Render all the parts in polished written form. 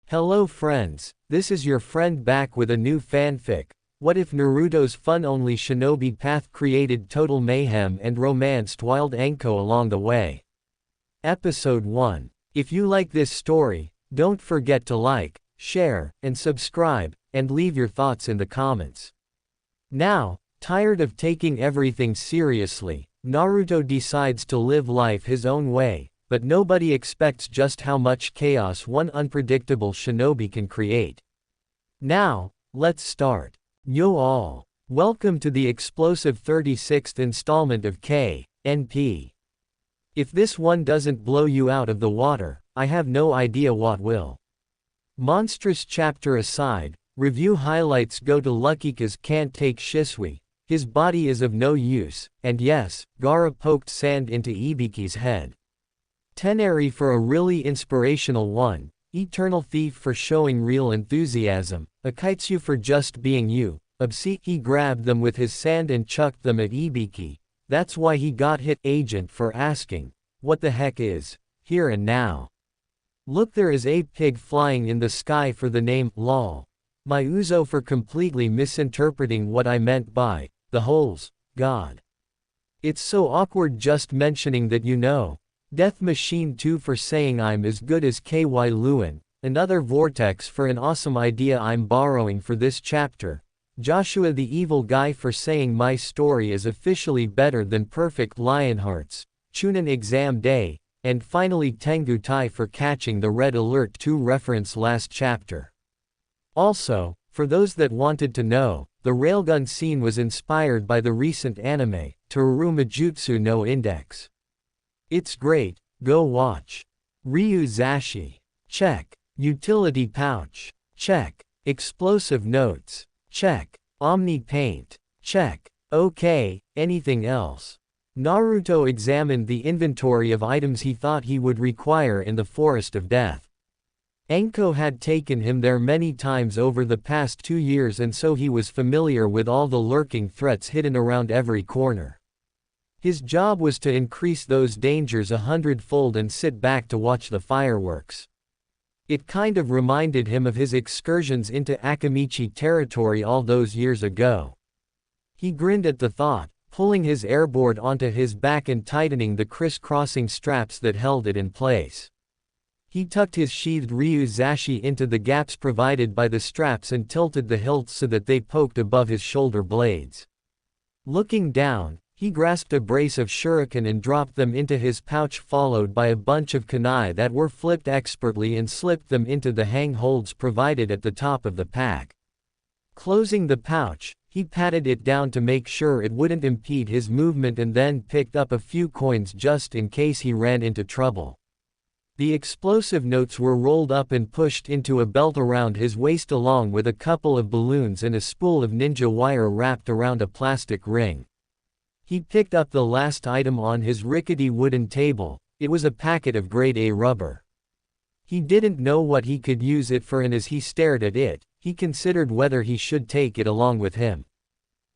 Hello friends, this is your friend back with a new fanfic. What if Naruto's fun-only shinobi path created total mayhem and romanced wild Anko along the way? Episode 1. If you like this story, don't forget to like, share, and subscribe, and leave your thoughts in the comments. Now, tired of taking everything seriously, Naruto decides to live life his own way, but nobody expects just how much chaos one unpredictable shinobi can create. Now, let's start. Yo all. Welcome to the explosive 36th installment of K.N.P. If this one doesn't blow you out of the water, I have no idea what will. Monstrous chapter aside, review highlights go to Lucky-cause can't take Shisui, his body is of no use, and yes, Gaara poked sand into Ibiki's head. Tenari for a really inspirational one, Eternal Thief for showing real enthusiasm, Akaitsu for just being you, Obseki grabbed them with his sand and chucked them at Ibiki, that's why he got hit. Agent for asking, what the heck is, here and now? Look, there is a pig flying in the sky for the name, lol. My Uzo for completely misinterpreting what I meant by, the holes, god. It's so awkward just mentioning that, you know. Death Machine 2 for saying I'm as good as KY Lewin, another Vortex for an awesome idea I'm borrowing for this chapter, Joshua the Evil Guy for saying my story is officially better than Perfect Lionheart's, Chunin Exam Day, and finally Tengu Tai for catching the Red Alert 2 reference last chapter. Also, for those that wanted to know, the railgun scene was inspired by the recent anime, Toru Majutsu no Index. It's great, go watch. Ryu Zashi. Check. Utility pouch. Check. Explosive notes. Check. Omni paint. Check. Okay, anything else? Naruto examined the inventory of items he thought he would require in the Forest of Death. Anko had taken him there many times over the past 2 years, and so he was familiar with all the lurking threats hidden around every corner. His job was to increase those dangers 100-fold and sit back to watch the fireworks. It kind of reminded him of his excursions into Akamichi territory all those years ago. He grinned at the thought, pulling his airboard onto his back and tightening the criss-crossing straps that held it in place. He tucked his sheathed Ryu Zashi into the gaps provided by the straps and tilted the hilts so that they poked above his shoulder blades. Looking down, he grasped a brace of shuriken and dropped them into his pouch, followed by a bunch of kunai that were flipped expertly and slipped them into the hang holds provided at the top of the pack. Closing the pouch, he patted it down to make sure it wouldn't impede his movement and then picked up a few coins just in case he ran into trouble. The explosive notes were rolled up and pushed into a belt around his waist along with a couple of balloons and a spool of ninja wire wrapped around a plastic ring. He picked up the last item on his rickety wooden table. It was a packet of grade A rubber. He didn't know what he could use it for, and as he stared at it, he considered whether he should take it along with him.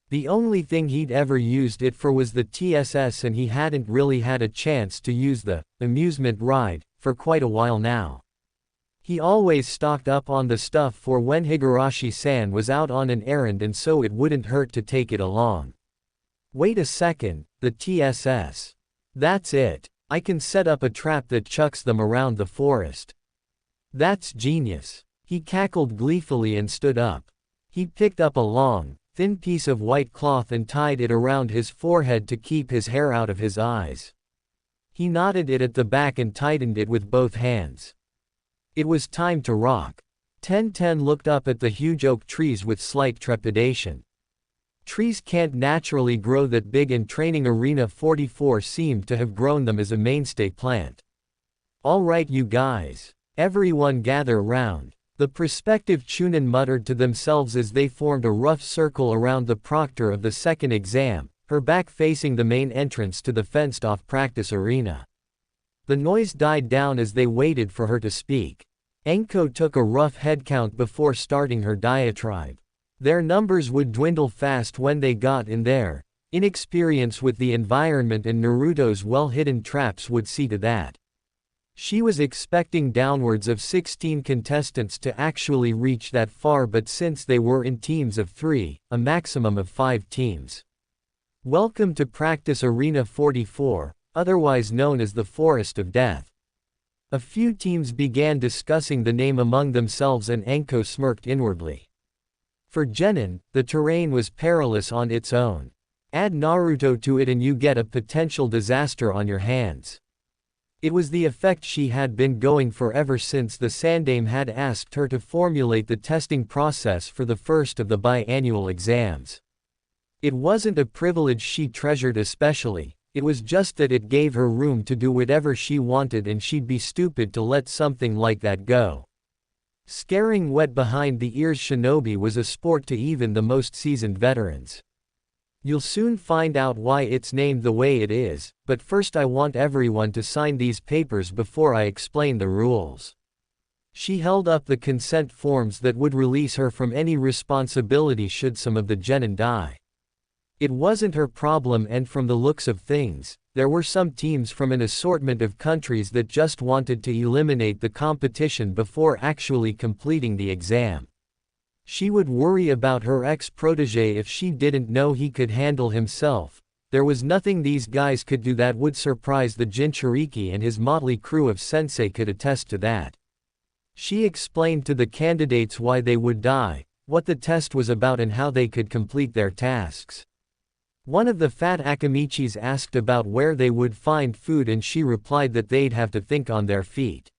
The only thing he'd ever used it for was the TSS, and he hadn't really had a chance to use the amusement ride for quite a while now. He always stocked up on the stuff for when Higurashi-san was out on an errand, and so it wouldn't hurt to take it along. Wait a second, the TSS. That's it. I can set up a trap that chucks them around the forest. That's genius. He cackled gleefully and stood up. He picked up a long, thin piece of white cloth and tied it around his forehead to keep his hair out of his eyes. He knotted it at the back and tightened it with both hands. It was time to rock. Ten looked up at the huge oak trees with slight trepidation. Trees can't naturally grow that big, and Training Arena 44 seemed to have grown them as a mainstay plant. All right, you guys. Everyone gather round. The prospective Chunin muttered to themselves as they formed a rough circle around the proctor of the second exam, her back facing the main entrance to the fenced-off practice arena. The noise died down as they waited for her to speak. Anko took a rough head count before starting her diatribe. Their numbers would dwindle fast when they got in there. Inexperience with the environment and Naruto's well-hidden traps would see to that. She was expecting downwards of 16 contestants to actually reach that far, but since they were in teams of 3, a maximum of 5 teams. Welcome to Practice Arena 44, otherwise known as the Forest of Death. A few teams began discussing the name among themselves and Anko smirked inwardly. For Genin, the terrain was perilous on its own. Add Naruto to it and you get a potential disaster on your hands. It was the effect she had been going for ever since the Sandaime had asked her to formulate the testing process for the first of the biannual exams. It wasn't a privilege she treasured especially, it was just that it gave her room to do whatever she wanted and she'd be stupid to let something like that go. Scaring wet behind the ears Shinobi was a sport to even the most seasoned veterans. You'll soon find out why it's named the way it is, but first I want everyone to sign these papers before I explain the rules. She held up the consent forms that would release her from any responsibility should some of the genin die. It wasn't her problem, and from the looks of things, there were some teams from an assortment of countries that just wanted to eliminate the competition before actually completing the exam. She would worry about her ex-protégé if she didn't know he could handle himself. There was nothing these guys could do that would surprise the Jinchuriki, and his motley crew of sensei could attest to that. She explained to the candidates why they would die, what the test was about and how they could complete their tasks. One of the fat Akamichis asked about where they would find food and she replied that they'd have to think on their feet.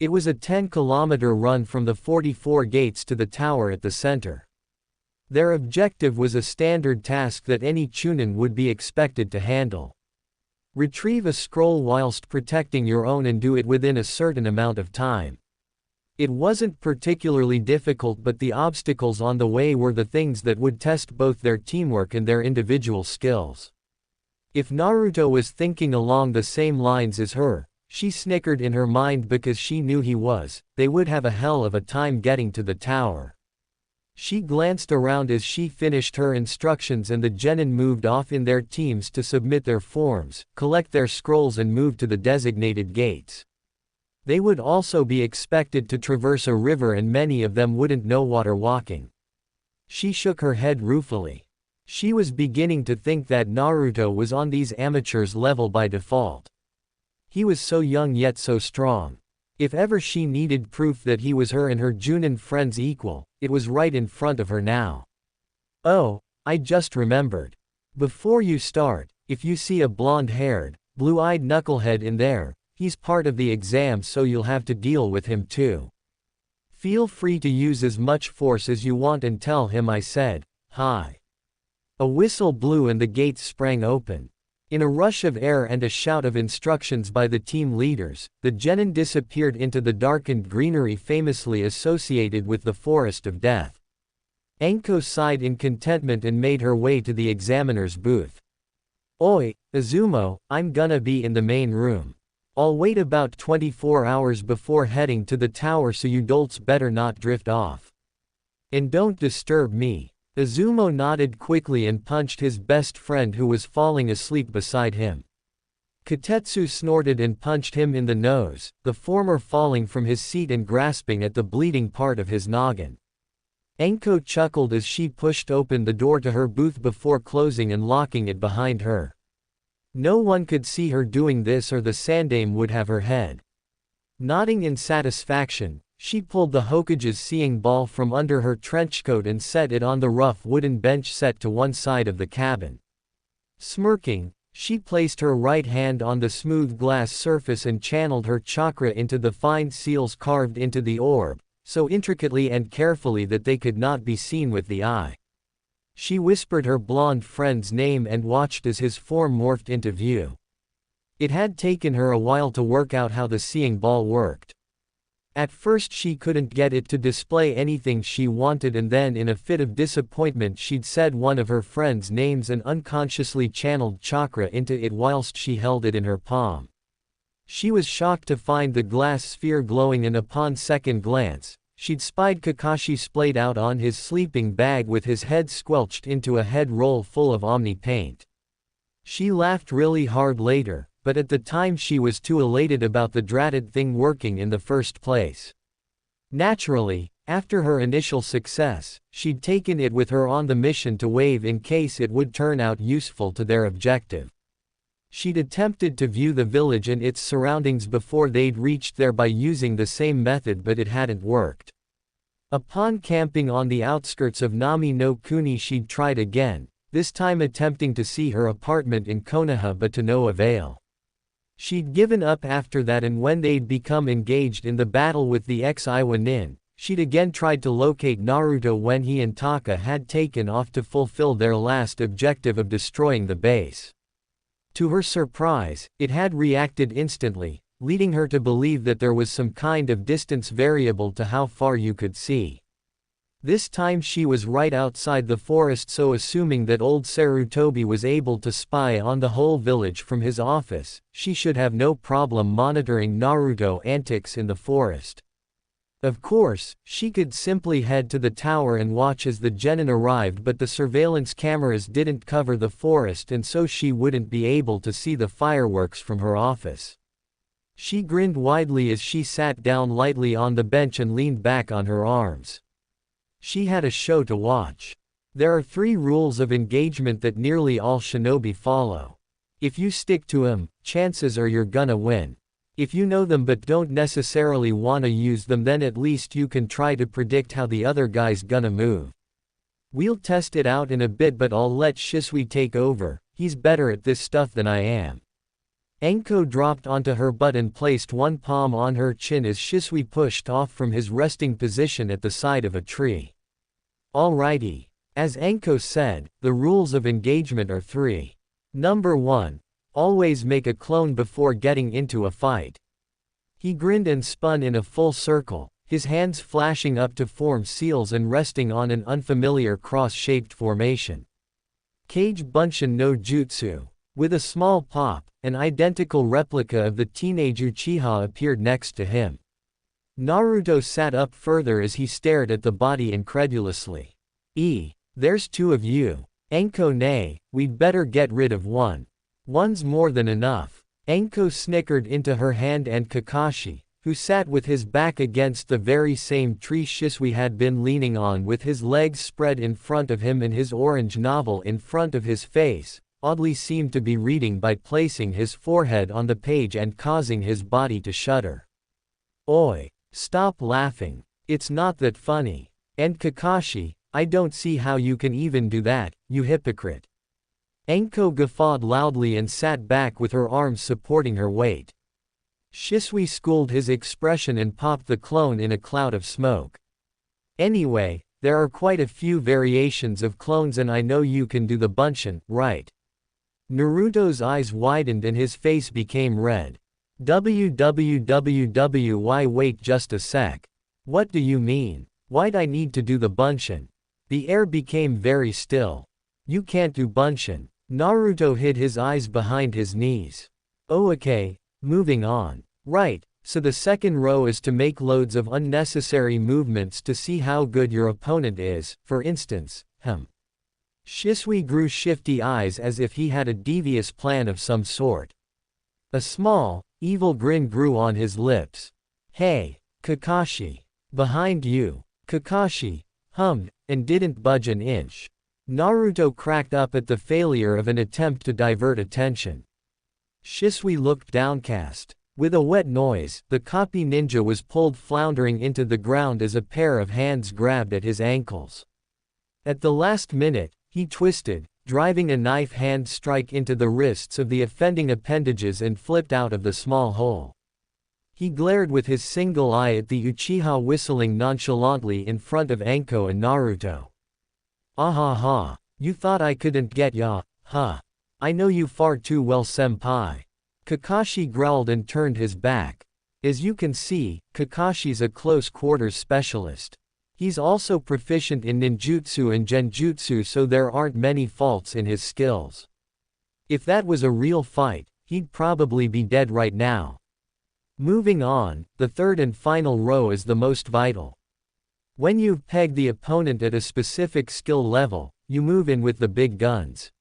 It was a 10-kilometer run from the 44 gates to the tower at the center. Their objective was a standard task that any chunin would be expected to handle. Retrieve a scroll whilst protecting your own and do it within a certain amount of time. It wasn't particularly difficult, but the obstacles on the way were the things that would test both their teamwork and their individual skills. If Naruto was thinking along the same lines as her, she snickered in her mind because she knew he was. They would have a hell of a time getting to the tower. She glanced around as she finished her instructions and the genin moved off in their teams to submit their forms, collect their scrolls and move to the designated gates. They would also be expected to traverse a river and many of them wouldn't know water walking. She shook her head ruefully. She was beginning to think that Naruto was on these amateurs' level by default. He was so young yet so strong. If ever she needed proof that he was her and her Junin friends equal, it was right in front of her now. Oh, I just remembered. Before you start, if you see a blonde-haired, blue-eyed knucklehead in there, he's part of the exam, so you'll have to deal with him too. Feel free to use as much force as you want and tell him I said, hi. A whistle blew and the gates sprang open. In a rush of air and a shout of instructions by the team leaders, the genin disappeared into the darkened greenery famously associated with the Forest of Death. Anko sighed in contentment and made her way to the examiner's booth. Oi, Izumo, I'm gonna be in the main room. I'll wait about 24 hours before heading to the tower, so you dolts better not drift off. And don't disturb me. Izumo nodded quickly and punched his best friend who was falling asleep beside him. Kotetsu snorted and punched him in the nose, the former falling from his seat and grasping at the bleeding part of his noggin. Anko chuckled as she pushed open the door to her booth before closing and locking it behind her. No one could see her doing this or the Sandaime would have her head. Nodding in satisfaction, she pulled the Hokage's seeing ball from under her trenchcoat and set it on the rough wooden bench set to one side of the cabin. Smirking, she placed her right hand on the smooth glass surface and channeled her chakra into the fine seals carved into the orb, so intricately and carefully that they could not be seen with the eye. She whispered her blonde friend's name and watched as his form morphed into view. It had taken her a while to work out how the seeing ball worked. At first she couldn't get it to display anything she wanted, and then in a fit of disappointment she'd said one of her friend's names and unconsciously channeled chakra into it whilst she held it in her palm. She was shocked to find the glass sphere glowing, and upon second glance, she'd spied Kakashi splayed out on his sleeping bag with his head squelched into a head roll full of Omni paint. She laughed really hard later, but at the time she was too elated about the dratted thing working in the first place. Naturally, after her initial success, she'd taken it with her on the mission to wave in case it would turn out useful to their objective. She'd attempted to view the village and its surroundings before they'd reached there by using the same method, but it hadn't worked. Upon camping on the outskirts of Nami no Kuni, she'd tried again, this time attempting to see her apartment in Konoha, but to no avail. She'd given up after that, and when they'd become engaged in the battle with the ex-Iwa Nin, she'd again tried to locate Naruto when he and Taka had taken off to fulfill their last objective of destroying the base. To her surprise, it had reacted instantly, leading her to believe that there was some kind of distance variable to how far you could see. This time she was right outside the forest, so assuming that old Sarutobi was able to spy on the whole village from his office, she should have no problem monitoring Naruto antics in the forest. Of course, she could simply head to the tower and watch as the genin arrived, but the surveillance cameras didn't cover the forest, and so she wouldn't be able to see the fireworks from her office. She grinned widely as she sat down lightly on the bench and leaned back on her arms. She had a show to watch. There are 3 rules of engagement that nearly all shinobi follow. If you stick to them, chances are you're gonna win. If you know them but don't necessarily wanna use them, then at least you can try to predict how the other guy's gonna move. We'll test it out in a bit, but I'll let Shisui take over, he's better at this stuff than I am. Anko dropped onto her butt and placed one palm on her chin as Shisui pushed off from his resting position at the side of a tree. Alrighty. As Anko said, the rules of engagement are 3. Number 1. Always make a clone before getting into a fight. He grinned and spun in a full circle, his hands flashing up to form seals and resting on an unfamiliar cross-shaped formation. Kage Bunshin no Jutsu. With a small pop, an identical replica of the teenage Uchiha appeared next to him. Naruto sat up further as he stared at the body incredulously. There's 2 of you. Anko, nay, we'd better get rid of one. One's more than enough. Anko snickered into her hand, and Kakashi, who sat with his back against the very same tree Shisui had been leaning on with his legs spread in front of him and his orange novel in front of his face, oddly seemed to be reading by placing his forehead on the page and causing his body to shudder. Oi! Stop laughing. It's not that funny. And Kakashi, I don't see how you can even do that, you hypocrite. Anko guffawed loudly and sat back with her arms supporting her weight. Shisui schooled his expression and popped the clone in a cloud of smoke. Anyway, there are quite a few variations of clones, and I know you can do the Bunshin, right? Naruto's eyes widened and his face became red. Why, wait just a sec. What do you mean? Why'd I need to do the Bunshin? The air became very still. You can't do Bunshin. Naruto hid his eyes behind his knees. Oh, okay, moving on. Right, so the second row is to make loads of unnecessary movements to see how good your opponent is, for instance, Shisui grew shifty eyes as if he had a devious plan of some sort. A small, evil grin grew on his lips. Hey, Kakashi. Behind you. Kakashi hummed, and didn't budge an inch. Naruto cracked up at the failure of an attempt to divert attention. Shisui looked downcast. With a wet noise, the copy ninja was pulled floundering into the ground as a pair of hands grabbed at his ankles. At the last minute, he twisted, driving a knife hand strike into the wrists of the offending appendages and flipped out of the small hole. He glared with his single eye at the Uchiha whistling nonchalantly in front of Anko and Naruto. Ah ha ha, you thought I couldn't get ya, huh? I know you far too well, senpai. Kakashi growled and turned his back. As you can see, Kakashi's a close quarters specialist. He's also proficient in ninjutsu and genjutsu, so there aren't many faults in his skills. If that was a real fight, he'd probably be dead right now. Moving on, the third and final row is the most vital. When you've pegged the opponent at a specific skill level, you move in with the big guns.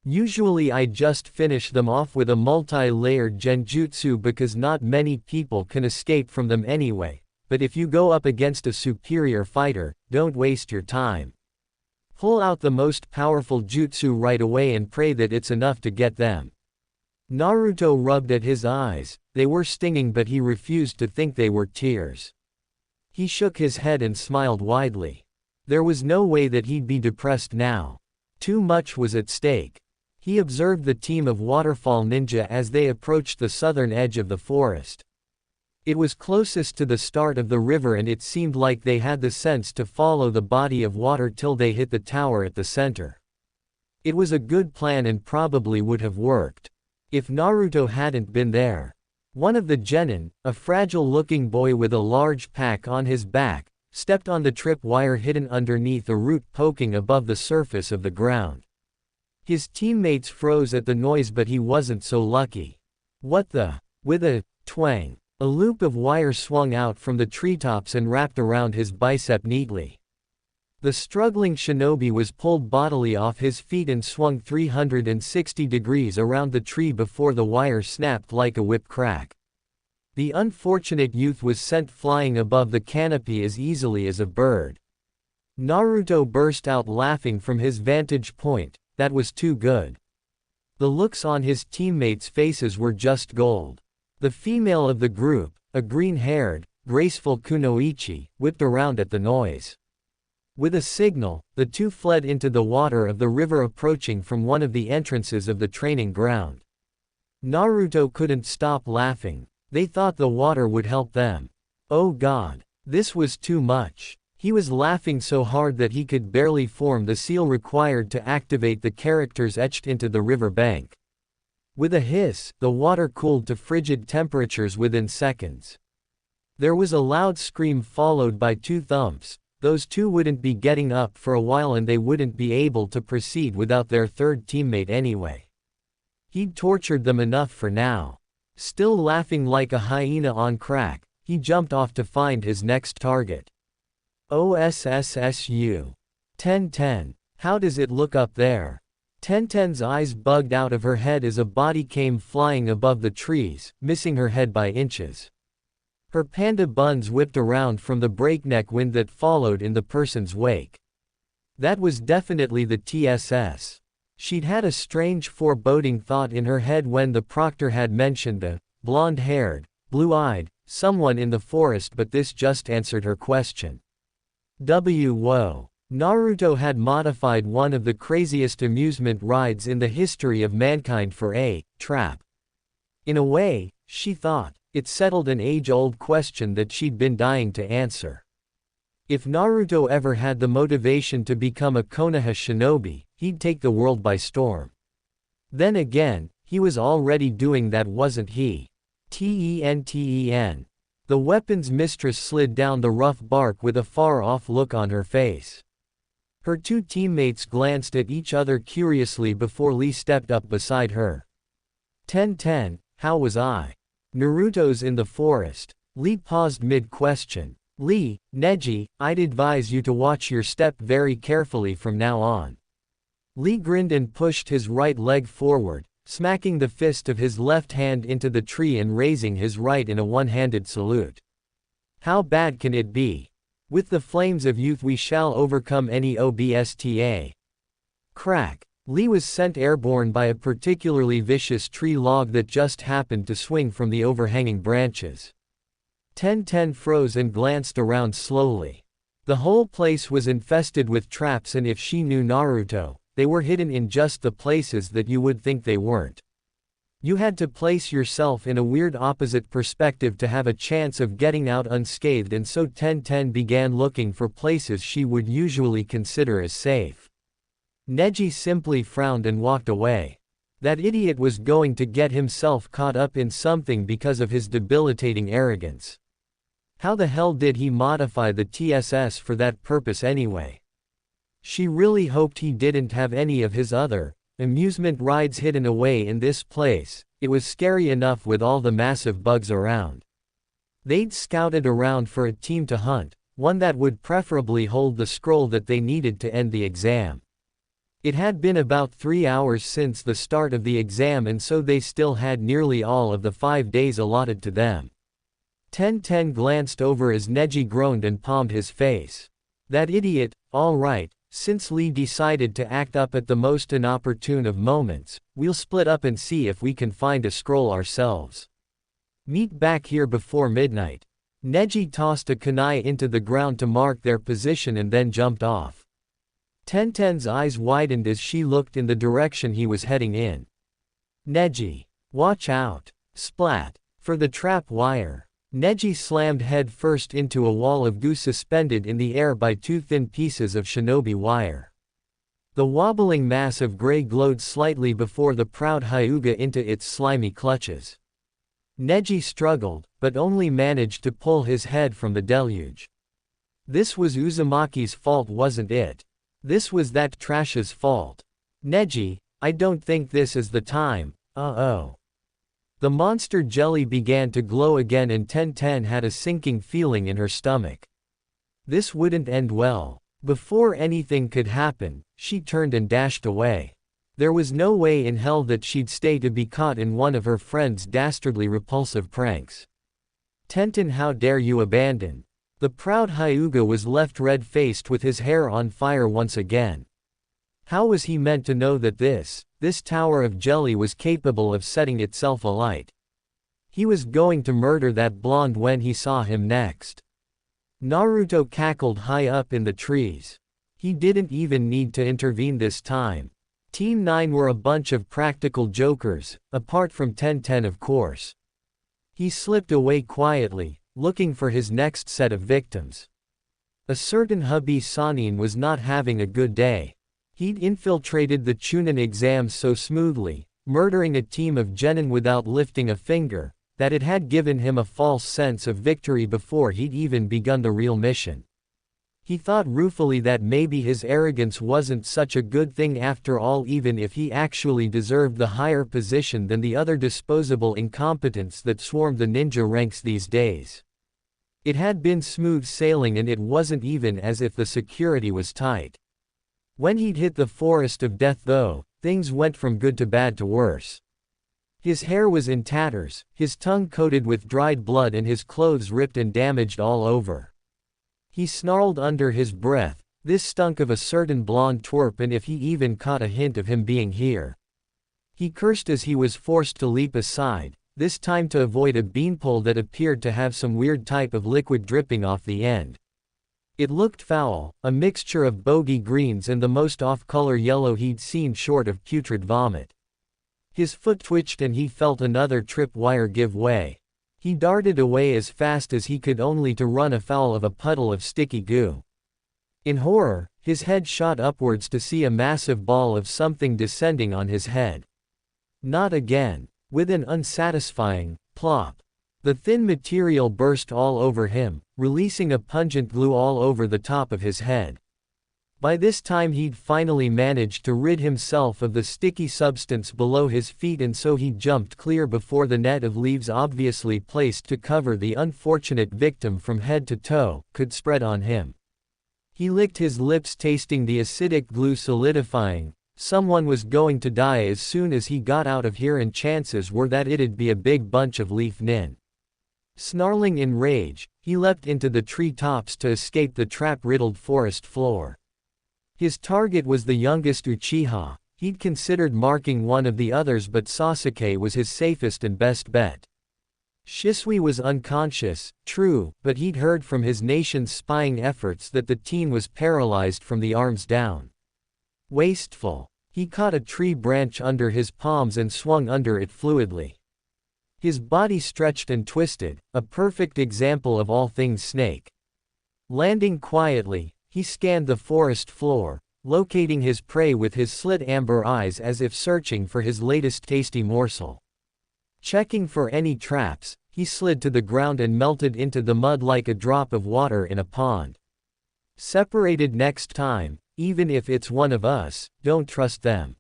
Usually I just finish them off with a multi-layered genjutsu because not many people can escape from them anyway, but if you go up against a superior fighter, don't waste your time. Pull out the most powerful jutsu right away and pray that it's enough to get them. Naruto rubbed at his eyes, they were stinging but he refused to think they were tears. He shook his head and smiled widely. There was no way that he'd be depressed now. Too much was at stake. He observed the team of waterfall ninja as they approached the southern edge of the forest. It was closest to the start of the river and it seemed like they had the sense to follow the body of water till they hit the tower at the center. It was a good plan and probably would have worked if Naruto hadn't been there. One of the genin, a fragile-looking boy with a large pack on his back, stepped on the tripwire hidden underneath a root poking above the surface of the ground. His teammates froze at the noise but he wasn't so lucky. What the? With a twang, a loop of wire swung out from the treetops and wrapped around his bicep neatly. The struggling shinobi was pulled bodily off his feet and swung 360 degrees around the tree before the wire snapped like a whip crack. The unfortunate youth was sent flying above the canopy as easily as a bird. Naruto burst out laughing from his vantage point. That was too good. The looks on his teammates' faces were just gold. The female of the group, a green-haired, graceful kunoichi, whipped around at the noise. With a signal, the two fled into the water of the river approaching from one of the entrances of the training ground. Naruto couldn't stop laughing. They thought the water would help them. Oh God, this was too much. He was laughing so hard that he could barely form the seal required to activate the characters etched into the river bank. With a hiss, the water cooled to frigid temperatures within seconds. There was a loud scream followed by two thumps. Those two wouldn't be getting up for a while and they wouldn't be able to proceed without their third teammate anyway. He'd tortured them enough for now. Still laughing like a hyena on crack, he jumped off to find his next target. OSSSU. 1010. How does it look up there? 1010's eyes bugged out of her head as a body came flying above the trees, missing her head by inches. Her panda buns whipped around from the breakneck wind that followed in the person's wake. That was definitely the TSS. She'd had a strange foreboding thought in her head when the proctor had mentioned the blonde-haired, blue-eyed someone in the forest, but this just answered her question. Whoa. Naruto had modified one of the craziest amusement rides in the history of mankind for a trap. In a way, she thought, it settled an age-old question that she'd been dying to answer. If Naruto ever had the motivation to become a Konoha shinobi, he'd take the world by storm. Then again, he was already doing that, wasn't he? Ten. The weapon's mistress slid down the rough bark with a far-off look on her face. Her two teammates glanced at each other curiously before Lee stepped up beside her. 10, how was I? Naruto's in the forest. Lee paused mid-question. Lee, Neji, I'd advise you to watch your step very carefully from now on. Lee grinned and pushed his right leg forward, smacking the fist of his left hand into the tree and raising his right in a one-handed salute. How bad can it be? With the flames of youth we shall overcome any obsta. Crack. Lee was sent airborne by a particularly vicious tree log that just happened to swing from the overhanging branches. 10 froze and glanced around slowly. The whole place was infested with traps, and if she knew Naruto, they were hidden in just the places that you would think they weren't. You had to place yourself in a weird opposite perspective to have a chance of getting out unscathed, and so 10 began looking for places she would usually consider as safe. Neji simply frowned and walked away. That idiot was going to get himself caught up in something because of his debilitating arrogance. How the hell did he modify the TSS for that purpose anyway? She really hoped he didn't have any of his other amusement rides hidden away in this place. It was scary enough with all the massive bugs around. They'd scouted around for a team to hunt, one that would preferably hold the scroll that they needed to end the exam. It had been about 3 hours since the start of the exam, and so they still had nearly all of the 5 days allotted to them. Tenten glanced over as Neji groaned and palmed his face. That idiot. All right, since Lee decided to act up at the most inopportune of moments, we'll split up and see if we can find a scroll ourselves. Meet back here before midnight. Neji tossed a kunai into the ground to mark their position and then jumped off. Tenten's eyes widened as she looked in the direction he was heading in. Neji, watch out. Splat. For the trap wire. Neji slammed head first into a wall of goo suspended in the air by 2 thin pieces of shinobi wire. The wobbling mass of gray glowed slightly before the proud Hyuga into its slimy clutches. Neji struggled, but only managed to pull his head from the deluge. This was Uzumaki's fault, wasn't it? This was that trash's fault. Neji, I don't think this is the time. Uh-oh. The monster jelly began to glow again and Tenten had a sinking feeling in her stomach. This wouldn't end well. Before anything could happen, she turned and dashed away. There was no way in hell that she'd stay to be caught in one of her friend's dastardly repulsive pranks. Tenten, how dare you abandon? The proud Hyuga was left red-faced with his hair on fire once again. How was he meant to know that this tower of jelly was capable of setting itself alight? He was going to murder that blonde when he saw him next. Naruto cackled high up in the trees. He didn't even need to intervene this time. Team 9 were a bunch of practical jokers, apart from Tenten of course. He slipped away quietly, looking for his next set of victims. A certain hubby Sanin was not having a good day. He'd infiltrated the Chunin exams so smoothly, murdering a team of genin without lifting a finger, that it had given him a false sense of victory before he'd even begun the real mission. He thought ruefully that maybe his arrogance wasn't such a good thing after all, even if he actually deserved the higher position than the other disposable incompetents that swarmed the ninja ranks these days. It had been smooth sailing, and it wasn't even as if the security was tight. When he'd hit the forest of death though, things went from good to bad to worse. His hair was in tatters, his tongue coated with dried blood, and his clothes ripped and damaged all over. He snarled under his breath, this stunk of a certain blonde twerp, and if he even caught a hint of him being here. He cursed as he was forced to leap aside, this time to avoid a beanpole that appeared to have some weird type of liquid dripping off the end. It looked foul, a mixture of bogey greens and the most off-color yellow he'd seen short of putrid vomit. His foot twitched and he felt another tripwire give way. He darted away as fast as he could, only to run afoul of a puddle of sticky goo. In horror, his head shot upwards to see a massive ball of something descending on his head. Not again. With an unsatisfying plop, the thin material burst all over him, releasing a pungent glue all over the top of his head. By this time he'd finally managed to rid himself of the sticky substance below his feet, and so he jumped clear before the net of leaves obviously placed to cover the unfortunate victim from head to toe could spread on him. He licked his lips, tasting the acidic glue solidifying. Someone was going to die as soon as he got out of here, and chances were that it'd be a big bunch of leaf nin. Snarling in rage, he leapt into the tree tops to escape the trap-riddled forest floor. His target was the youngest Uchiha. He'd considered marking one of the others, but Sasuke was his safest and best bet. Shisui was unconscious, true, but he'd heard from his nation's spying efforts that the teen was paralyzed from the arms down. Wasteful. He caught a tree branch under his palms and swung under it fluidly. His body stretched and twisted, a perfect example of all things snake. Landing quietly, he scanned the forest floor, locating his prey with his slit amber eyes as if searching for his latest tasty morsel. Checking for any traps, he slid to the ground and melted into the mud like a drop of water in a pond. Separated next time, even if it's one of us, don't trust them.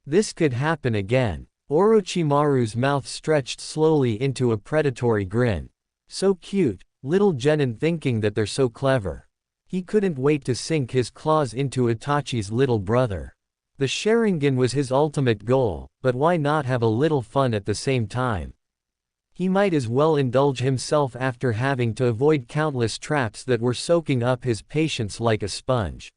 This could happen again. Orochimaru's mouth stretched slowly into a predatory grin. So cute, little genin thinking that they're so clever. He couldn't wait to sink his claws into Itachi's little brother. The Sharingan was his ultimate goal, but why not have a little fun at the same time? He might as well indulge himself after having to avoid countless traps that were soaking up his patience like a sponge.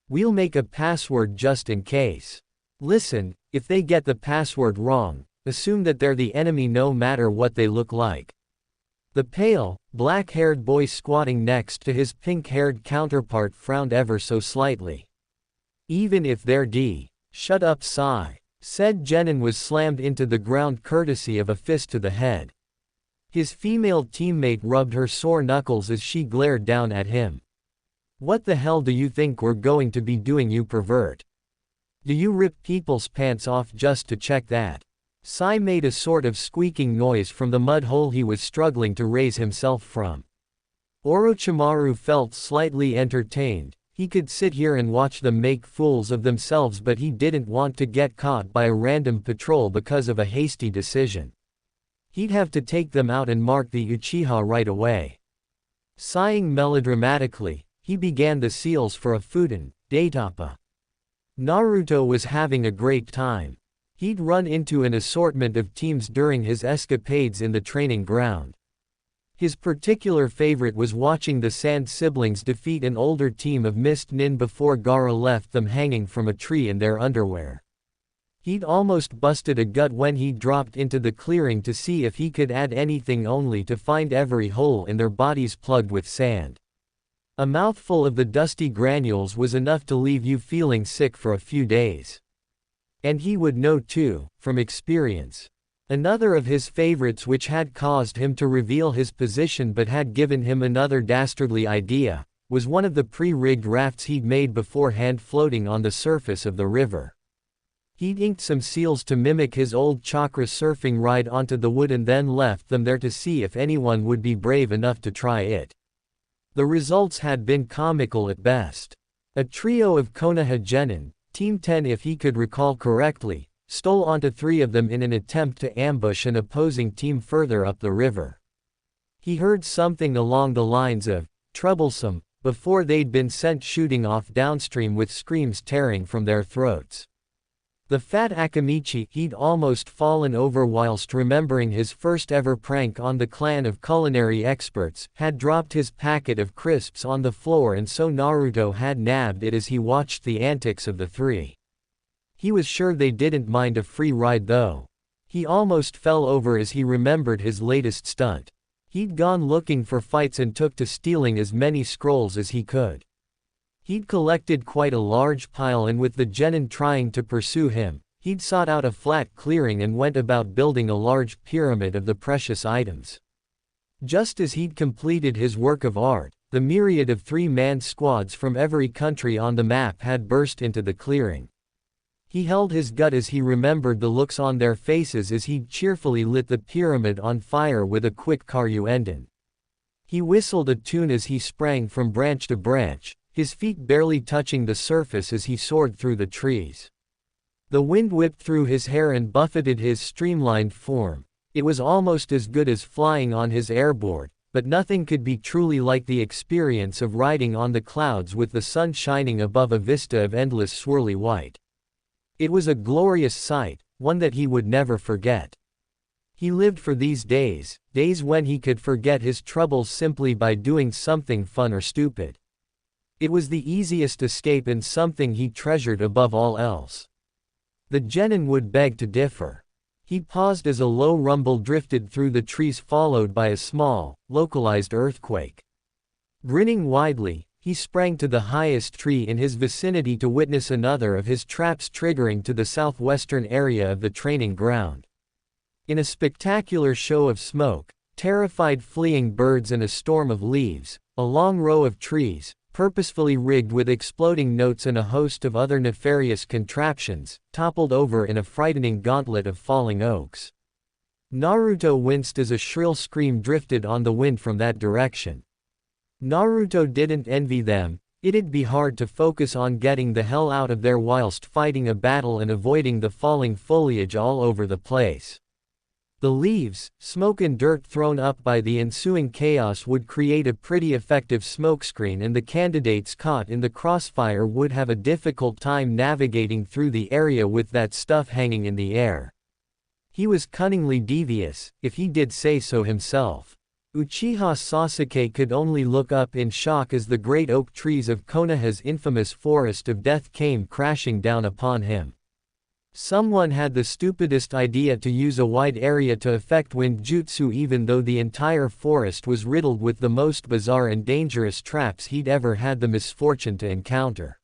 We'll make a password just in case. Listen, if they get the password wrong, assume that they're the enemy no matter what they look like. The pale, black-haired boy squatting next to his pink-haired counterpart frowned ever so slightly. Even if they're D. Shut up, Sai. Said Genin was slammed into the ground courtesy of a fist to the head. His female teammate rubbed her sore knuckles as she glared down at him. What the hell do you think we're going to be doing, you pervert? Do you rip people's pants off just to check that? Sai made a sort of squeaking noise from the mud hole he was struggling to raise himself from. Orochimaru felt slightly entertained. He could sit here and watch them make fools of themselves, but he didn't want to get caught by a random patrol because of a hasty decision. He'd have to take them out and mark the Uchiha right away. Sighing melodramatically, he began the seals for a Fuden, Daitapa. Naruto was having a great time. He'd run into an assortment of teams during his escapades in the training ground. His particular favorite was watching the Sand siblings defeat an older team of Mist Nin before Gaara left them hanging from a tree in their underwear. He'd almost busted a gut when he dropped into the clearing to see if he could add anything, only to find every hole in their bodies plugged with sand. A mouthful of the dusty granules was enough to leave you feeling sick for a few days. And he would know too, from experience. Another of his favorites, which had caused him to reveal his position but had given him another dastardly idea, was one of the pre-rigged rafts he'd made beforehand floating on the surface of the river. He'd inked some seals to mimic his old chakra surfing ride onto the wood and then left them there to see if anyone would be brave enough to try it. The results had been comical at best. A trio of Konoha genin, Team 10 if he could recall correctly, stole onto 3 of them in an attempt to ambush an opposing team further up the river. He heard something along the lines of, "troublesome," before they'd been sent shooting off downstream with screams tearing from their throats. The fat Akamichi, he'd almost fallen over whilst remembering his first ever prank on the clan of culinary experts, had dropped his packet of crisps on the floor, and so Naruto had nabbed it as he watched the antics of the 3. He was sure they didn't mind a free ride though. He almost fell over as he remembered his latest stunt. He'd gone looking for fights and took to stealing as many scrolls as he could. He'd collected quite a large pile, and with the genin trying to pursue him, he'd sought out a flat clearing and went about building a large pyramid of the precious items. Just as he'd completed his work of art, the myriad of 3-man squads from every country on the map had burst into the clearing. He held his gut as he remembered the looks on their faces as he'd cheerfully lit the pyramid on fire with a quick Karyuenden. He whistled a tune as he sprang from branch to branch, his feet barely touching the surface as he soared through the trees. The wind whipped through his hair and buffeted his streamlined form. It was almost as good as flying on his airboard, but nothing could be truly like the experience of riding on the clouds with the sun shining above a vista of endless swirly white. It was a glorious sight, one that he would never forget. He lived for these days, days when he could forget his troubles simply by doing something fun or stupid. It was the easiest escape and something he treasured above all else. The genin would beg to differ. He paused as a low rumble drifted through the trees, followed by a small, localized earthquake. Grinning widely, he sprang to the highest tree in his vicinity to witness another of his traps triggering to the southwestern area of the training ground. In a spectacular show of smoke, terrified fleeing birds and a storm of leaves, a long row of trees, purposefully rigged with exploding notes and a host of other nefarious contraptions, toppled over in a frightening gauntlet of falling oaks. Naruto winced as a shrill scream drifted on the wind from that direction. Naruto didn't envy them. It'd be hard to focus on getting the hell out of there whilst fighting a battle and avoiding the falling foliage all over the place. The leaves, smoke and dirt thrown up by the ensuing chaos would create a pretty effective smokescreen, and the candidates caught in the crossfire would have a difficult time navigating through the area with that stuff hanging in the air. He was cunningly devious, if he did say so himself. Uchiha Sasuke could only look up in shock as the great oak trees of Konoha's infamous Forest of Death came crashing down upon him. Someone had the stupidest idea to use a wide area to effect wind jutsu, even though the entire forest was riddled with the most bizarre and dangerous traps he'd ever had the misfortune to encounter.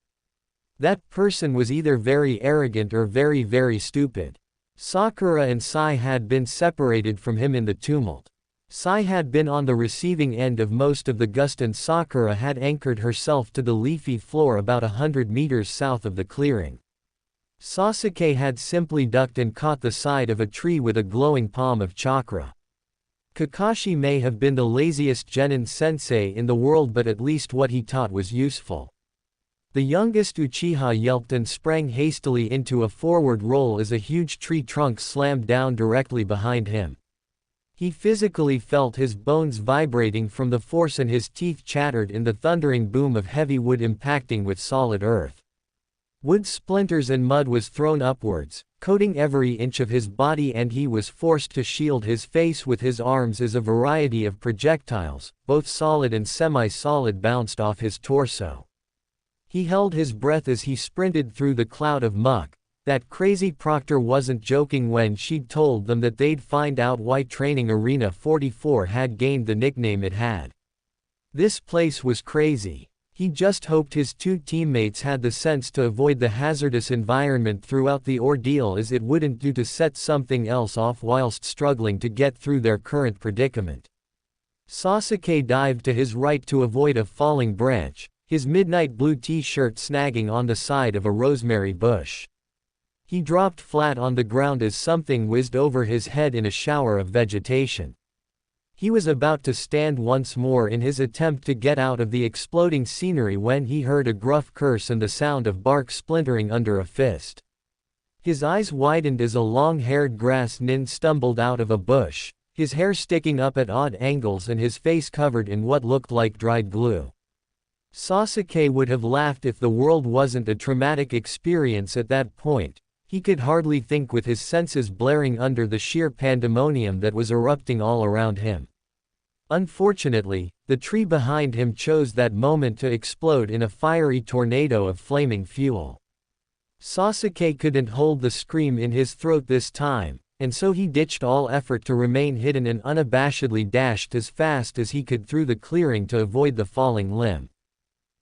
That person was either very arrogant or very, very stupid. Sakura and Sai had been separated from him in the tumult. Sai had been on the receiving end of most of the gust, and Sakura had anchored herself to the leafy floor about 100 meters south of the clearing. Sasuke had simply ducked and caught the side of a tree with a glowing palm of chakra. Kakashi may have been the laziest genin sensei in the world, but at least what he taught was useful. The youngest Uchiha yelped and sprang hastily into a forward roll as a huge tree trunk slammed down directly behind him. He physically felt his bones vibrating from the force, and his teeth chattered in the thundering boom of heavy wood impacting with solid earth. Wood splinters and mud was thrown upwards, coating every inch of his body, and he was forced to shield his face with his arms as a variety of projectiles, both solid and semi-solid, bounced off his torso. He held his breath as he sprinted through the cloud of muck. That crazy proctor wasn't joking when she'd told them that they'd find out why Training Arena 44 had gained the nickname it had. This place was crazy. He just hoped his two teammates had the sense to avoid the hazardous environment throughout the ordeal, as it wouldn't do to set something else off whilst struggling to get through their current predicament. Sasuke dived to his right to avoid a falling branch, his midnight blue t-shirt snagging on the side of a rosemary bush. He dropped flat on the ground as something whizzed over his head in a shower of vegetation. He was about to stand once more in his attempt to get out of the exploding scenery when he heard a gruff curse and the sound of bark splintering under a fist. His eyes widened as a long-haired grass nin stumbled out of a bush, his hair sticking up at odd angles and his face covered in what looked like dried glue. Sasuke would have laughed if the world wasn't a traumatic experience at that point. He could hardly think with his senses blaring under the sheer pandemonium that was erupting all around him. Unfortunately, the tree behind him chose that moment to explode in a fiery tornado of flaming fuel. Sasuke couldn't hold the scream in his throat this time, and so he ditched all effort to remain hidden and unabashedly dashed as fast as he could through the clearing to avoid the falling limb.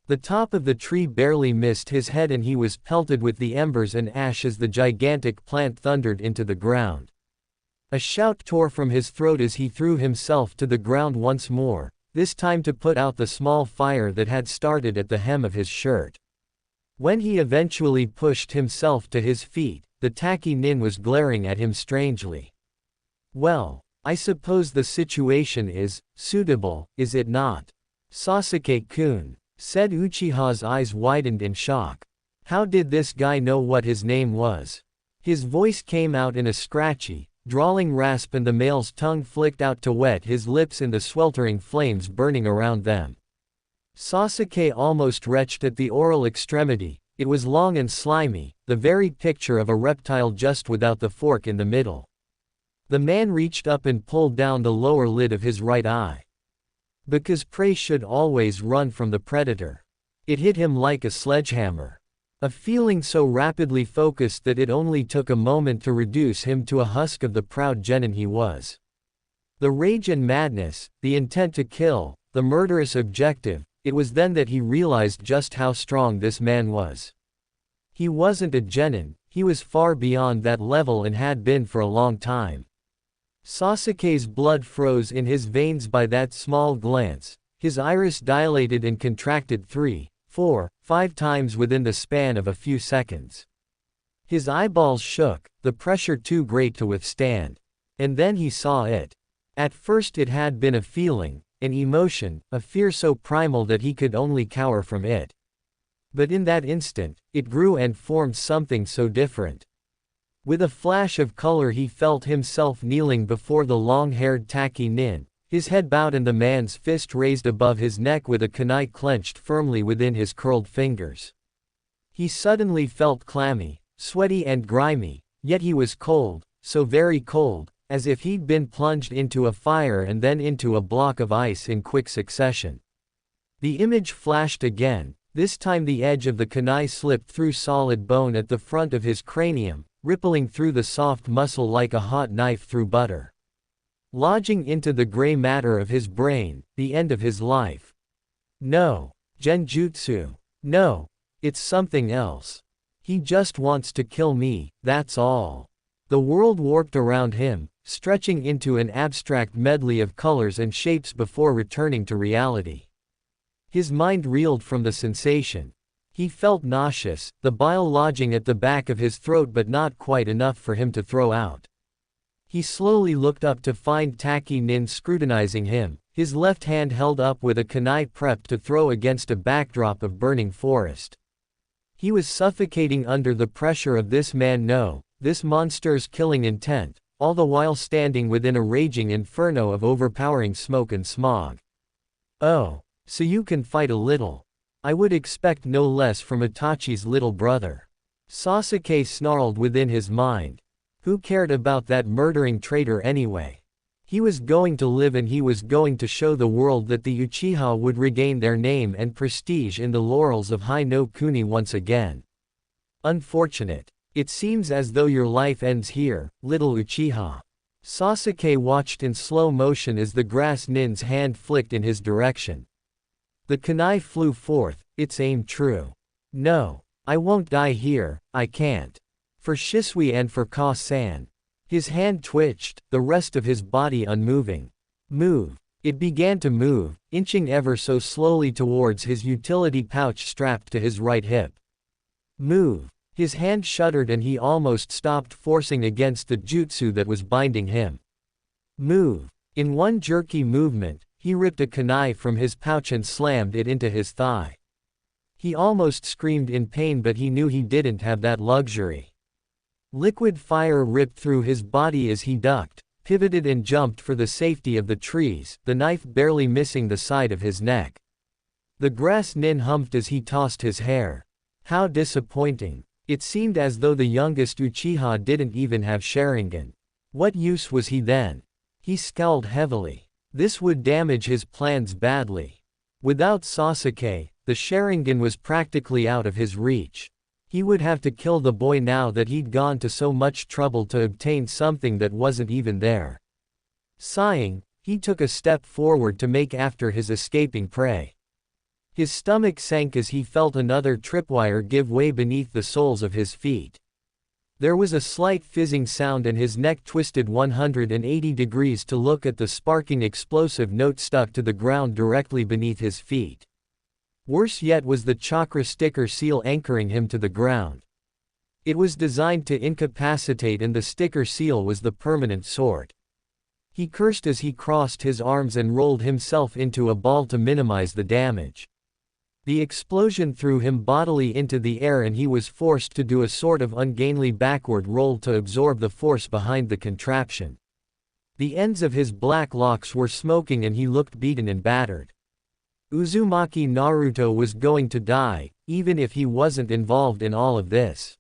The top of the tree barely missed his head, and he was pelted with the embers and ash as the gigantic plant thundered into the ground. A shout tore from his throat as he threw himself to the ground once more, this time to put out the small fire that had started at the hem of his shirt. When he eventually pushed himself to his feet, the tacky nin was glaring at him strangely. "Well, I suppose the situation is suitable, is it not? Sasuke-kun," said Uchiha's eyes widened in shock. How did this guy know what his name was? His voice came out in a scratchy, drawling rasp, and the male's tongue flicked out to wet his lips in the sweltering flames burning around them. Sasuke almost retched at the oral extremity. It was long and slimy, the very picture of a reptile just without the fork in the middle. The man reached up and pulled down the lower lid of his right eye. Because prey should always run from the predator. It hit him like a sledgehammer. A feeling so rapidly focused that it only took a moment to reduce him to a husk of the proud genin he was. The rage and madness, the intent to kill, the murderous objective, it was then that he realized just how strong this man was. He wasn't a genin, he was far beyond that level and had been for a long time. Sasuke's blood froze in his veins by that small glance, his iris dilated and contracted 3, 4, 5 times within the span of a few seconds. His eyeballs shook, the pressure too great to withstand. And then he saw it. At first it had been a feeling, an emotion, a fear so primal that he could only cower from it. But in that instant, it grew and formed something so different. With a flash of color he felt himself kneeling before the long-haired Taki nin, his head bowed and the man's fist raised above his neck with a kunai clenched firmly within his curled fingers. He suddenly felt clammy, sweaty and grimy, yet he was cold, so very cold, as if he'd been plunged into a fire and then into a block of ice in quick succession. The image flashed again, this time the edge of the kunai slipped through solid bone at the front of his cranium, rippling through the soft muscle like a hot knife through butter. Lodging into the gray matter of his brain, the end of his life. No. Genjutsu. No. It's something else. He just wants to kill me, that's all. The world warped around him, stretching into an abstract medley of colors and shapes before returning to reality. His mind reeled from the sensation. He felt nauseous, the bile lodging at the back of his throat but not quite enough for him to throw out. He slowly looked up to find Taki nin scrutinizing him, his left hand held up with a kunai prepped to throw against a backdrop of burning forest. He was suffocating under the pressure of this this monster's killing intent, all the while standing within a raging inferno of overpowering smoke and smog. Oh, so you can fight a little. I would expect no less from Itachi's little brother. Sasuke snarled within his mind. Who cared about that murdering traitor anyway? He was going to live and he was going to show the world that the Uchiha would regain their name and prestige in the laurels of Hai no Kuni once again. Unfortunate. It seems as though your life ends here, little Uchiha. Sasuke watched in slow motion as the grass nin's hand flicked in his direction. The kunai flew forth, its aim true. No. I won't die here, I can't. For Shisui and for Ka-san. His hand twitched, the rest of his body unmoving. Move. It began to move, inching ever so slowly towards his utility pouch strapped to his right hip. Move. His hand shuddered and he almost stopped forcing against the jutsu that was binding him. Move. In one jerky movement, he ripped a kunai from his pouch and slammed it into his thigh. He almost screamed in pain but he knew he didn't have that luxury. Liquid fire ripped through his body as he ducked, pivoted and jumped for the safety of the trees, the knife barely missing the side of his neck. The grass nin humped as he tossed his hair. How disappointing. It seemed as though the youngest Uchiha didn't even have Sharingan. What use was he then? He scowled heavily. This would damage his plans badly. Without Sasuke, the Sharingan was practically out of his reach. He would have to kill the boy now that he'd gone to so much trouble to obtain something that wasn't even there. Sighing, he took a step forward to make after his escaping prey. His stomach sank as he felt another tripwire give way beneath the soles of his feet. There was a slight fizzing sound and his neck twisted 180 degrees to look at the sparking explosive note stuck to the ground directly beneath his feet. Worse yet was the chakra sticker seal anchoring him to the ground. It was designed to incapacitate and the sticker seal was the permanent sort. He cursed as he crossed his arms and rolled himself into a ball to minimize the damage. The explosion threw him bodily into the air and he was forced to do a sort of ungainly backward roll to absorb the force behind the contraption. The ends of his black locks were smoking and he looked beaten and battered. Uzumaki Naruto was going to die, even if he wasn't involved in all of this.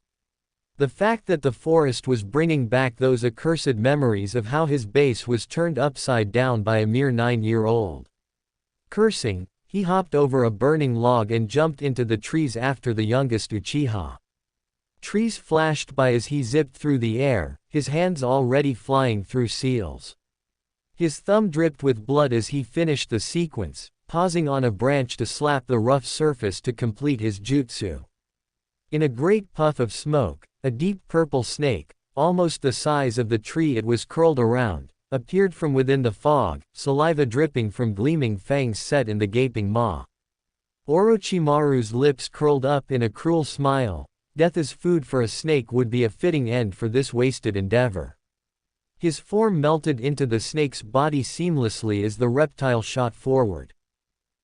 The fact that the forest was bringing back those accursed memories of how his base was turned upside down by a mere 9-year-old. Cursing, he hopped over a burning log and jumped into the trees after the youngest Uchiha. Trees flashed by as he zipped through the air, his hands already flying through seals. His thumb dripped with blood as he finished the sequence, pausing on a branch to slap the rough surface to complete his jutsu. In a great puff of smoke, a deep purple snake, almost the size of the tree it was curled around, appeared from within the fog, saliva dripping from gleaming fangs set in the gaping maw. Orochimaru's lips curled up in a cruel smile. Death as food for a snake would be a fitting end for this wasted endeavor. His form melted into the snake's body seamlessly as the reptile shot forward.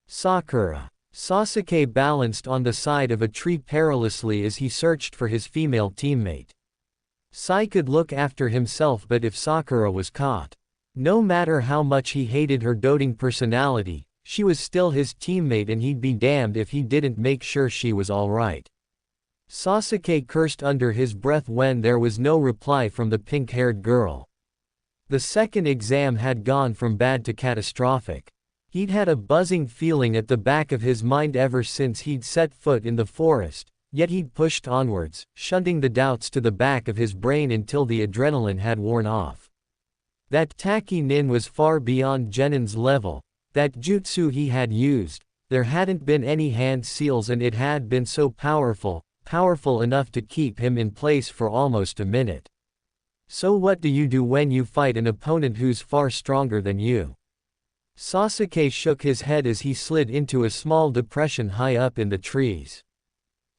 Sakura. Sasuke balanced on the side of a tree perilously as he searched for his female teammate. Sai could look after himself, but if Sakura was caught, no matter how much he hated her doting personality, she was still his teammate and he'd be damned if he didn't make sure she was alright. Sasuke cursed under his breath when there was no reply from the pink-haired girl. The second exam had gone from bad to catastrophic. He'd had a buzzing feeling at the back of his mind ever since he'd set foot in the forest, yet he'd pushed onwards, shunting the doubts to the back of his brain until the adrenaline had worn off. That Taki Nin was far beyond Genin's level. That jutsu he had used, there hadn't been any hand seals and it had been so powerful enough to keep him in place for almost a minute. So what do you do when you fight an opponent who's far stronger than you? Sasuke shook his head as he slid into a small depression high up in the trees.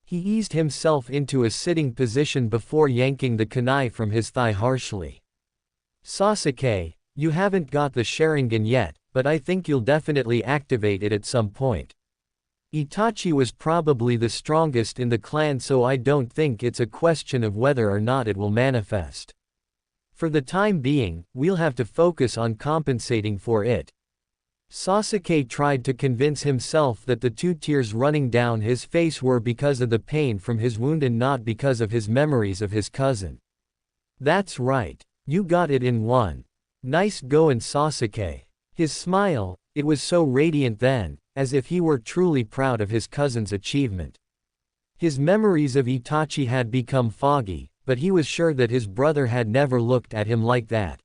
He eased himself into a sitting position before yanking the kunai from his thigh harshly. Sasuke, you haven't got the Sharingan yet, but I think you'll definitely activate it at some point. Itachi was probably the strongest in the clan, so I don't think it's a question of whether or not it will manifest. For the time being, we'll have to focus on compensating for it. Sasuke tried to convince himself that the 2 tears running down his face were because of the pain from his wound and not because of his memories of his cousin. That's right. You got it in one. Nice goin', Sasuke. His smile, it was so radiant then, as if he were truly proud of his cousin's achievement. His memories of Itachi had become foggy, but he was sure that his brother had never looked at him like that.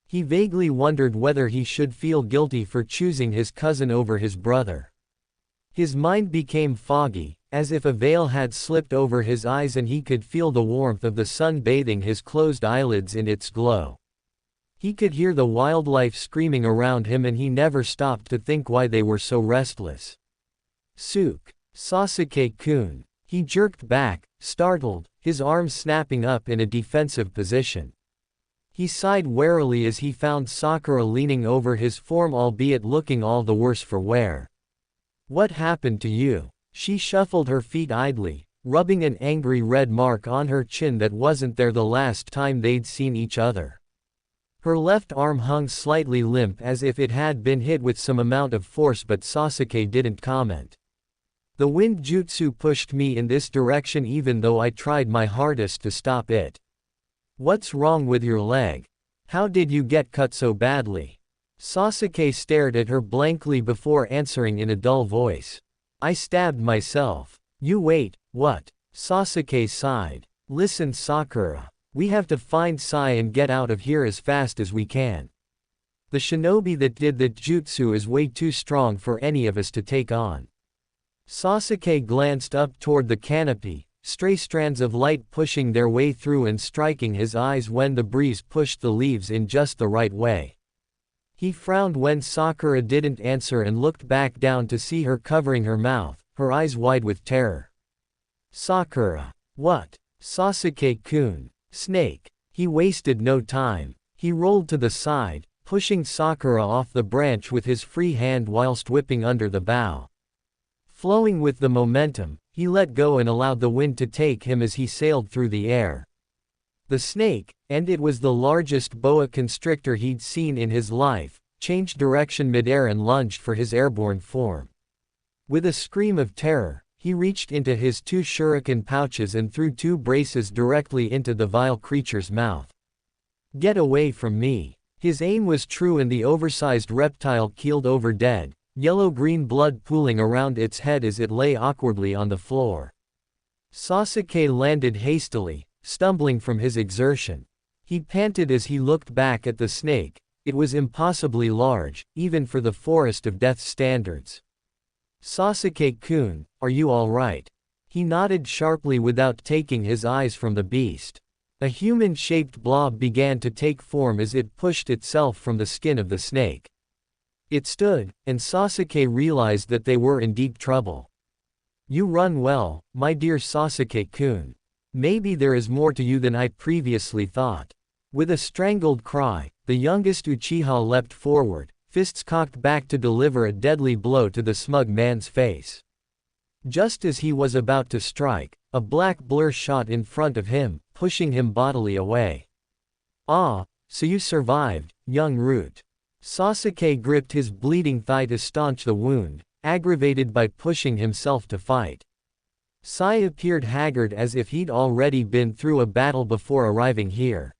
He vaguely wondered whether he should feel guilty for choosing his cousin over his brother. His mind became foggy, as if a veil had slipped over his eyes and he could feel the warmth of the sun bathing his closed eyelids in its glow. He could hear the wildlife screaming around him and he never stopped to think why they were so restless. Sook, Sasuke-kun. He jerked back, startled, his arms snapping up in a defensive position. He sighed warily as he found Sakura leaning over his form, albeit looking all the worse for wear. What happened to you? She shuffled her feet idly, rubbing an angry red mark on her chin that wasn't there the last time they'd seen each other. Her left arm hung slightly limp as if it had been hit with some amount of force, but Sasuke didn't comment. The wind jutsu pushed me in this direction even though I tried my hardest to stop it. What's wrong with your leg? How did you get cut so badly? Sasuke stared at her blankly before answering in a dull voice. I stabbed myself. You wait, what? Sasuke sighed. Listen, Sakura. We have to find Sai and get out of here as fast as we can. The shinobi that did that jutsu is way too strong for any of us to take on. Sasuke glanced up toward the canopy, stray strands of light pushing their way through and striking his eyes when the breeze pushed the leaves in just the right way. He frowned when Sakura didn't answer and looked back down to see her covering her mouth, her eyes wide with terror. Sakura. What? Sasuke-kun. Snake. He wasted no time. He rolled to the side, pushing Sakura off the branch with his free hand whilst whipping under the bough. Flowing with the momentum, he let go and allowed the wind to take him as he sailed through the air. The snake, and it was the largest boa constrictor he'd seen in his life, changed direction midair and lunged for his airborne form. With a scream of terror, he reached into his 2 shuriken pouches and threw 2 braces directly into the vile creature's mouth. Get away from me. His aim was true and the oversized reptile keeled over dead, yellow-green blood pooling around its head as it lay awkwardly on the floor. Sasuke landed hastily, stumbling from his exertion. He panted as he looked back at the snake. It was impossibly large, even for the Forest of Death's standards. Sasuke-kun, are you all right? He nodded sharply without taking his eyes from the beast. A human-shaped blob began to take form as it pushed itself from the skin of the snake. It stood, and Sasuke realized that they were in deep trouble. You run well, my dear Sasuke-kun. Maybe there is more to you than I previously thought. With a strangled cry, the youngest Uchiha leapt forward, fists cocked back to deliver a deadly blow to the smug man's face. Just as he was about to strike, a black blur shot in front of him, pushing him bodily away. Ah, so you survived, young Root. Sasuke gripped his bleeding thigh to staunch the wound, aggravated by pushing himself to fight. Sai appeared haggard as if he'd already been through a battle before arriving here.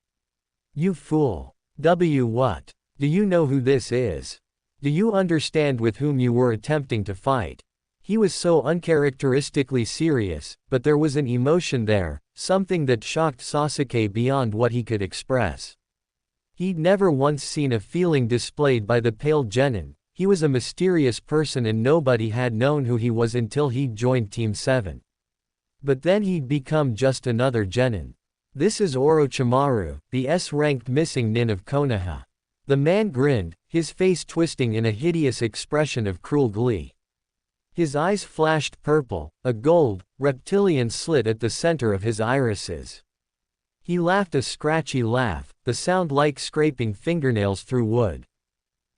You fool. What? Do you know who this is? Do you understand with whom you were attempting to fight? He was so uncharacteristically serious, but there was an emotion there, something that shocked Sasuke beyond what he could express. He'd never once seen a feeling displayed by the pale genin. He was a mysterious person and nobody had known who he was until he'd joined Team 7. But then he'd become just another genin. This is Orochimaru, the S-ranked missing nin of Konoha. The man grinned, his face twisting in a hideous expression of cruel glee. His eyes flashed purple, a gold, reptilian slit at the center of his irises. He laughed a scratchy laugh, the sound like scraping fingernails through wood.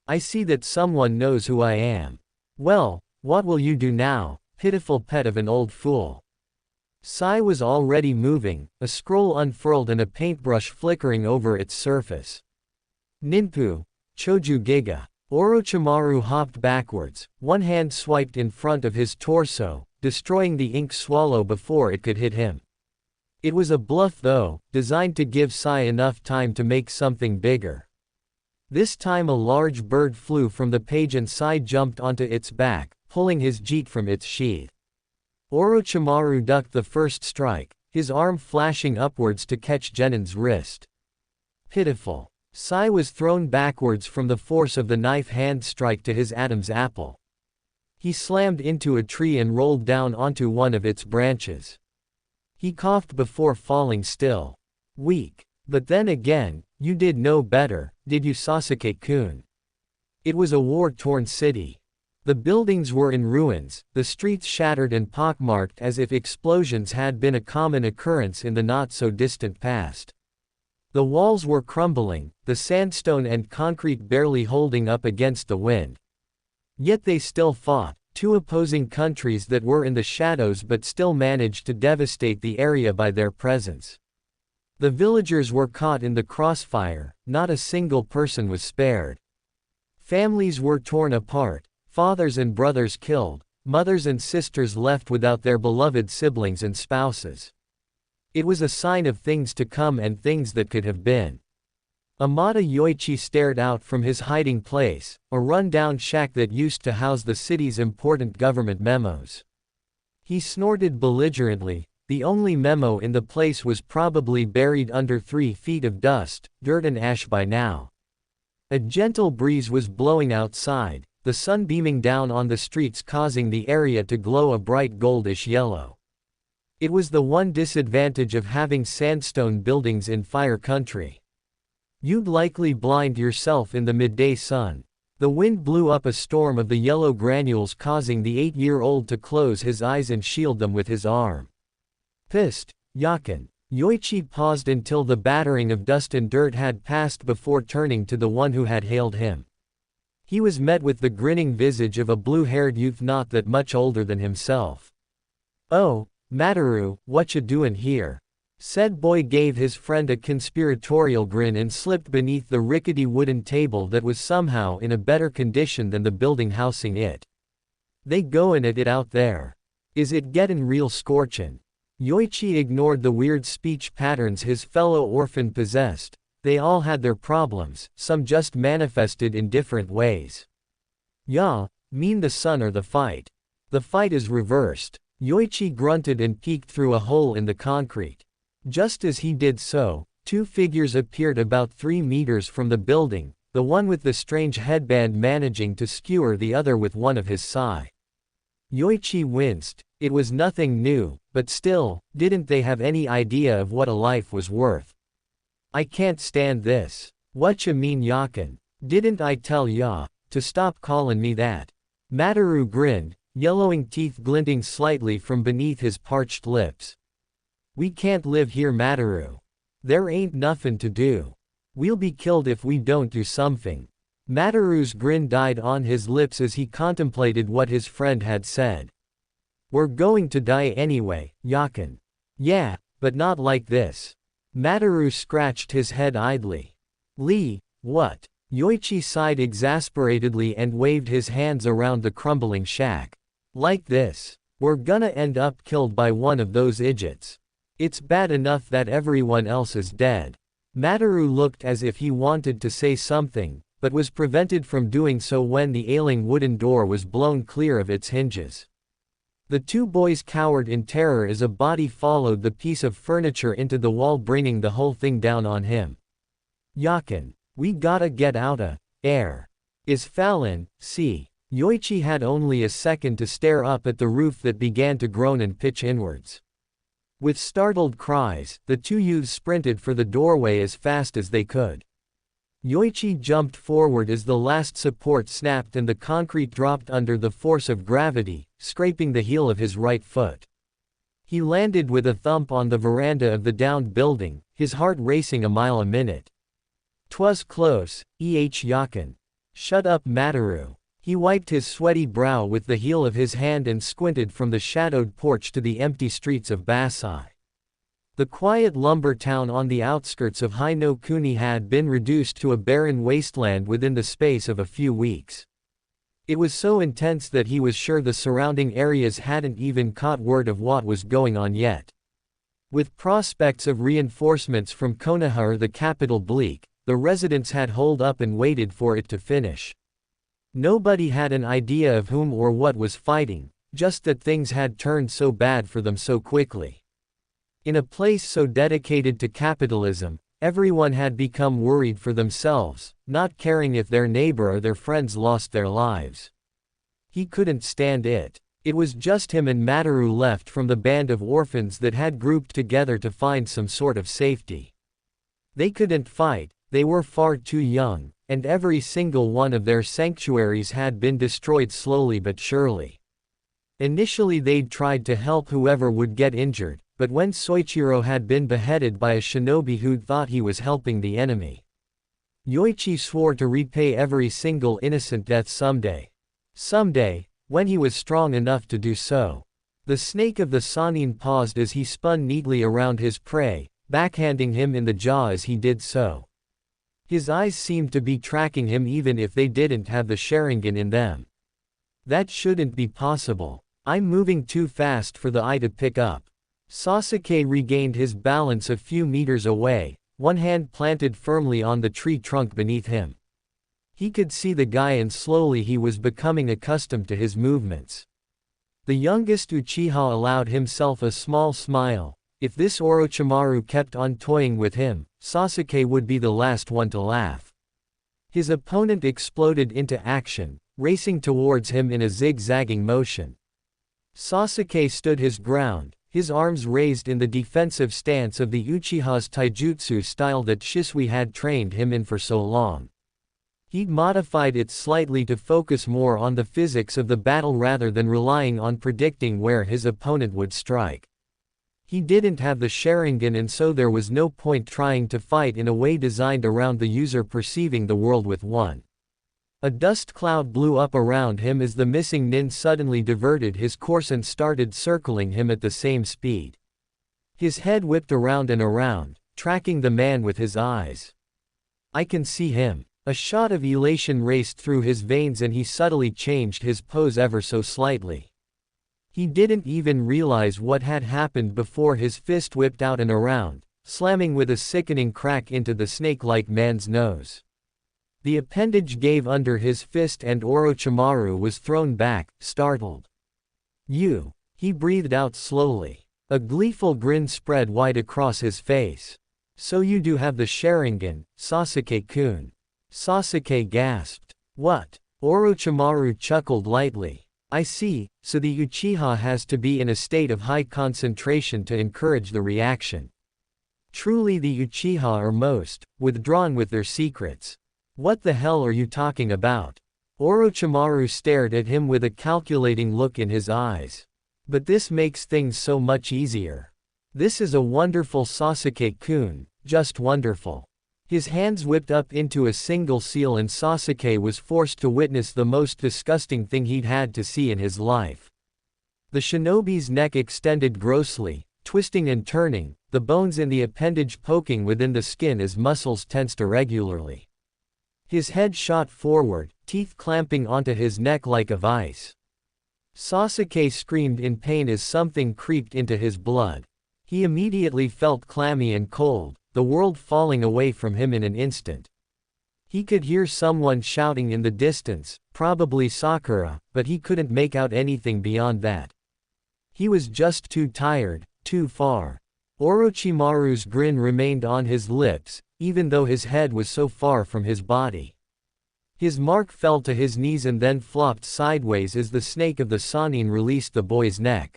I see that someone knows who I am. Well, what will you do now, pitiful pet of an old fool? Sai was already moving, a scroll unfurled and a paintbrush flickering over its surface. Ninpu, Choju Giga. Orochimaru hopped backwards, one hand swiped in front of his torso, destroying the ink swallow before it could hit him. It was a bluff though, designed to give Sai enough time to make something bigger. This time a large bird flew from the page and Sai jumped onto its back, pulling his jeet from its sheath. Orochimaru ducked the first strike, his arm flashing upwards to catch Genin's wrist. Pitiful. Sai was thrown backwards from the force of the knife hand strike to his Adam's apple. He slammed into a tree and rolled down onto one of its branches. He coughed before falling still. Weak. But then again, you did know better, did you, Sasuke-kun? It was a war-torn city. The buildings were in ruins, the streets shattered and pockmarked as if explosions had been a common occurrence in the not-so-distant past. The walls were crumbling, the sandstone and concrete barely holding up against the wind. Yet they still fought, two opposing countries that were in the shadows but still managed to devastate the area by their presence. The villagers were caught in the crossfire, not a single person was spared. Families were torn apart. Fathers and brothers killed, mothers and sisters left without their beloved siblings and spouses. It was a sign of things to come and things that could have been. Amada Yoichi stared out from his hiding place, a run-down shack that used to house the city's important government memos. He snorted belligerently. The only memo in the place was probably buried under 3 feet of dust, dirt and ash by now. A gentle breeze was blowing outside, the sun beaming down on the streets causing the area to glow a bright goldish yellow. It was the one disadvantage of having sandstone buildings in Fire Country. You'd likely blind yourself in the midday sun. The wind blew up a storm of the yellow granules causing the 8-year-old to close his eyes and shield them with his arm. Pissed, Yakin. Yoichi paused until the battering of dust and dirt had passed before turning to the one who had hailed him. He was met with the grinning visage of a blue-haired youth not that much older than himself. Oh, Mataru, what you doin' here? Said boy gave his friend a conspiratorial grin and slipped beneath the rickety wooden table that was somehow in a better condition than the building housing it. They goin' at it out there. Is it gettin' real scorchin'? Yoichi ignored the weird speech patterns his fellow orphan possessed. They all had their problems, some just manifested in different ways. Ya, mean the sun or the fight? The fight is reversed. Yoichi grunted and peeked through a hole in the concrete. Just as he did so, 2 figures appeared about 3 meters from the building, the one with the strange headband managing to skewer the other with one of his sai. Yoichi winced. It was nothing new, but still, didn't they have any idea of what a life was worth? I can't stand this. Whatcha mean, Yakin? Didn't I tell ya to stop callin' me that? Mataru grinned, yellowing teeth glinting slightly from beneath his parched lips. We can't live here, Mataru. There ain't nothin' to do. We'll be killed if we don't do something. Mataru's grin died on his lips as he contemplated what his friend had said. We're going to die anyway, Yakin. Yeah, but not like this. Mataru scratched his head idly. Lee, what? Yoichi sighed exasperatedly and waved his hands around the crumbling shack. Like this. We're gonna end up killed by one of those idiots. It's bad enough that everyone else is dead. Mataru looked as if he wanted to say something, but was prevented from doing so when the ailing wooden door was blown clear of its hinges. The two boys cowered in terror as a body followed the piece of furniture into the wall, bringing the whole thing down on him. Yakin. We gotta get outta air. Is Fallon, see. Yoichi had only a second to stare up at the roof that began to groan and pitch inwards. With startled cries, the two youths sprinted for the doorway as fast as they could. Yoichi jumped forward as the last support snapped and the concrete dropped under the force of gravity, scraping the heel of his right foot. He landed with a thump on the veranda of the downed building, his heart racing a mile a minute. "'Twas close, Yakin. Shut up, Mataru." He wiped his sweaty brow with the heel of his hand and squinted from the shadowed porch to the empty streets of Basai. The quiet lumber town on the outskirts of Hi-no-Kuni had been reduced to a barren wasteland within the space of a few weeks. It was so intense that he was sure the surrounding areas hadn't even caught word of what was going on yet. With prospects of reinforcements from Konoha or the capital bleak, the residents had holed up and waited for it to finish. Nobody had an idea of whom or what was fighting, just that things had turned so bad for them so quickly. In a place so dedicated to capitalism, everyone had become worried for themselves, not caring if their neighbor or their friends lost their lives. He couldn't stand it. It was just him and Mataru left from the band of orphans that had grouped together to find some sort of safety. They couldn't fight, they were far too young, and every single one of their sanctuaries had been destroyed slowly but surely. Initially they'd tried to help whoever would get injured, but when Soichiro had been beheaded by a shinobi who'd thought he was helping the enemy, Yoichi swore to repay every single innocent death someday. Someday, when he was strong enough to do so. The snake of the Sanin paused as he spun neatly around his prey, backhanding him in the jaw as he did so. His eyes seemed to be tracking him even if they didn't have the Sharingan in them. That shouldn't be possible. I'm moving too fast for the eye to pick up. Sasuke regained his balance a few meters away, one hand planted firmly on the tree trunk beneath him. He could see the guy and slowly he was becoming accustomed to his movements. The youngest Uchiha allowed himself a small smile. If this Orochimaru kept on toying with him, Sasuke would be the last one to laugh. His opponent exploded into action, racing towards him in a zigzagging motion. Sasuke stood his ground, his arms raised in the defensive stance of the Uchiha's taijutsu style that Shisui had trained him in for so long. He'd modified it slightly to focus more on the physics of the battle rather than relying on predicting where his opponent would strike. He didn't have the Sharingan and so there was no point trying to fight in a way designed around the user perceiving the world with one. A dust cloud blew up around him as the missing nin suddenly diverted his course and started circling him at the same speed. His head whipped around and around, tracking the man with his eyes. I can see him. A shot of elation raced through his veins and he subtly changed his pose ever so slightly. He didn't even realize what had happened before his fist whipped out and around, slamming with a sickening crack into the snake-like man's nose. The appendage gave under his fist and Orochimaru was thrown back, startled. "You," he breathed out slowly. A gleeful grin spread wide across his face. "So you do have the Sharingan, Sasuke-kun." Sasuke gasped. "What?" Orochimaru chuckled lightly. "I see, so the Uchiha has to be in a state of high concentration to encourage the reaction. Truly the Uchiha are most withdrawn with their secrets. What the hell are you talking about?" Orochimaru stared at him with a calculating look in his eyes. "But this makes things so much easier. This is a wonderful Sasuke-kun, just wonderful." His hands whipped up into a single seal and Sasuke was forced to witness the most disgusting thing he'd had to see in his life. The shinobi's neck extended grossly, twisting and turning, the bones in the appendage poking within the skin as muscles tensed irregularly. His head shot forward, teeth clamping onto his neck like a vice. Sasuke screamed in pain as something creeped into his blood. He immediately felt clammy and cold, the world falling away from him in an instant. He could hear someone shouting in the distance, probably Sakura, but he couldn't make out anything beyond that. He was just too tired, too far. Orochimaru's grin remained on his lips, even though his head was so far from his body. His mark fell to his knees and then flopped sideways as the snake of the Sannin released the boy's neck.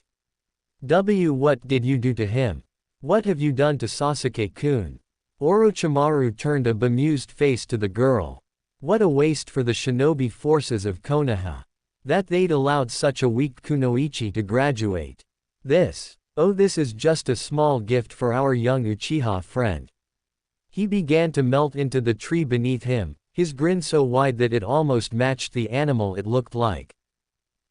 What did you do to him? What have you done to Sasuke-kun? Orochimaru turned a bemused face to the girl. What a waste for the shinobi forces of Konoha. That they'd allowed such a weak kunoichi to graduate. This is just a small gift for our young Uchiha friend. He began to melt into the tree beneath him, his grin so wide that it almost matched the animal it looked like.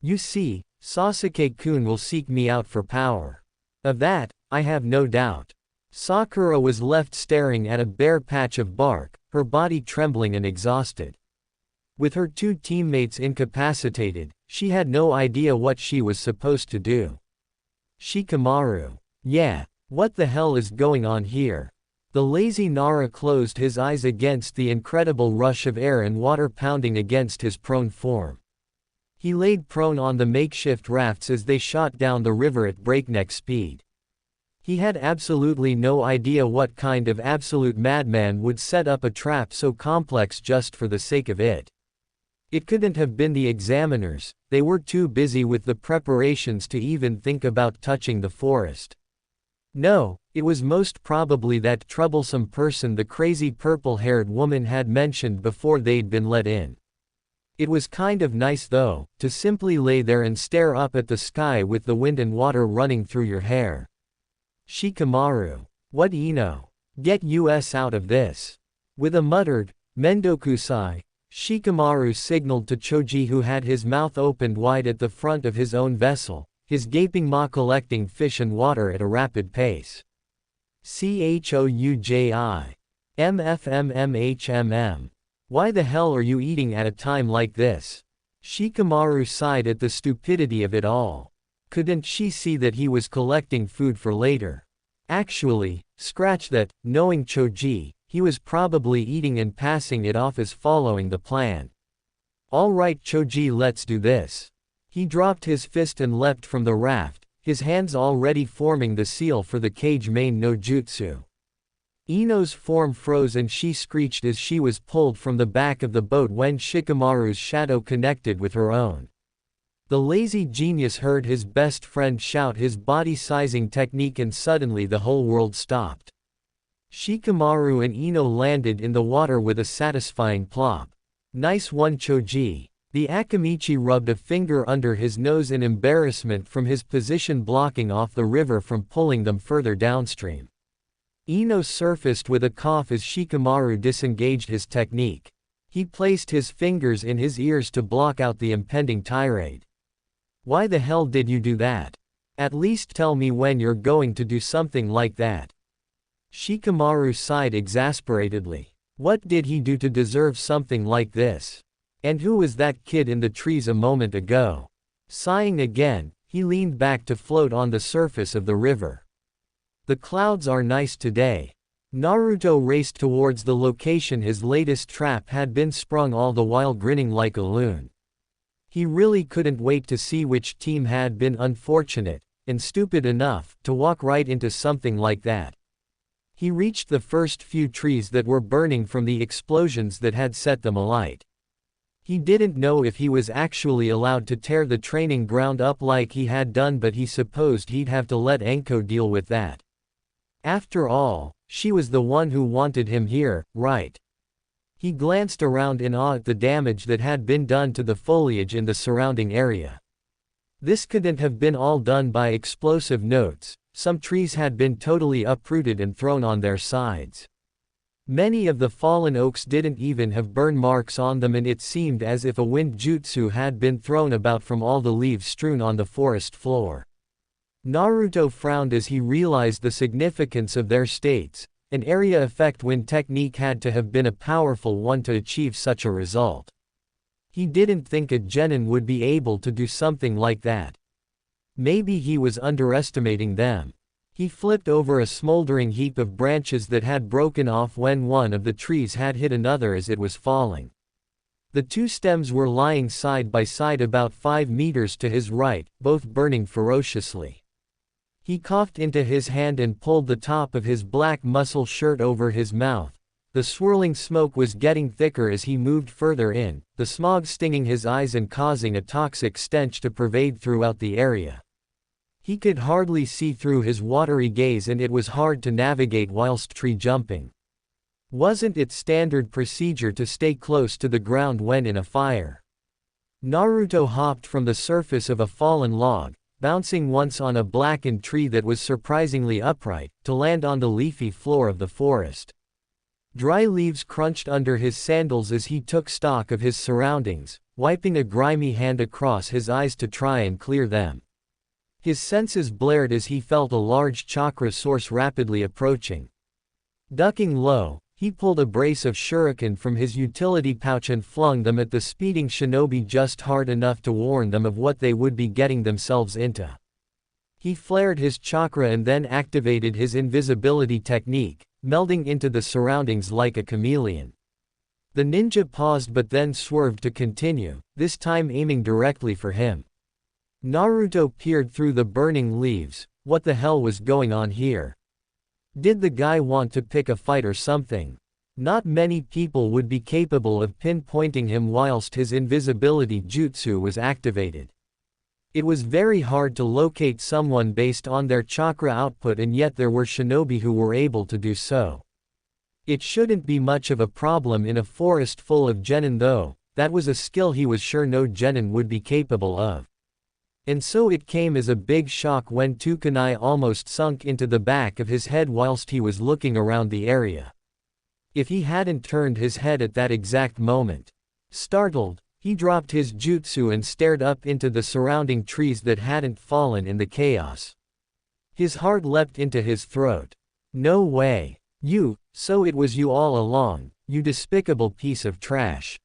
You see, Sasuke-kun will seek me out for power. Of that, I have no doubt. Sakura was left staring at a bare patch of bark, her body trembling and exhausted. With her two teammates incapacitated, she had no idea what she was supposed to do. Shikamaru. Yeah, what the hell is going on here? The lazy Nara closed his eyes against the incredible rush of air and water pounding against his prone form. He laid prone on the makeshift rafts as they shot down the river at breakneck speed. He had absolutely no idea what kind of absolute madman would set up a trap so complex just for the sake of it. It couldn't have been the examiners, they were too busy with the preparations to even think about touching the forest. No, it was most probably that troublesome person the crazy purple-haired woman had mentioned before they'd been let in. It was kind of nice though, to simply lay there and stare up at the sky with the wind and water running through your hair. Shikamaru. What Ino? Get us out of this. With a muttered, Mendokusai, Shikamaru signaled to Choji, who had his mouth opened wide at the front of his own vessel, his gaping maw collecting fish and water at a rapid pace. Chouji. MFMMHMM. Why the hell are you eating at a time like this? Shikamaru sighed at the stupidity of it all. Couldn't she see that he was collecting food for later? Actually, scratch that, knowing Choji, he was probably eating and passing it off as following the plan. Alright Choji, let's do this. He dropped his fist and leapt from the raft, his hands already forming the seal for the Kage main no jutsu. Ino's form froze and she screeched as she was pulled from the back of the boat when Shikamaru's shadow connected with her own. The lazy genius heard his best friend shout his body-sizing technique and suddenly the whole world stopped. Shikamaru and Ino landed in the water with a satisfying plop. Nice one Choji. The Akamichi rubbed a finger under his nose in embarrassment from his position blocking off the river from pulling them further downstream. Ino surfaced with a cough as Shikamaru disengaged his technique. He placed his fingers in his ears to block out the impending tirade. Why the hell did you do that? At least tell me when you're going to do something like that. Shikamaru sighed exasperatedly. What did he do to deserve something like this? And who was that kid in the trees a moment ago? Sighing again, he leaned back to float on the surface of the river. The clouds are nice today. Naruto raced towards the location his latest trap had been sprung, all the while grinning like a loon. He really couldn't wait to see which team had been unfortunate, and stupid enough, to walk right into something like that. He reached the first few trees that were burning from the explosions that had set them alight. He didn't know if he was actually allowed to tear the training ground up like he had done, but he supposed he'd have to let Anko deal with that. After all, she was the one who wanted him here, right? He glanced around in awe at the damage that had been done to the foliage in the surrounding area. This couldn't have been all done by explosive notes. Some trees had been totally uprooted and thrown on their sides. Many of the fallen oaks didn't even have burn marks on them, and it seemed as if a wind jutsu had been thrown about from all the leaves strewn on the forest floor. Naruto frowned as he realized the significance of their states. An area effect wind technique had to have been a powerful one to achieve such a result. He didn't think a genin would be able to do something like that. Maybe he was underestimating them. He flipped over a smoldering heap of branches that had broken off when one of the trees had hit another as it was falling. The two stems were lying side by side about 5 meters to his right, both burning ferociously. He coughed into his hand and pulled the top of his black muscle shirt over his mouth. The swirling smoke was getting thicker as he moved further in, the smog stinging his eyes and causing a toxic stench to pervade throughout the area. He could hardly see through his watery gaze and it was hard to navigate whilst tree jumping. Wasn't it standard procedure to stay close to the ground when in a fire? Naruto hopped from the surface of a fallen log, bouncing once on a blackened tree that was surprisingly upright, to land on the leafy floor of the forest. Dry leaves crunched under his sandals as he took stock of his surroundings, wiping a grimy hand across his eyes to try and clear them. His senses blared as he felt a large chakra source rapidly approaching. Ducking low, he pulled a brace of shuriken from his utility pouch and flung them at the speeding shinobi just hard enough to warn them of what they would be getting themselves into. He flared his chakra and then activated his invisibility technique, melding into the surroundings like a chameleon. The ninja paused but then swerved to continue, this time aiming directly for him. Naruto peered through the burning leaves. What the hell was going on here? Did the guy want to pick a fight or something? Not many people would be capable of pinpointing him whilst his invisibility jutsu was activated. It was very hard to locate someone based on their chakra output, and yet there were shinobi who were able to do so. It shouldn't be much of a problem in a forest full of genin though. That was a skill he was sure no genin would be capable of. And so it came as a big shock when two kunai almost sunk into the back of his head whilst he was looking around the area. If he hadn't turned his head at that exact moment. Startled, he dropped his jutsu and stared up into the surrounding trees that hadn't fallen in the chaos. His heart leapt into his throat. No way. So it was you all along, you despicable piece of trash.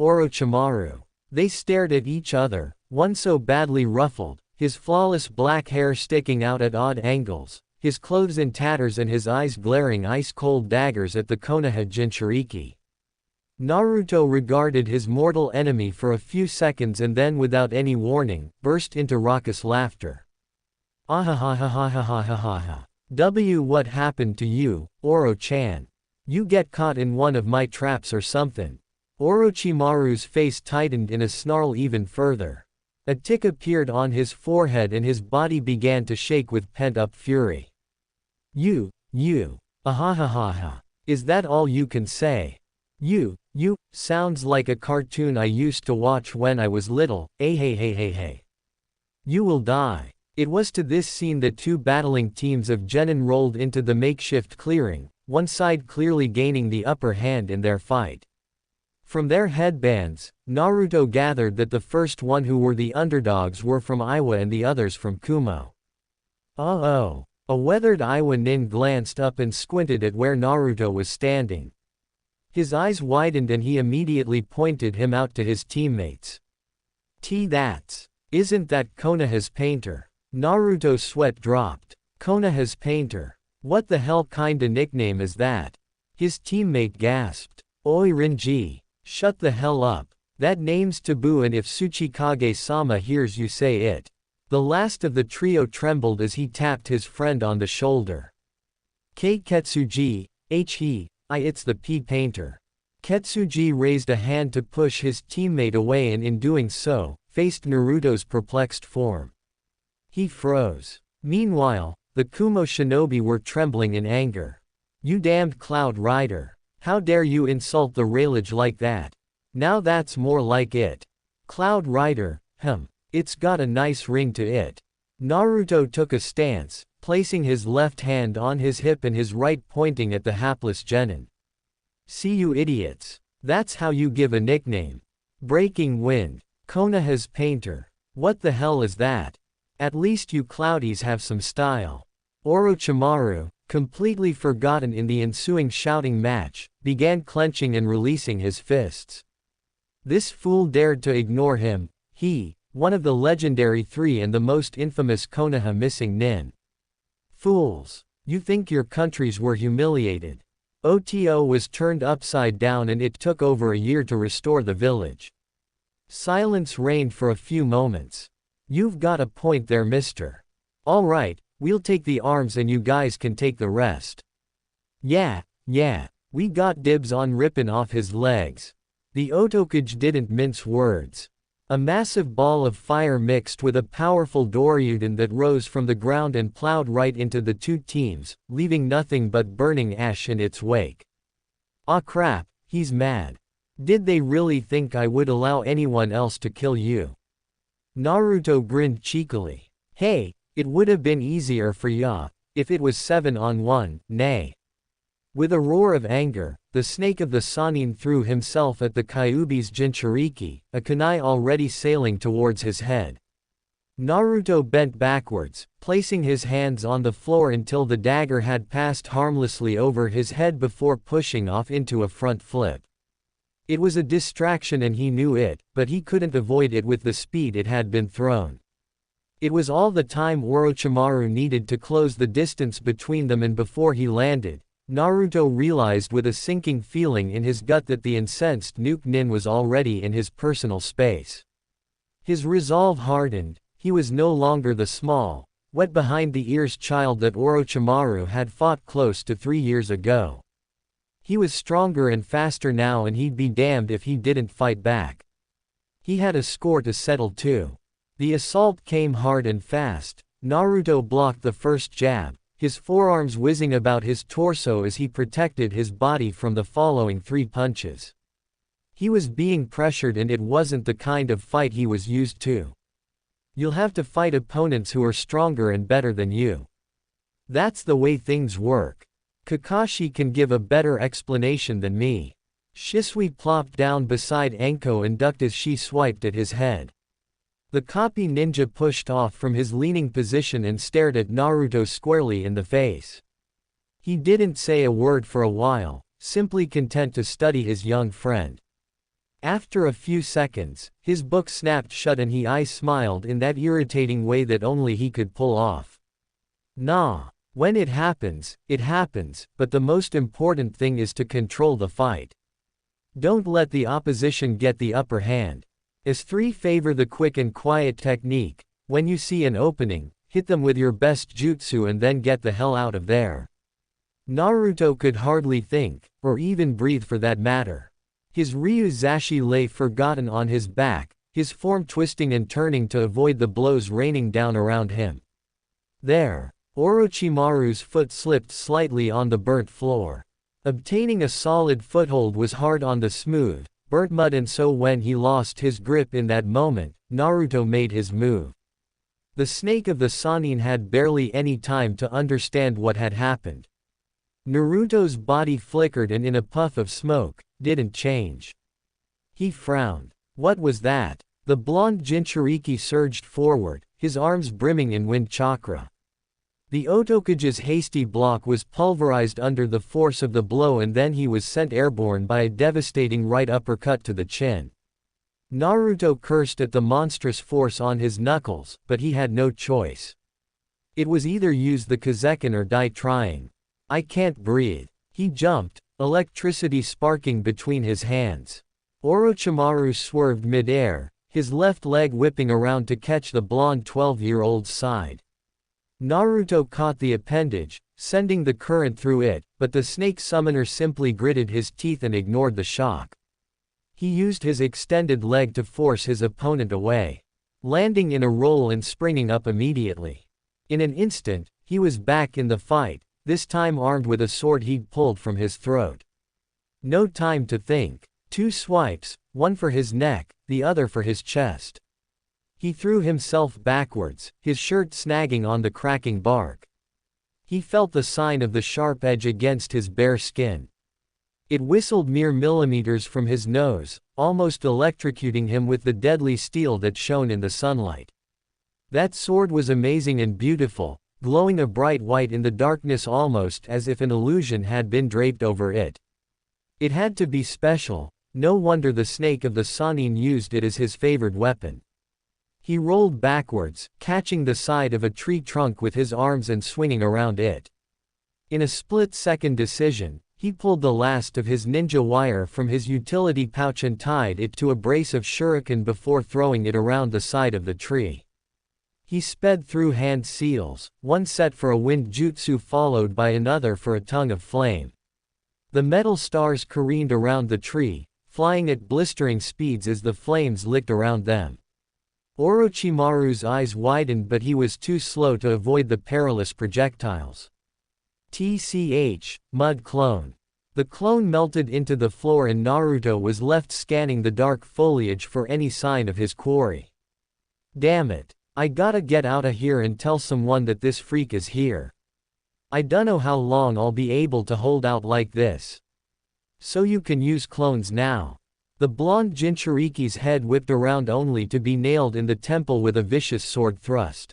Orochimaru. They stared at each other, one so badly ruffled, his flawless black hair sticking out at odd angles, his clothes in tatters and his eyes glaring ice-cold daggers at the Konoha Jinchuriki. Naruto regarded his mortal enemy for a few seconds and then without any warning, burst into raucous laughter. Ahahahahahahaha. What happened to you, Oro-chan? You get caught in one of my traps or something? Orochimaru's face tightened in a snarl even further. A tick appeared on his forehead and his body began to shake with pent-up fury. You, ahahahaha. Is that all you can say? You, sounds like a cartoon I used to watch when I was little, hey. You will die. It was to this scene that two battling teams of genin rolled into the makeshift clearing, one side clearly gaining the upper hand in their fight. From their headbands, Naruto gathered that the first one who were the underdogs were from Iwa and the others from Kumo. Oh. A weathered Iwa nin glanced up and squinted at where Naruto was standing. His eyes widened and he immediately pointed him out to his teammates. Isn't that Konoha's painter? Naruto's sweat dropped. Konoha's painter? What the hell kinda nickname is that? His teammate gasped. Oi Rinji. Shut the hell up. That name's taboo and if Tsuchikage-sama hears you say it. The last of the trio trembled as he tapped his friend on the shoulder. Ketsuji, it's the painter. Ketsuji raised a hand to push his teammate away and in doing so, faced Naruto's perplexed form. He froze. Meanwhile, the Kumo shinobi were trembling in anger. You damned Cloud Rider. How dare you insult the Railage like that? Now that's more like it. Cloud Rider, it's got a nice ring to it. Naruto took a stance, placing his left hand on his hip and his right pointing at the hapless genin. See you idiots. That's how you give a nickname. Breaking Wind. Konoha's painter. What the hell is that? At least you Cloudies have some style. Orochimaru, completely forgotten in the ensuing shouting match, began clenching and releasing his fists. This fool dared to ignore him, he, one of the legendary three and the most infamous Konoha missing nin. Fools! You think your countries were humiliated. Oto was turned upside down and it took over a year to restore the village. Silence reigned for a few moments. You've got a point there, mister. Alright, we'll take the arms and you guys can take the rest. Yeah, we got dibs on ripping off his legs. The Otokage didn't mince words. A massive ball of fire mixed with a powerful Doryuden that rose from the ground and plowed right into the two teams, leaving nothing but burning ash in its wake. Ah crap, he's mad. Did they really think I would allow anyone else to kill you? Naruto grinned cheekily. Hey, it would have been easier for ya, if it was 7-on-1, nay. With a roar of anger, the snake of the Sannin threw himself at the Kyuubi's Jinchuriki, a kunai already sailing towards his head. Naruto bent backwards, placing his hands on the floor until the dagger had passed harmlessly over his head before pushing off into a front flip. It was a distraction and he knew it, but he couldn't avoid it with the speed it had been thrown. It was all the time Orochimaru needed to close the distance between them, and before he landed, Naruto realized with a sinking feeling in his gut that the incensed Nuke Nin was already in his personal space. His resolve hardened. He was no longer the small, wet behind the ears child that Orochimaru had fought close to 3 years ago. He was stronger and faster now, and he'd be damned if he didn't fight back. He had a score to settle too. The assault came hard and fast. Naruto blocked the first jab, his forearms whizzing about his torso as he protected his body from the following 3 punches. He was being pressured and it wasn't the kind of fight he was used to. You'll have to fight opponents who are stronger and better than you. That's the way things work. Kakashi can give a better explanation than me. Shisui plopped down beside Anko and ducked as she swiped at his head. The copy ninja pushed off from his leaning position and stared at Naruto squarely in the face. He didn't say a word for a while, simply content to study his young friend. After a few seconds, his book snapped shut and he smiled in that irritating way that only he could pull off. Nah, when it happens, but the most important thing is to control the fight. Don't let the opposition get the upper hand. As-3 favor the quick and quiet technique. When you see an opening, hit them with your best jutsu and then get the hell out of there. Naruto could hardly think, or even breathe for that matter. His Ryuzashi lay forgotten on his back, his form twisting and turning to avoid the blows raining down around him. There, Orochimaru's foot slipped slightly on the burnt floor. Obtaining a solid foothold was hard on the smooth, burnt mud, and so when he lost his grip in that moment, Naruto made his move. The snake of the Sannin had barely any time to understand what had happened. Naruto's body flickered and in a puff of smoke, didn't change. He frowned. What was that? The blonde Jinchuriki surged forward, his arms brimming in wind chakra. The Otokage's hasty block was pulverized under the force of the blow and then he was sent airborne by a devastating right uppercut to the chin. Naruto cursed at the monstrous force on his knuckles, but he had no choice. It was either use the Kazekin or die trying. I can't breathe. He jumped, electricity sparking between his hands. Orochimaru swerved mid-air, his left leg whipping around to catch the blonde 12-year-old's side. Naruto caught the appendage, sending the current through it, but the snake summoner simply gritted his teeth and ignored the shock. He used his extended leg to force his opponent away, landing in a roll and springing up immediately. In an instant, he was back in the fight, this time armed with a sword he'd pulled from his throat. No time to think. 2 swipes, one for his neck, the other for his chest. He threw himself backwards, his shirt snagging on the cracking bark. He felt the sign of the sharp edge against his bare skin. It whistled mere millimeters from his nose, almost electrocuting him with the deadly steel that shone in the sunlight. That sword was amazing and beautiful, glowing a bright white in the darkness almost as if an illusion had been draped over it. It had to be special, no wonder the snake of the Sannin used it as his favored weapon. He rolled backwards, catching the side of a tree trunk with his arms and swinging around it. In a split-second decision, he pulled the last of his ninja wire from his utility pouch and tied it to a brace of shuriken before throwing it around the side of the tree. He sped through hand seals, one set for a wind jutsu followed by another for a tongue of flame. The metal stars careened around the tree, flying at blistering speeds as the flames licked around them. Orochimaru's eyes widened, but he was too slow to avoid the perilous projectiles. TCH, mud clone. The clone melted into the floor and Naruto was left scanning the dark foliage for any sign of his quarry. Damn it. I gotta get outta here and tell someone that this freak is here. I dunno how long I'll be able to hold out like this. So you can use clones now. The blonde Jinchuriki's head whipped around only to be nailed in the temple with a vicious sword thrust.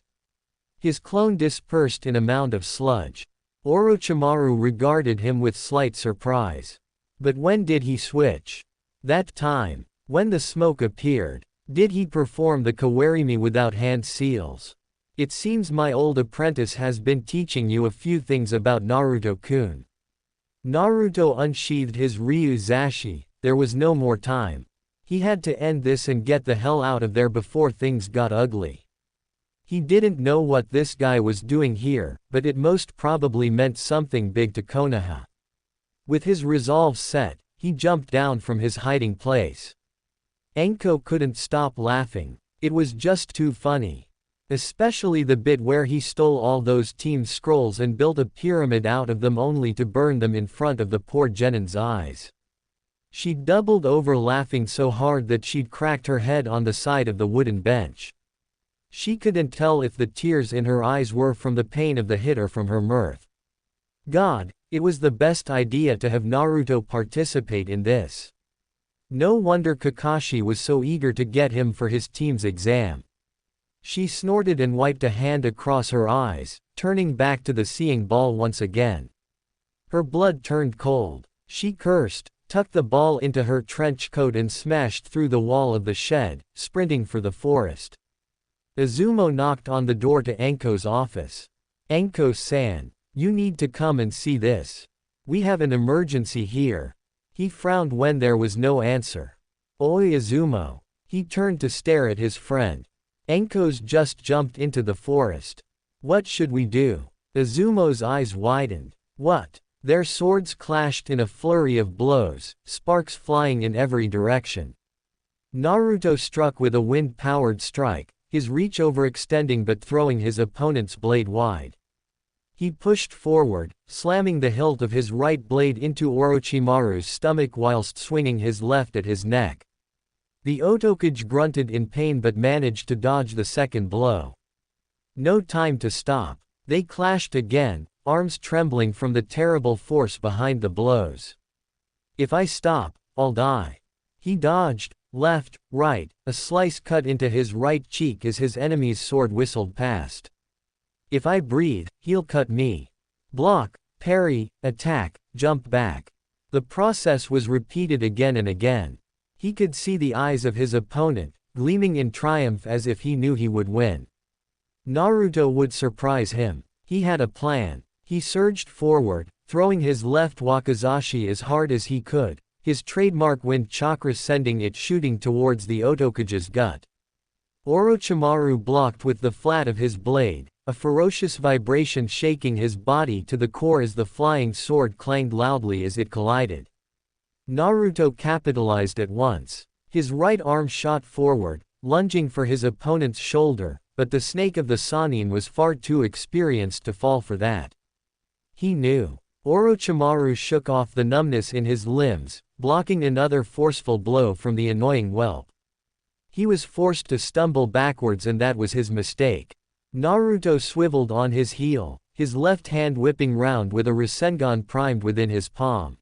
His clone dispersed in a mound of sludge. Orochimaru regarded him with slight surprise. But when did he switch? That time, when the smoke appeared, did he perform the kawarimi without hand seals? It seems my old apprentice has been teaching you a few things about Naruto-kun. Naruto unsheathed his Ryu-zashi, there was no more time. He had to end this and get the hell out of there before things got ugly. He didn't know what this guy was doing here, but it most probably meant something big to Konoha. With his resolve set, he jumped down from his hiding place. Anko couldn't stop laughing. It was just too funny. Especially the bit where he stole all those team scrolls and built a pyramid out of them only to burn them in front of the poor Genin's eyes. She doubled over laughing so hard that she'd cracked her head on the side of the wooden bench. She couldn't tell if the tears in her eyes were from the pain of the hit or from her mirth. God, it was the best idea to have Naruto participate in this. No wonder Kakashi was so eager to get him for his team's exam. She snorted and wiped a hand across her eyes, turning back to the seeing ball once again. Her blood turned cold. She cursed, tucked the ball into her trench coat and smashed through the wall of the shed, sprinting for the forest. Izumo knocked on the door to Anko's office. Anko-san, you need to come and see this. We have an emergency here. He frowned when there was no answer. Oi Izumo. He turned to stare at his friend. Anko's just jumped into the forest. What should we do? Izumo's eyes widened. What? Their swords clashed in a flurry of blows, sparks flying in every direction. Naruto struck with a wind-powered strike, his reach overextending but throwing his opponent's blade wide. He pushed forward, slamming the hilt of his right blade into Orochimaru's stomach whilst swinging his left at his neck. The Otokage grunted in pain but managed to dodge the second blow. No time to stop. They clashed again, arms trembling from the terrible force behind the blows. If I stop, I'll die. He dodged, left, right, a slice cut into his right cheek as his enemy's sword whistled past. If I breathe, he'll cut me. Block, parry, attack, jump back. The process was repeated again and again. He could see the eyes of his opponent, gleaming in triumph as if he knew he would win. Naruto would surprise him. He had a plan. He surged forward, throwing his left wakizashi as hard as he could, his trademark wind chakra sending it shooting towards the Otokage's gut. Orochimaru blocked with the flat of his blade, a ferocious vibration shaking his body to the core as the flying sword clanged loudly as it collided. Naruto capitalized at once. His right arm shot forward, lunging for his opponent's shoulder, but the snake of the Sannin was far too experienced to fall for that. He knew. Orochimaru shook off the numbness in his limbs, blocking another forceful blow from the annoying whelp. He was forced to stumble backwards and that was his mistake. Naruto swiveled on his heel, his left hand whipping round with a Rasengan primed within his palm.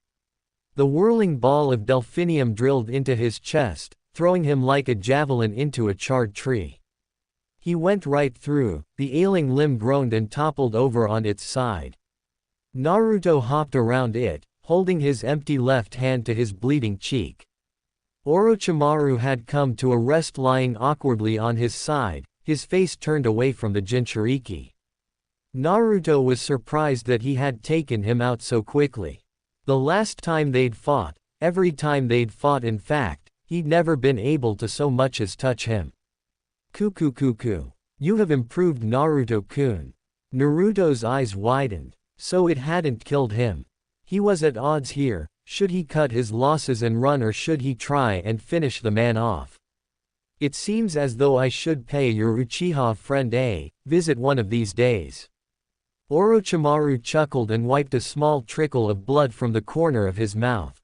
The whirling ball of delphinium drilled into his chest, throwing him like a javelin into a charred tree. He went right through, the ailing limb groaned and toppled over on its side. Naruto hopped around it, holding his empty left hand to his bleeding cheek. Orochimaru had come to a rest lying awkwardly on his side, his face turned away from the Jinchuriki. Naruto was surprised that he had taken him out so quickly. The last time they'd fought, every time they'd fought in fact, he'd never been able to so much as touch him. Kuku. You have improved, Naruto-kun. Naruto's eyes widened. So it hadn't killed him. He was at odds here. Should he cut his losses and run, or should he try and finish the man off? It seems as though I should pay your Uchiha friend a visit one of these days. Orochimaru chuckled and wiped a small trickle of blood from the corner of his mouth.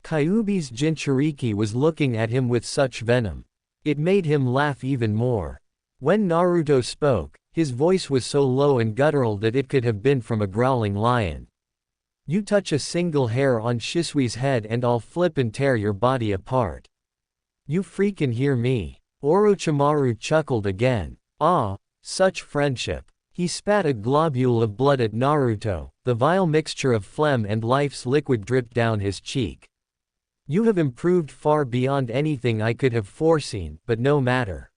Kyuubi's Jinchuriki was looking at him with such venom. It made him laugh even more. When Naruto spoke, his voice was so low and guttural that it could have been from a growling lion. You touch a single hair on Shisui's head and I'll flip and tear your body apart. You freakin' hear me? Orochimaru chuckled again. Ah, such friendship. He spat a globule of blood at Naruto, the vile mixture of phlegm and life's liquid dripped down his cheek. You have improved far beyond anything I could have foreseen, but no matter.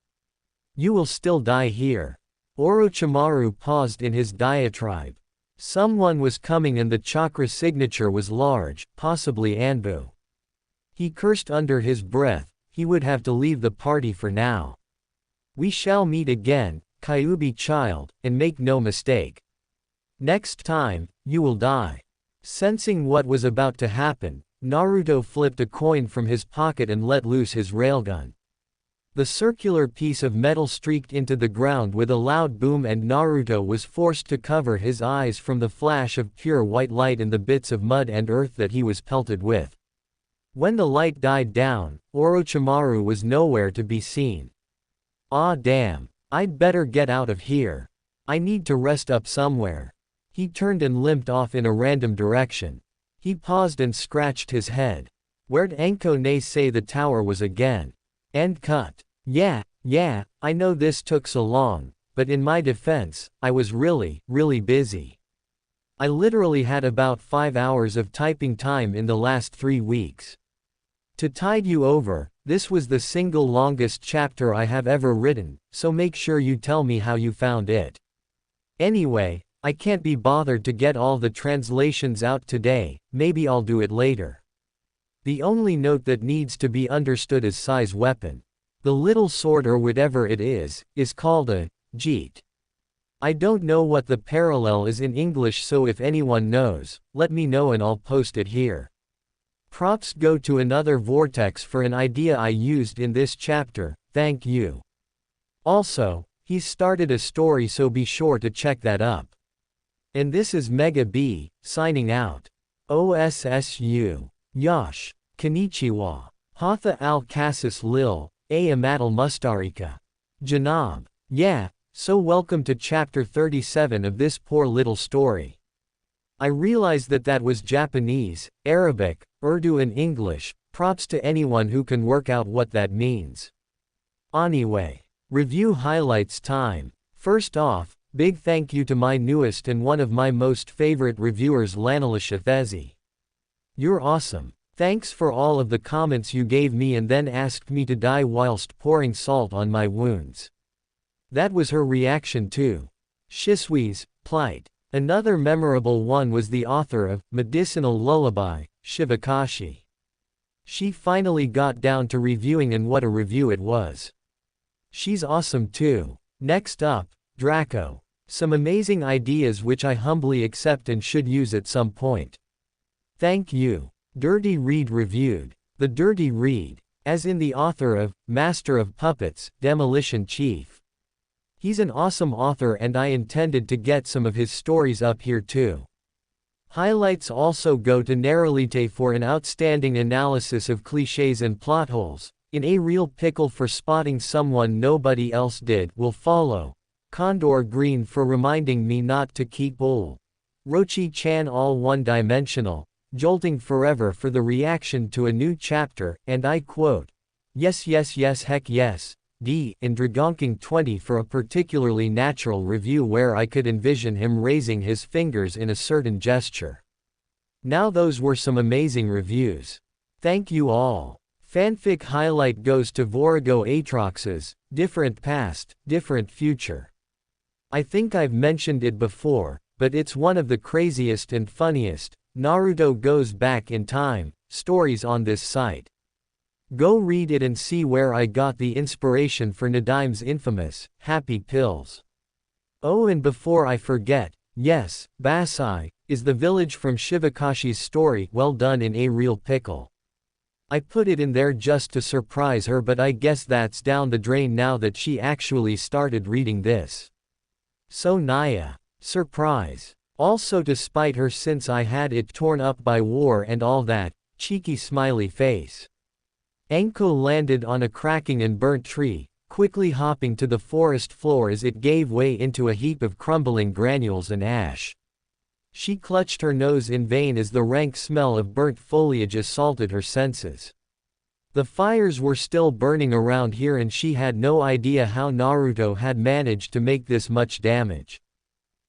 You will still die here. Orochimaru paused in his diatribe. Someone was coming and the chakra signature was large, possibly Anbu. He cursed under his breath, he would have to leave the party for now. We shall meet again, Kyuubi child, and make no mistake. Next time, you will die. Sensing what was about to happen, Naruto flipped a coin from his pocket and let loose his railgun. The circular piece of metal streaked into the ground with a loud boom and Naruto was forced to cover his eyes from the flash of pure white light and the bits of mud and earth that he was pelted with. When the light died down, Orochimaru was nowhere to be seen. Ah damn, I'd better get out of here. I need to rest up somewhere. He turned and limped off in a random direction. He paused and scratched his head. Where'd Anko say the tower was again? End cut. Yeah, I know this took so long, but in my defense, I was really busy. I literally had about 5 hours of typing time in the last 3 weeks. To tide you over, this was the single longest chapter I have ever written, so make sure you tell me how you found it. Anyway, I can't be bothered to get all the translations out today, maybe I'll do it later. The only note that needs to be understood is size weapon. The little sword or whatever it is called a jeet. I don't know what the parallel is in English, so if anyone knows, let me know and I'll post it here. Props go to Another Vortex for an idea I used in this chapter, thank you. Also, he's started a story, so be sure to check that up. And this is Mega B, signing out. OSSU. Yash. Konnichiwa. Hatha al-Kassis Lil, A Amatal Mustarika. Janab. Yeah, so welcome to chapter 37 of this poor little story. I realize that was Japanese, Arabic, Urdu and English, props to anyone who can work out what that means. Anyway. Review highlights time. First off, big thank you to my newest and one of my most favorite reviewers, Lanalisha Thezi. You're awesome. Thanks for all of the comments you gave me and then asked me to die whilst pouring salt on my wounds. That was her reaction to Shisui's plight. Another memorable one was the author of Medicinal Lullaby, Shivakashi. She finally got down to reviewing, and what a review it was. She's awesome too. Next up, Draco. Some amazing ideas which I humbly accept and should use at some point. Thank you. Dirty Reed reviewed. The Dirty Reed, as in the author of Master of Puppets, Demolition Chief. He's an awesome author and I intended to get some of his stories up here too. Highlights also go to Naralite for an outstanding analysis of cliches and plot holes. In a real pickle for spotting someone nobody else did. Will follow. Condor Green for reminding me not to keep bull. Rochi-chan all one-dimensional. Jolting Forever for the reaction to a new chapter, and I quote, yes heck yes, D. in Dragonking 20 for a particularly natural review where I could envision him raising his fingers in a certain gesture. Now those were some amazing reviews. Thank you all. Fanfic highlight goes to Vorigo Atrox's, Different Past, Different Future. I think I've mentioned it before, but it's one of the craziest and funniest, Naruto goes back in time, stories on this site. Go read it and see where I got the inspiration for Nadime's infamous, Happy Pills. Oh, and before I forget, yes, Basai, is the village from Shivakashi's story, well done in a real pickle. I put it in there just to surprise her, but I guess that's down the drain now that she actually started reading this. So Naya. Surprise. Also despite her since I had it torn up by war and all that, cheeky smiley face. Anko landed on a cracking and burnt tree, quickly hopping to the forest floor as it gave way into a heap of crumbling granules and ash. She clutched her nose in vain as the rank smell of burnt foliage assaulted her senses. The fires were still burning around here and she had no idea how Naruto had managed to make this much damage.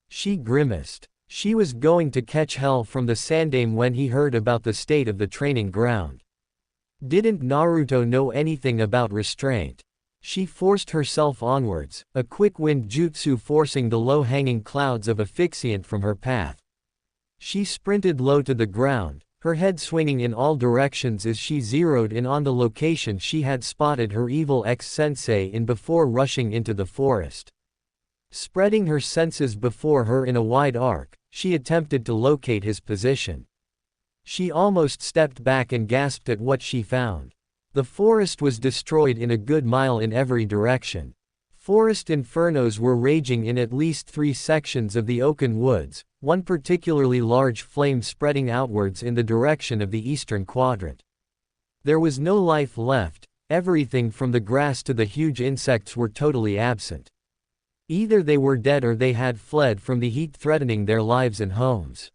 She grimaced. She was going to catch hell from the Sandame when he heard about the state of the training ground. Didn't Naruto know anything about restraint? She forced herself onwards, a quick wind jutsu forcing the low-hanging clouds of asphyxiant from her path. She sprinted low to the ground, her head swinging in all directions as she zeroed in on the location she had spotted her evil ex-sensei in before rushing into the forest. Spreading her senses before her in a wide arc, she attempted to locate his position. She almost stepped back and gasped at what she found. The forest was destroyed in a good mile in every direction. Forest infernos were raging in at least 3 sections of the Oaken Woods, one particularly large flame spreading outwards in the direction of the eastern quadrant. There was no life left, everything from the grass to the huge insects were totally absent. Either they were dead or they had fled from the heat threatening their lives and homes.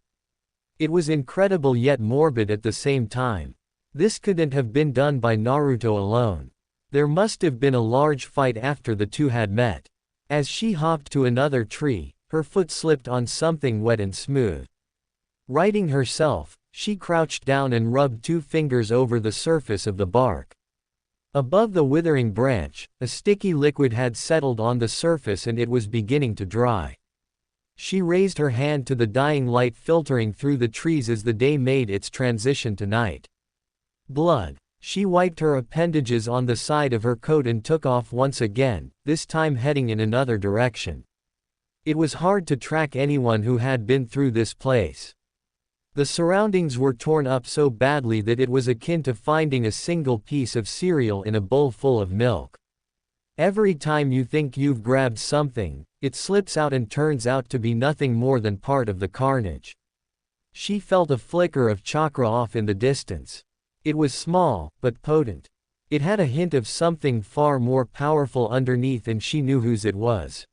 It was incredible yet morbid at the same time. This couldn't have been done by Naruto alone. There must have been a large fight after the two had met. As she hopped to another tree, her foot slipped on something wet and smooth. Righting herself, she crouched down and rubbed 2 fingers over the surface of the bark. Above the withering branch, a sticky liquid had settled on the surface and it was beginning to dry. She raised her hand to the dying light filtering through the trees as the day made its transition to night. Blood. She wiped her appendages on the side of her coat and took off once again, this time heading in another direction. It was hard to track anyone who had been through this place. The surroundings were torn up so badly that it was akin to finding a single piece of cereal in a bowl full of milk. Every time you think you've grabbed something, it slips out and turns out to be nothing more than part of the carnage. She felt a flicker of chakra off in the distance. It was small, but potent. It had a hint of something far more powerful underneath and she knew whose it was.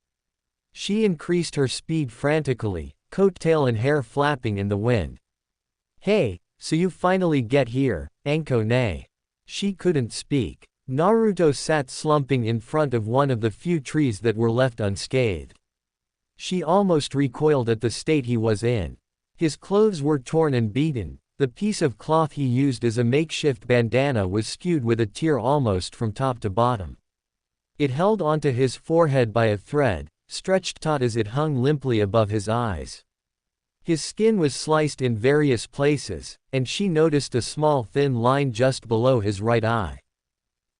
She increased her speed frantically, coattail and hair flapping in the wind. Hey, so you finally get here, Anko ne. She couldn't speak. Naruto sat slumping in front of one of the few trees that were left unscathed. She almost recoiled at the state he was in. His clothes were torn and beaten. The piece of cloth he used as a makeshift bandana was skewed with a tear almost from top to bottom. It held onto his forehead by a thread, stretched taut as it hung limply above his eyes. His skin was sliced in various places, and she noticed a small thin line just below his right eye.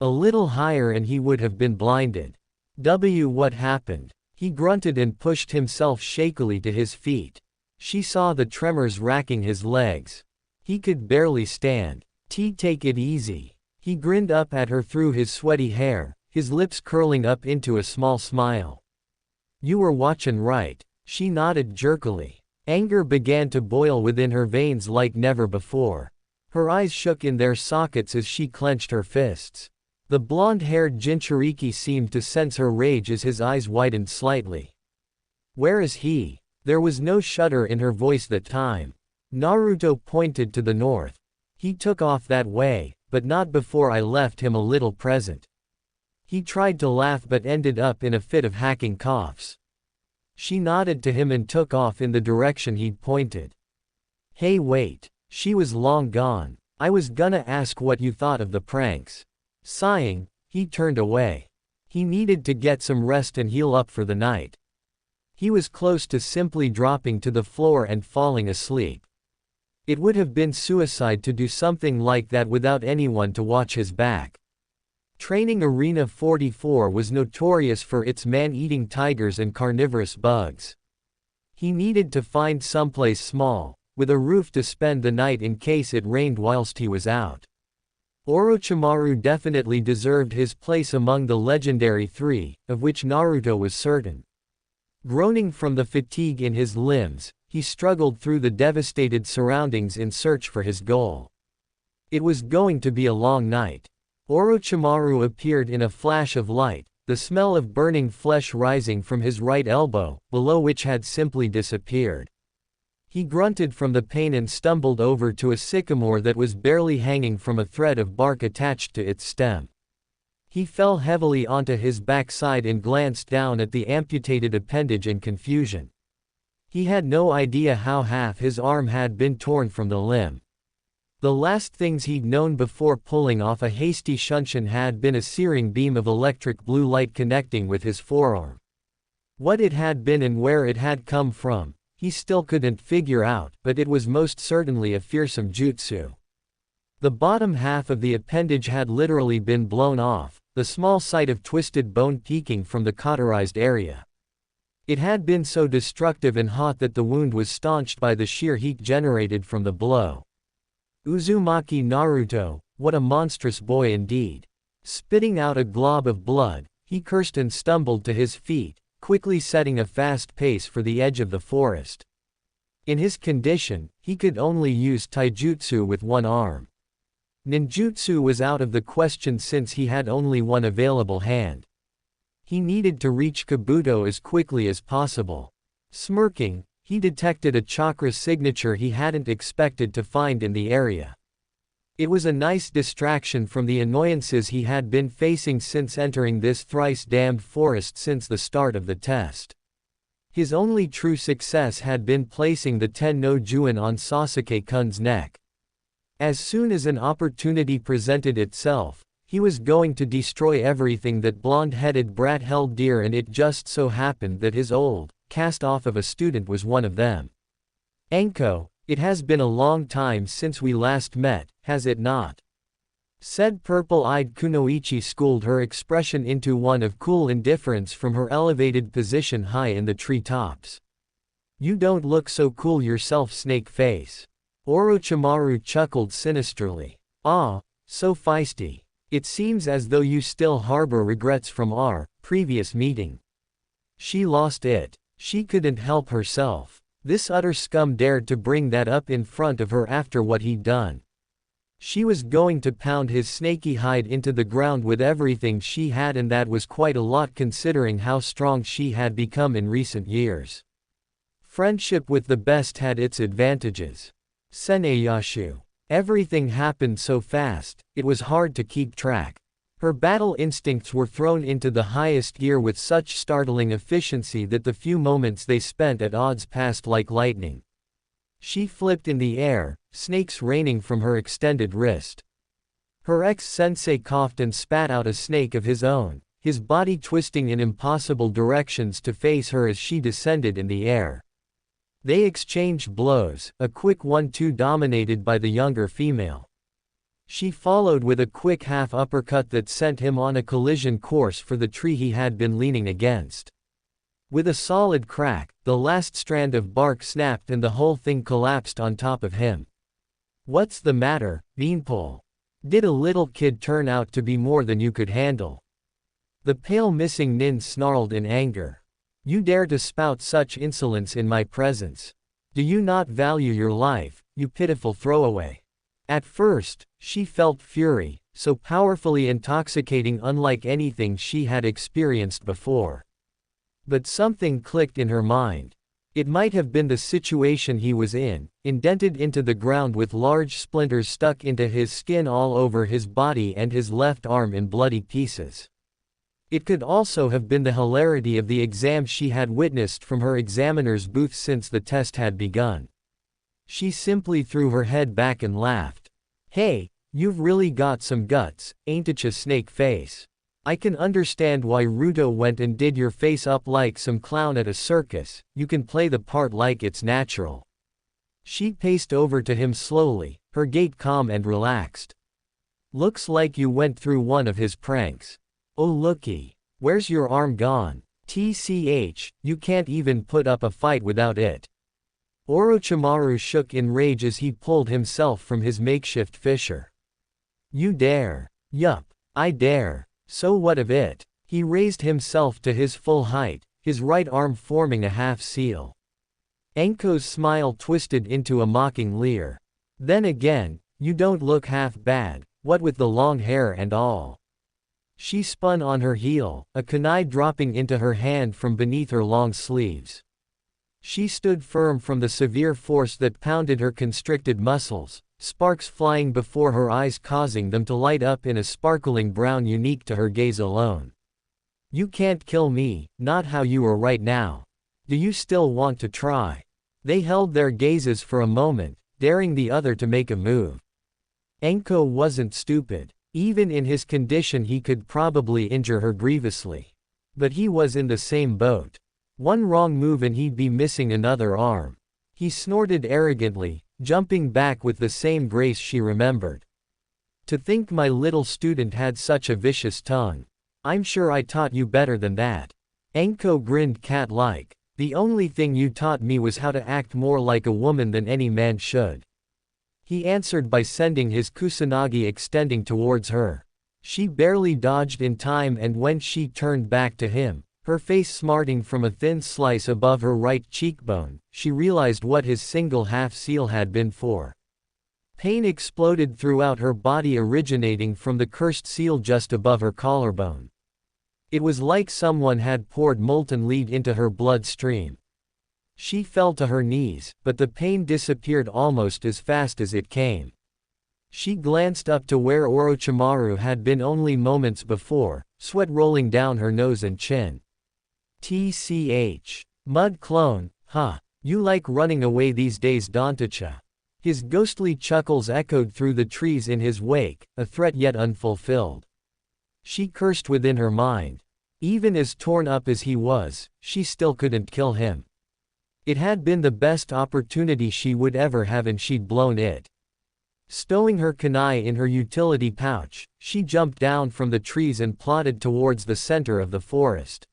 A little higher and he would have been blinded. What happened? He grunted and pushed himself shakily to his feet. She saw the tremors racking his legs. He could barely stand. Take it easy. He grinned up at her through his sweaty hair, his lips curling up into a small smile. You were watchin' right. She nodded jerkily. Anger began to boil within her veins like never before. Her eyes shook in their sockets as she clenched her fists. The blonde-haired Jinchuriki seemed to sense her rage as his eyes widened slightly. Where is he? There was no shudder in her voice that time. Naruto pointed to the north. He took off that way, but not before I left him a little present. He tried to laugh but ended up in a fit of hacking coughs. She nodded to him and took off in the direction he'd pointed. Hey wait. She was long gone. I was gonna ask what you thought of the pranks. Sighing, he turned away. He needed to get some rest and heal up for the night. He was close to simply dropping to the floor and falling asleep. It would have been suicide to do something like that without anyone to watch his back. Training Arena 44 was notorious for its man-eating tigers and carnivorous bugs. He needed to find someplace small, with a roof to spend the night in case it rained whilst he was out. Orochimaru definitely deserved his place among the legendary three, of which Naruto was certain. Groaning from the fatigue in his limbs, he struggled through the devastated surroundings in search for his goal. It was going to be a long night. Orochimaru appeared in a flash of light, the smell of burning flesh rising from his right elbow, below which had simply disappeared. He grunted from the pain and stumbled over to a sycamore that was barely hanging from a thread of bark attached to its stem. He fell heavily onto his backside and glanced down at the amputated appendage in confusion. He had no idea how half his arm had been torn from the limb. The last things he'd known before pulling off a hasty shunshin had been a searing beam of electric blue light connecting with his forearm. What it had been and where it had come from, he still couldn't figure out, but it was most certainly a fearsome jutsu. The bottom half of the appendage had literally been blown off, the small sight of twisted bone peeking from the cauterized area. It had been so destructive and hot that the wound was staunched by the sheer heat generated from the blow. Uzumaki Naruto, what a monstrous boy indeed. Spitting out a glob of blood, he cursed and stumbled to his feet, quickly setting a fast pace for the edge of the forest. In his condition, he could only use taijutsu with one arm. Ninjutsu was out of the question since he had only one available hand. He needed to reach Kabuto as quickly as possible. Smirking, he detected a chakra signature he hadn't expected to find in the area. It was a nice distraction from the annoyances he had been facing since entering this thrice-damned forest since the start of the test. His only true success had been placing the Ten no Juin on Sasuke-kun's neck. As soon as an opportunity presented itself, he was going to destroy everything that blonde-headed brat held dear, and it just so happened that his old, cast-off of a student was one of them. Anko, it has been a long time since we last met, has it not? Said purple-eyed Kunoichi schooled her expression into one of cool indifference from her elevated position high in the treetops. You don't look so cool yourself, snake face. Orochimaru chuckled sinisterly. Ah, so feisty. It seems as though you still harbor regrets from our previous meeting. She lost it. She couldn't help herself. This utter scum dared to bring that up in front of her after what he'd done. She was going to pound his snaky hide into the ground with everything she had, and that was quite a lot considering how strong she had become in recent years. Friendship with the best had its advantages. Seneyashu. Everything happened so fast, it was hard to keep track. Her battle instincts were thrown into the highest gear with such startling efficiency that the few moments they spent at odds passed like lightning. She flipped in the air, snakes raining from her extended wrist. Her ex-sensei coughed and spat out a snake of his own, his body twisting in impossible directions to face her as she descended in the air. They exchanged blows, a quick 1-2 dominated by the younger female. She followed with a quick half uppercut that sent him on a collision course for the tree he had been leaning against. With a solid crack, the last strand of bark snapped and the whole thing collapsed on top of him. What's the matter, Beanpole? Did a little kid turn out to be more than you could handle? The pale missing nin snarled in anger. You dare to spout such insolence in my presence? Do you not value your life, you pitiful throwaway? At first, she felt fury, so powerfully intoxicating, unlike anything she had experienced before. But something clicked in her mind. It might have been the situation he was in, indented into the ground with large splinters stuck into his skin all over his body and his left arm in bloody pieces. It could also have been the hilarity of the exam she had witnessed from her examiner's booth since the test had begun. She simply threw her head back and laughed. "Hey, you've really got some guts, ain't it, ya snake face? I can understand why Ruto went and did your face up like some clown at a circus. You can play the part like it's natural." She paced over to him slowly, her gait calm and relaxed. "Looks like you went through one of his pranks. Oh looky. Where's your arm gone? TCH, you can't even put up a fight without it." Orochimaru shook in rage as he pulled himself from his makeshift fissure. "You dare?" "Yup, I dare. So what of it?" He raised himself to his full height, his right arm forming a half seal. Anko's smile twisted into a mocking leer. "Then again, you don't look half bad, what with the long hair and all." She spun on her heel, a kunai dropping into her hand from beneath her long sleeves. She stood firm from the severe force that pounded her constricted muscles, sparks flying before her eyes causing them to light up in a sparkling brown unique to her gaze alone. "You can't kill me, not how you are right now. Do you still want to try?" They held their gazes for a moment, daring the other to make a move. Anko wasn't stupid. Even in his condition he could probably injure her grievously. But he was in the same boat. One wrong move and he'd be missing another arm. He snorted arrogantly, jumping back with the same grace she remembered. "To think my little student had such a vicious tongue. I'm sure I taught you better than that." Anko grinned cat-like. "The only thing you taught me was how to act more like a woman than any man should." He answered by sending his kusanagi extending towards her. She barely dodged in time, and when she turned back to him, her face smarting from a thin slice above her right cheekbone, she realized what his single half-seal had been for. Pain exploded throughout her body, originating from the cursed seal just above her collarbone. It was like someone had poured molten lead into her bloodstream. She fell to her knees, but the pain disappeared almost as fast as it came. She glanced up to where Orochimaru had been only moments before, sweat rolling down her nose and chin. "TCH. Mud clone, huh? You like running away these days, don'tcha?" His ghostly chuckles echoed through the trees in his wake, a threat yet unfulfilled. She cursed within her mind. Even as torn up as he was, she still couldn't kill him. It had been the best opportunity she would ever have, and she'd blown it. Stowing her kunai in her utility pouch, she jumped down from the trees and plodded towards the center of the forest.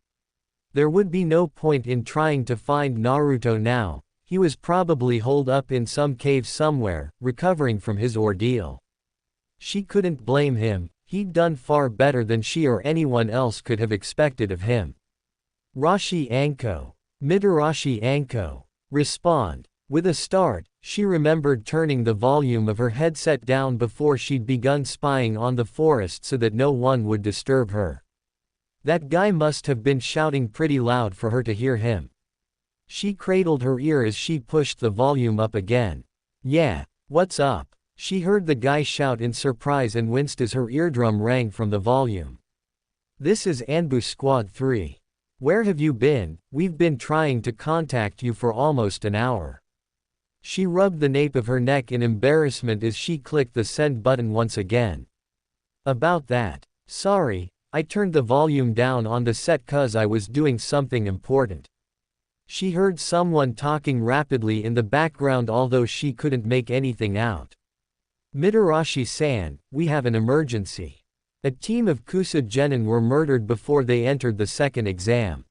There would be no point in trying to find Naruto now. He was probably holed up in some cave somewhere, recovering from his ordeal. She couldn't blame him. He'd done far better than she or anyone else could have expected of him. "Rashi Anko. Mitarashi Anko. Respond." With a start, she remembered turning the volume of her headset down before she'd begun spying on the forest so that no one would disturb her. That guy must have been shouting pretty loud for her to hear him. She cradled her ear as she pushed the volume up again. "Yeah, what's up?" She heard the guy shout in surprise and winced as her eardrum rang from the volume. "This is Ambush Squad 3. Where have you been? We've been trying to contact you for almost an hour." She rubbed the nape of her neck in embarrassment as she clicked the send button once again. "About that. Sorry, I turned the volume down on the set 'cause I was doing something important." She heard someone talking rapidly in the background, although she couldn't make anything out. "Mitarashi-san, we have an emergency. A team of Kusa genin were murdered before they entered the second exam.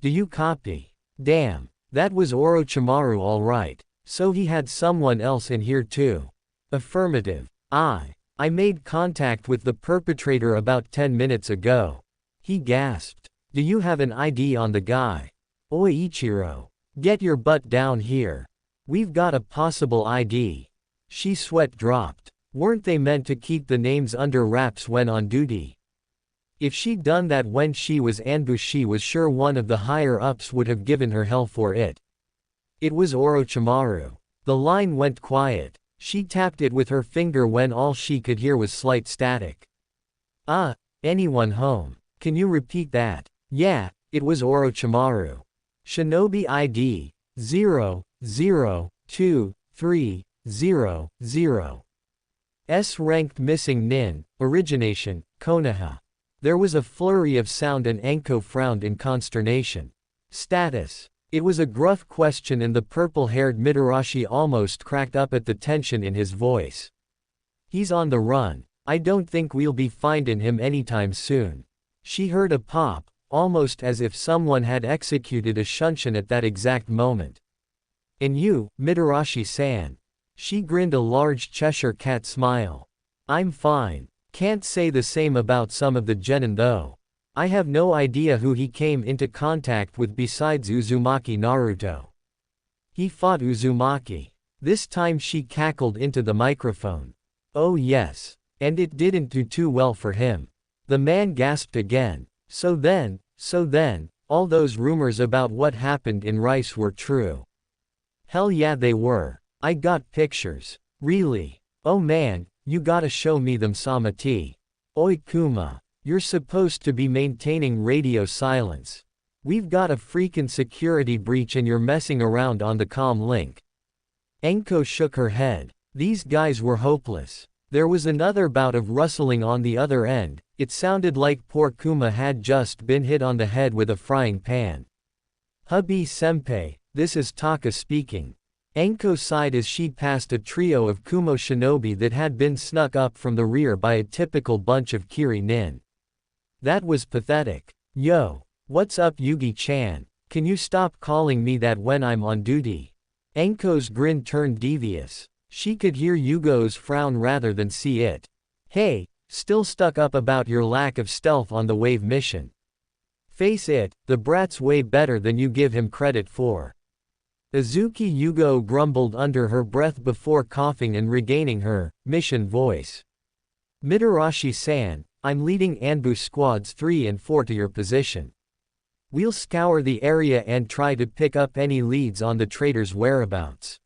Do you copy?" Damn, that was Orochimaru all right. So he had someone else in here too. Affirmative. I made contact with the perpetrator about 10 minutes ago." He gasped. "Do you have an ID on the guy?" "Oi Ichiro. Get your butt down here. We've got a possible ID." She sweat dropped. Weren't they meant to keep the names under wraps when on duty? If she'd done that when she was ambushed, she was sure one of the higher-ups would have given her hell for it. It was Orochimaru. The line went quiet. She tapped it with her finger when all she could hear was slight static. Anyone home?" Can you repeat that? Yeah, it was Orochimaru. Shinobi ID 00230. S ranked missing nin, origination, Konoha. There was a flurry of sound and Anko frowned in consternation. Status. It was a gruff question and the purple-haired Mitarashi almost cracked up at the tension in his voice. He's on the run. I don't think we'll be finding him anytime soon. She heard a pop, almost as if someone had executed a shunshin at that exact moment. And you, Mitarashi-san. She grinned a large Cheshire cat smile. I'm fine. Can't say the same about some of the genin though. I have no idea who he came into contact with besides Uzumaki Naruto. He fought Uzumaki. This time she cackled into the microphone. Oh yes. And it didn't do too well for him. The man gasped again. So then, all those rumors about what happened in Rice were true. Hell yeah they were. I got pictures. Really? Oh man, you gotta show me them Samati. Oi Kuma. You're supposed to be maintaining radio silence. We've got a freaking security breach and you're messing around on the comm link. Anko shook her head. These guys were hopeless. There was another bout of rustling on the other end. It sounded like poor Kuma had just been hit on the head with a frying pan. Hubby senpai, this is Taka speaking. Anko sighed as she passed a trio of Kumo shinobi that had been snuck up from the rear by a typical bunch of Kiri nin. That was pathetic. Yo, what's up Yugi-chan? Can you stop calling me that when I'm on duty? Anko's grin turned devious. She could hear Yugo's frown rather than see it. Hey, still stuck up about your lack of stealth on the wave mission. Face it, the brat's way better than you give him credit for. Izuki Yugo grumbled under her breath before coughing and regaining her mission voice. Mitarashi-san, I'm leading ambush squads 3 and 4 to your position. We'll scour the area and try to pick up any leads on the traitor's whereabouts.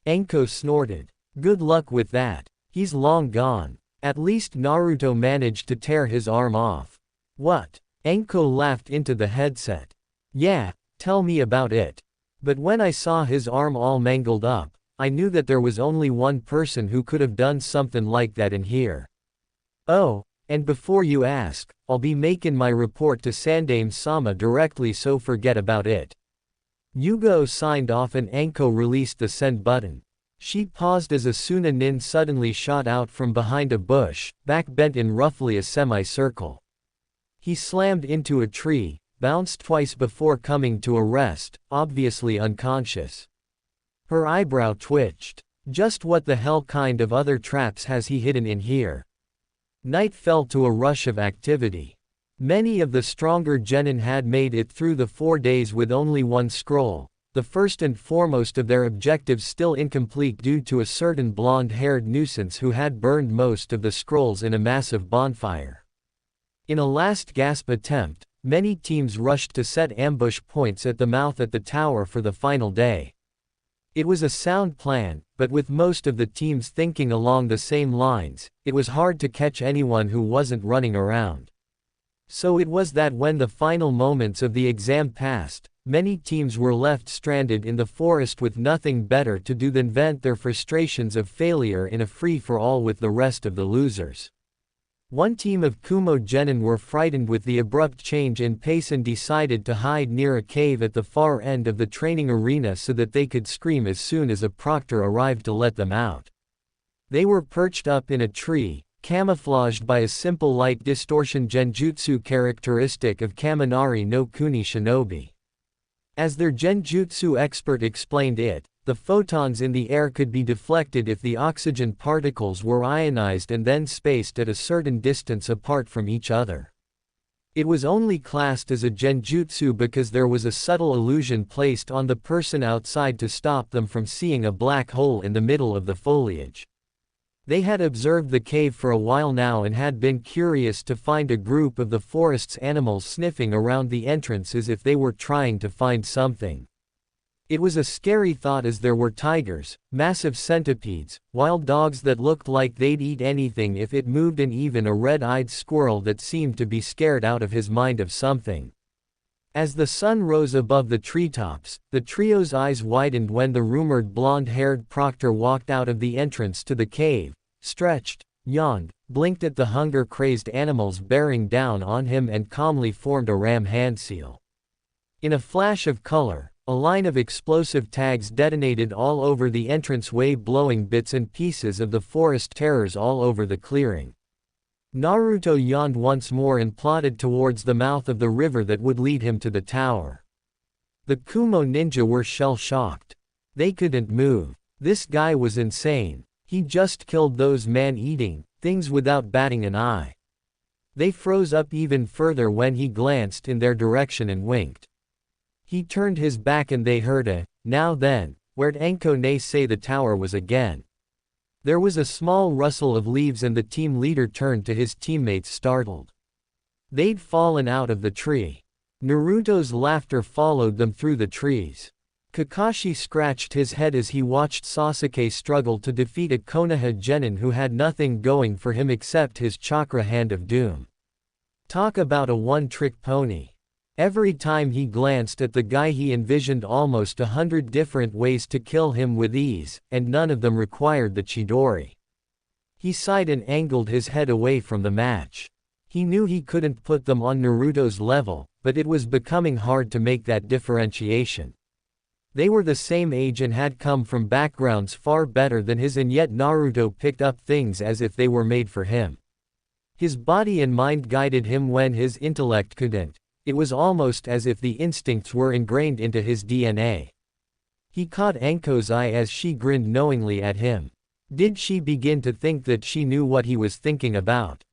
Anko snorted. Good luck with that. He's long gone. At least Naruto managed to tear his arm off. What? Anko laughed into the headset. Yeah, tell me about it. But when I saw his arm all mangled up, I knew that there was only one person who could have done something like that in here. Oh, and before you ask, I'll be making my report to Sandaime-sama directly, so forget about it. Yugo signed off and Anko released the send button. She paused as Asuna Nin suddenly shot out from behind a bush, back bent in roughly a semicircle. He slammed into a tree, bounced twice before coming to a rest, obviously unconscious. Her eyebrow twitched. Just what the hell kind of other traps has he hidden in here? Night fell to a rush of activity. Many of the stronger genin had made it through the 4 days with only one scroll, the first and foremost of their objectives still incomplete due to a certain blonde-haired nuisance who had burned most of the scrolls in a massive bonfire. In a last gasp attempt, many teams rushed to set ambush points at the mouth at the tower for the final day. It was a sound plan, but with most of the teams thinking along the same lines, it was hard to catch anyone who wasn't running around. So it was that when the final moments of the exam passed, many teams were left stranded in the forest with nothing better to do than vent their frustrations of failure in a free-for-all with the rest of the losers. One team of Kumo genin were frightened with the abrupt change in pace and decided to hide near a cave at the far end of the training arena so that they could scream as soon as a proctor arrived to let them out. They were perched up in a tree, camouflaged by a simple light distortion genjutsu characteristic of Kaminari no Kuni shinobi. As their genjutsu expert explained it, the photons in the air could be deflected if the oxygen particles were ionized and then spaced at a certain distance apart from each other. It was only classed as a genjutsu because there was a subtle illusion placed on the person outside to stop them from seeing a black hole in the middle of the foliage. They had observed the cave for a while now and had been curious to find a group of the forest's animals sniffing around the entrance as if they were trying to find something. It was a scary thought as there were tigers, massive centipedes, wild dogs that looked like they'd eat anything if it moved, and even a red-eyed squirrel that seemed to be scared out of his mind of something. As the sun rose above the treetops, the trio's eyes widened when the rumored blonde-haired proctor walked out of the entrance to the cave, stretched, yawned, blinked at the hunger-crazed animals bearing down on him, and calmly formed a ram hand seal. In a flash of color, a line of explosive tags detonated all over the entranceway, blowing bits and pieces of the forest terrors all over the clearing. Naruto yawned once more and plodded towards the mouth of the river that would lead him to the tower. The Kumo ninja were shell-shocked. They couldn't move. This guy was insane. He just killed those man-eating things without batting an eye. They froze up even further when he glanced in their direction and winked. He turned his back and they heard a, "Now then," where'd Anko ne say the tower was again. There was a small rustle of leaves and the team leader turned to his teammates startled. They'd fallen out of the tree. Naruto's laughter followed them through the trees. Kakashi scratched his head as he watched Sasuke struggle to defeat a Konoha genin who had nothing going for him except his chakra hand of doom. Talk about a one-trick pony. Every time he glanced at the guy he envisioned almost 100 different ways to kill him with ease, and none of them required the Chidori. He sighed and angled his head away from the match. He knew he couldn't put them on Naruto's level, but it was becoming hard to make that differentiation. They were the same age and had come from backgrounds far better than his, and yet Naruto picked up things as if they were made for him. His body and mind guided him when his intellect couldn't. It was almost as if the instincts were ingrained into his DNA. He caught Anko's eye as she grinned knowingly at him. Did she begin to think that she knew what he was thinking about?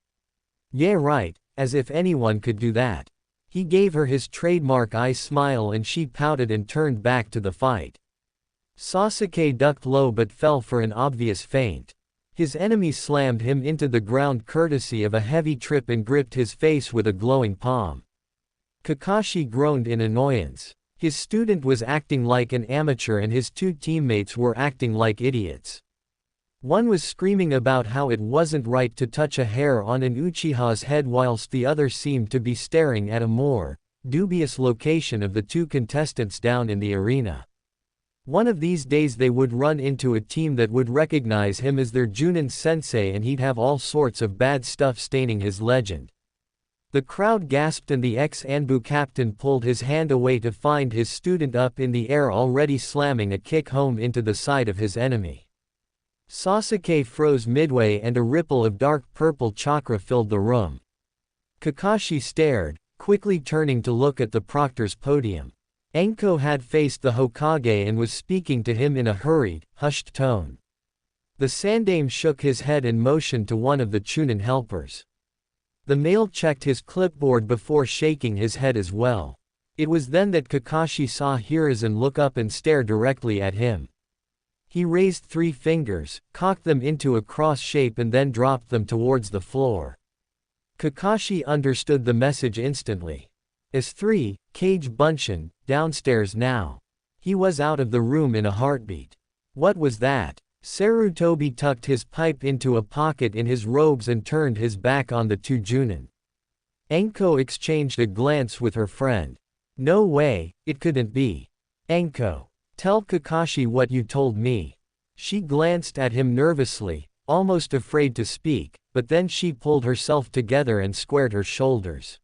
Yeah, right, as if anyone could do that. He gave her his trademark eye smile and she pouted and turned back to the fight. Sasuke ducked low but fell for an obvious feint. His enemy slammed him into the ground courtesy of a heavy trip and gripped his face with a glowing palm. Kakashi groaned in annoyance. His student was acting like an amateur and his two teammates were acting like idiots. One was screaming about how it wasn't right to touch a hair on an Uchiha's head whilst the other seemed to be staring at a more dubious location of the two contestants down in the arena. One of these days they would run into a team that would recognize him as their Junin sensei and he'd have all sorts of bad stuff staining his legend. The crowd gasped and the ex-Anbu captain pulled his hand away to find his student up in the air already slamming a kick home into the side of his enemy. Sasuke froze midway and a ripple of dark purple chakra filled the room. Kakashi stared, quickly turning to look at the proctor's podium. Anko had faced the Hokage and was speaking to him in a hurried, hushed tone. The Sandaime shook his head and motioned to one of the Chunin helpers. The male checked his clipboard before shaking his head as well. It was then that Kakashi saw Hiruzen look up and stare directly at him. He raised 3 fingers, cocked them into a cross shape and then dropped them towards the floor. Kakashi understood the message instantly. S3, Kage Bunshin, downstairs now. He was out of the room in a heartbeat. What was that? Sarutobi tucked his pipe into a pocket in his robes and turned his back on the two Junin. Anko exchanged a glance with her friend. No way, it couldn't be. Anko, tell Kakashi what you told me. She glanced at him nervously, almost afraid to speak, but then she pulled herself together and squared her shoulders.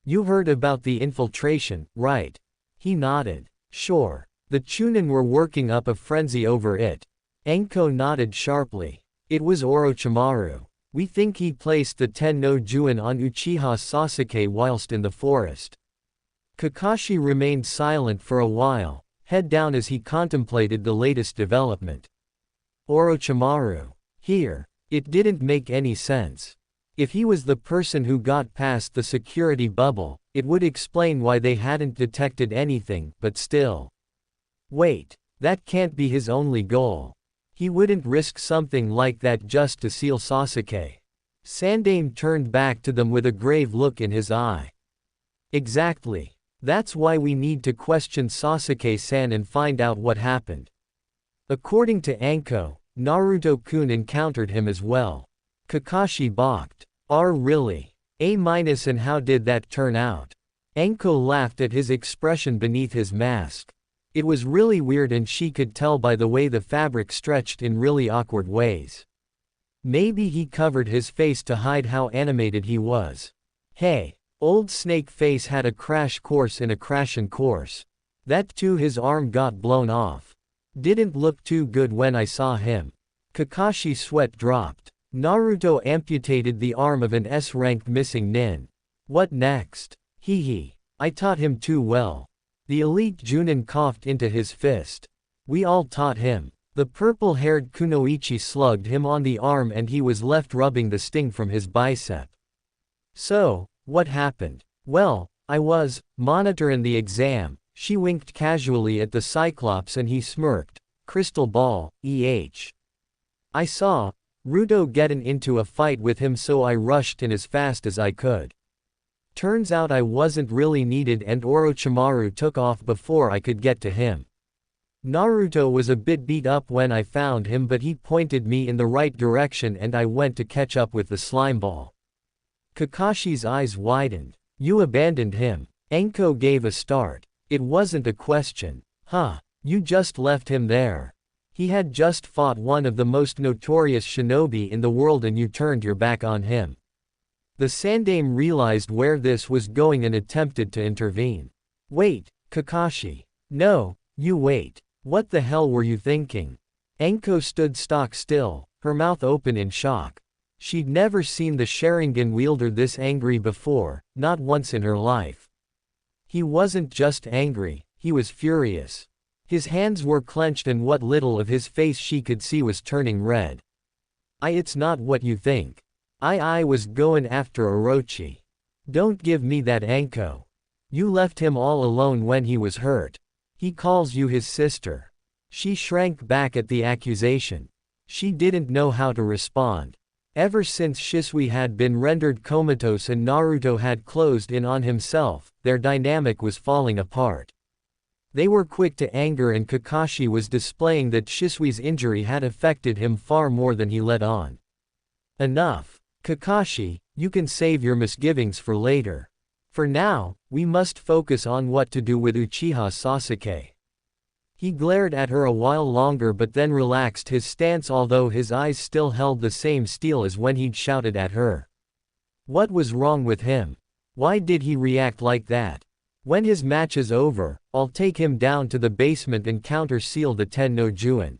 You heard about the infiltration, right? He nodded. Sure. The Chunin were working up a frenzy over it. Anko nodded sharply. It was Orochimaru. We think he placed the Ten-no Juin on Uchiha Sasuke whilst in the forest. Kakashi remained silent for a while, head down as he contemplated the latest development. Orochimaru. Here. It didn't make any sense. If he was the person who got past the security bubble, it would explain why they hadn't detected anything, but still. Wait. That can't be his only goal. He wouldn't risk something like that just to seal Sasuke. Sandaime turned back to them with a grave look in his eye. Exactly. That's why we need to question Sasuke-san and find out what happened. According to Anko, Naruto-kun encountered him as well. Kakashi balked. Really? A-, and how did that turn out? Anko laughed at his expression beneath his mask. It was really weird and she could tell by the way the fabric stretched in really awkward ways. Maybe he covered his face to hide how animated he was. Hey, old Snake Face had a crash course in a crashin' course. That too, his arm got blown off. Didn't look too good when I saw him. Kakashi's sweat dropped. Naruto amputated the arm of an S-ranked missing nin. What next? Hee. I taught him too well. The elite Junin coughed into his fist. We all taught him. The purple-haired Kunoichi slugged him on the arm and he was left rubbing the sting from his bicep. So, what happened? Well, I was monitoring the exam. She winked casually at the Cyclops and he smirked. Crystal ball, I saw Ruto getting into a fight with him, so I rushed in as fast as I could. Turns out I wasn't really needed and Orochimaru took off before I could get to him. Naruto was a bit beat up when I found him, but he pointed me in the right direction and I went to catch up with the slime ball. Kakashi's eyes widened. You abandoned him. Anko gave a start. It wasn't a question. You just left him there. He had just fought one of the most notorious shinobi in the world and you turned your back on him. The Sandaime realized where this was going and attempted to intervene. Wait, Kakashi. No, you wait. What the hell were you thinking? Anko stood stock still, her mouth open in shock. She'd never seen the Sharingan wielder this angry before, not once in her life. He wasn't just angry, he was furious. His hands were clenched and what little of his face she could see was turning red. It's not what you think. I was going after Orochi. Don't give me that, Anko. You left him all alone when he was hurt. He calls you his sister. She shrank back at the accusation. She didn't know how to respond. Ever since Shisui had been rendered comatose and Naruto had closed in on himself, their dynamic was falling apart. They were quick to anger and Kakashi was displaying that Shisui's injury had affected him far more than he let on. Enough. Kakashi, you can save your misgivings for later. For now, we must focus on what to do with Uchiha Sasuke. He glared at her a while longer but then relaxed his stance, although his eyes still held the same steel as when he'd shouted at her. What was wrong with him? Why did he react like that? When his match is over, I'll take him down to the basement and counter-seal the Ten no Juin.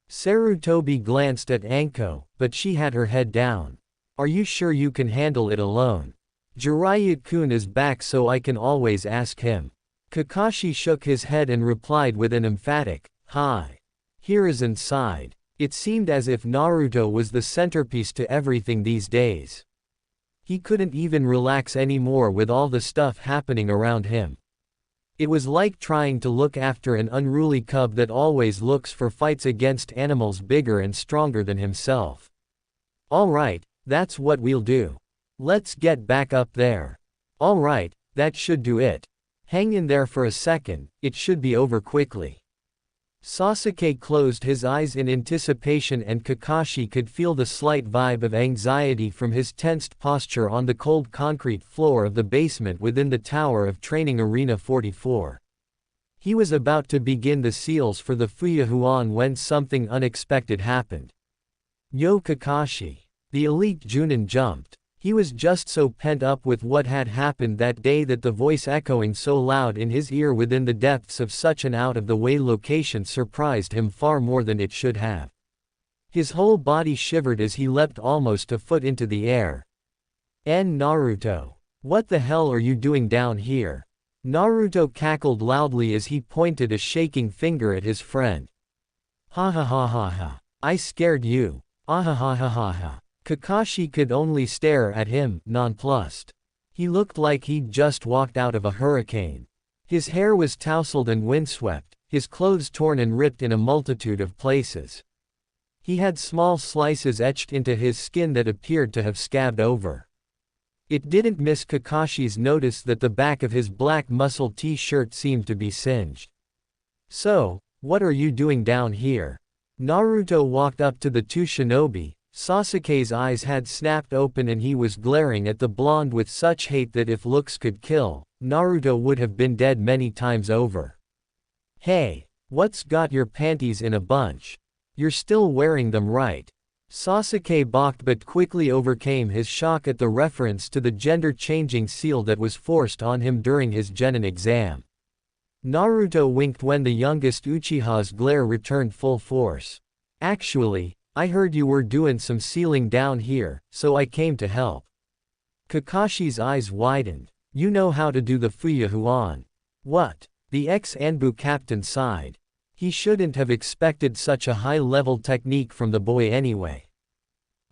Sarutobi glanced at Anko, but she had her head down. Are you sure you can handle it alone? Jiraiya-kun is back so I can always ask him. Kakashi shook his head and replied with an emphatic, "Hi. Here is inside." It seemed as if Naruto was the centerpiece to everything these days. He couldn't even relax anymore with all the stuff happening around him. It was like trying to look after an unruly cub that always looks for fights against animals bigger and stronger than himself. Alright, that's what we'll do. Let's get back up there. Alright, that should do it. Hang in there for a second, it should be over quickly. Sasuke closed his eyes in anticipation and Kakashi could feel the slight vibe of anxiety from his tensed posture on the cold concrete floor of the basement within the tower of Training Arena 44. He was about to begin the seals for the Fuyahuan when something unexpected happened. Yo Kakashi. The elite Junin jumped. He was just so pent up with what had happened that day that the voice echoing so loud in his ear within the depths of such an out-of-the-way location surprised him far more than it should have. His whole body shivered as he leapt almost a foot into the air. Naruto. What the hell are you doing down here? Naruto cackled loudly as he pointed a shaking finger at his friend. Ha ha ha ha ha. I scared you. Ah ha ha ha ha ha. Kakashi could only stare at him, nonplussed. He looked like he'd just walked out of a hurricane. His hair was tousled and windswept, his clothes torn and ripped in a multitude of places. He had small slices etched into his skin that appeared to have scabbed over. It didn't miss Kakashi's notice that the back of his black muscle t-shirt seemed to be singed. "So, what are you doing down here?" Naruto walked up to the two shinobi. Sasuke's eyes had snapped open and he was glaring at the blonde with such hate that if looks could kill, Naruto would have been dead many times over. "Hey, what's got your panties in a bunch? You're still wearing them, right?" Sasuke balked but quickly overcame his shock at the reference to the gender-changing seal that was forced on him during his genin exam. Naruto winked when the youngest Uchiha's glare returned full force. "Actually, I heard you were doing some sealing down here, so I came to help." Kakashi's eyes widened. "You know how to do the Fuyahuan." "What?" The ex-Anbu captain sighed. He shouldn't have expected such a high-level technique from the boy anyway.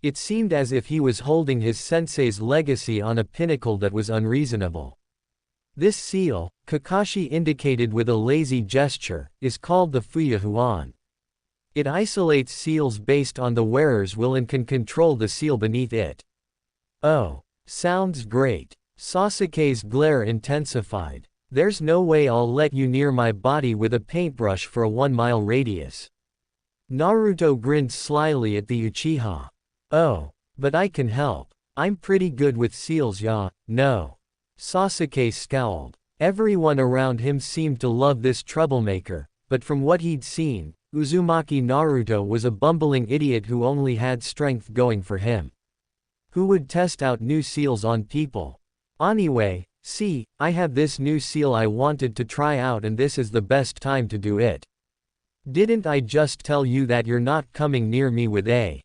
It seemed as if he was holding his sensei's legacy on a pinnacle that was unreasonable. "This seal," Kakashi indicated with a lazy gesture, "is called the Fuyahuan. It isolates seals based on the wearer's will and can control the seal beneath it." "Oh, sounds great." Sasuke's glare intensified. "There's no way I'll let you near my body with a paintbrush for a 1-mile radius." Naruto grinned slyly at the Uchiha. "Oh, but I can help. I'm pretty good with seals, ya, no." Sasuke scowled. Everyone around him seemed to love this troublemaker, but from what he'd seen, Uzumaki Naruto was a bumbling idiot who only had strength going for him. Who would test out new seals on people? "Anyway, see, I have this new seal I wanted to try out and this is the best time to do it. Didn't I just tell you that you're not coming near me with a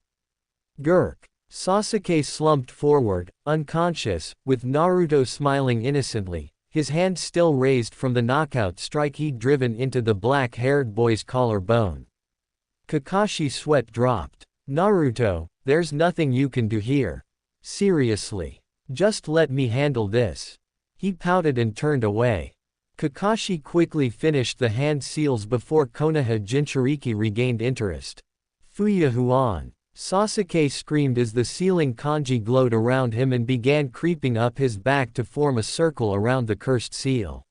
Gurk?" Sasuke slumped forward, unconscious, with Naruto smiling innocently, his hand still raised from the knockout strike he'd driven into the black-haired boy's collarbone. Kakashi's sweat dropped. "Naruto, there's nothing you can do here. Seriously. Just let me handle this." He pouted and turned away. Kakashi quickly finished the hand seals before Konoha Jinchuriki regained interest. "Fuyahuan!" Sasuke screamed as the sealing kanji glowed around him and began creeping up his back to form a circle around the cursed seal.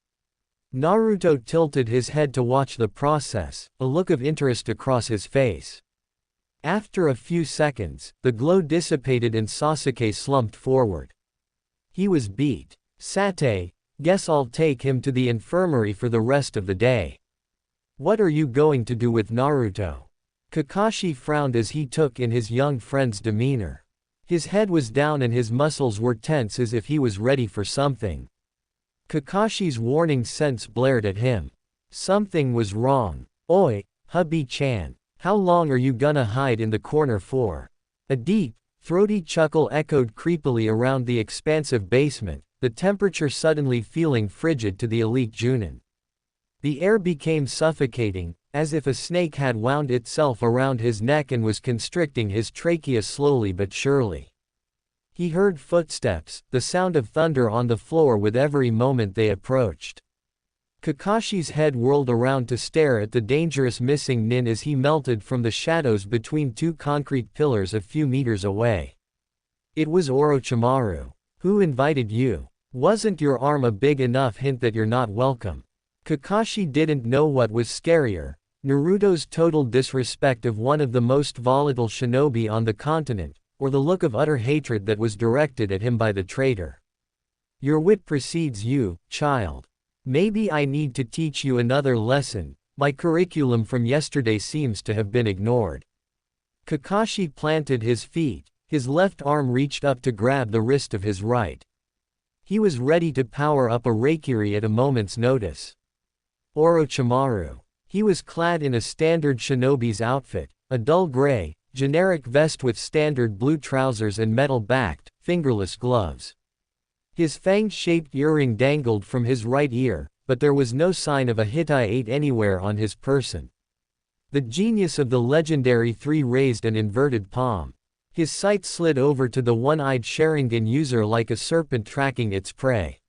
Naruto tilted his head to watch the process, a look of interest across his face. After a few seconds, the glow dissipated and Sasuke slumped forward. He was beat. "Sate, guess I'll take him to the infirmary for the rest of the day." "What are you going to do with Naruto?" Kakashi frowned as he took in his young friend's demeanor. His head was down and his muscles were tense as if he was ready for something. Kakashi's warning sense blared at him. Something was wrong. "Oi, hubby-chan, how long are you gonna hide in the corner for?" A deep, throaty chuckle echoed creepily around the expansive basement, the temperature suddenly feeling frigid to the elite Junin. The air became suffocating, as if a snake had wound itself around his neck and was constricting his trachea slowly but surely. He heard footsteps, the sound of thunder on the floor with every moment they approached. Kakashi's head whirled around to stare at the dangerous missing nin as he melted from the shadows between two concrete pillars a few meters away. It was Orochimaru. "Who invited you? Wasn't your arm a big enough hint that you're not welcome?" Kakashi didn't know what was scarier, Naruto's total disrespect of one of the most volatile shinobi on the continent, or the look of utter hatred that was directed at him by the traitor. "Your wit precedes you, child. Maybe I need to teach you another lesson. My curriculum from yesterday seems to have been ignored." Kakashi planted his feet, his left arm reached up to grab the wrist of his right. He was ready to power up a Reikiri at a moment's notice. Orochimaru. He was clad in a standard shinobi's outfit, a dull gray, generic vest with standard blue trousers and metal-backed, fingerless gloves. His fang-shaped earring dangled from his right ear, but there was no sign of a Hittite anywhere on his person. The genius of the legendary three raised an inverted palm. His sight slid over to the one-eyed Sharingan user like a serpent tracking its prey.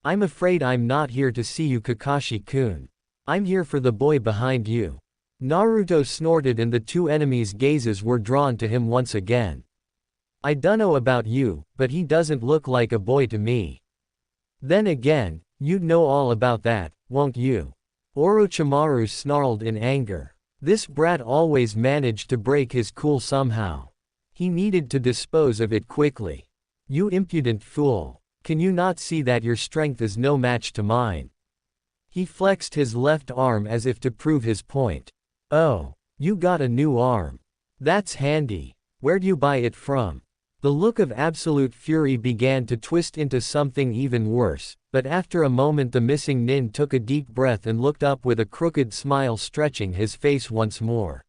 "I'm afraid I'm not here to see you, Kakashi-kun. I'm here for the boy behind you." Naruto snorted and the two enemies' gazes were drawn to him once again. I dunno about you, but he doesn't look like a boy to me. Then again, you'd know all about that, won't you? Orochimaru snarled in anger. This brat always managed to break his cool somehow. He needed to dispose of it quickly. You impudent fool. Can you not see that your strength is no match to mine? He flexed his left arm as if to prove his point. Oh, you got a new arm. That's handy. Where'd you buy it from? The look of absolute fury began to twist into something even worse, but after a moment the missing nin took a deep breath and looked up with a crooked smile stretching his face once more.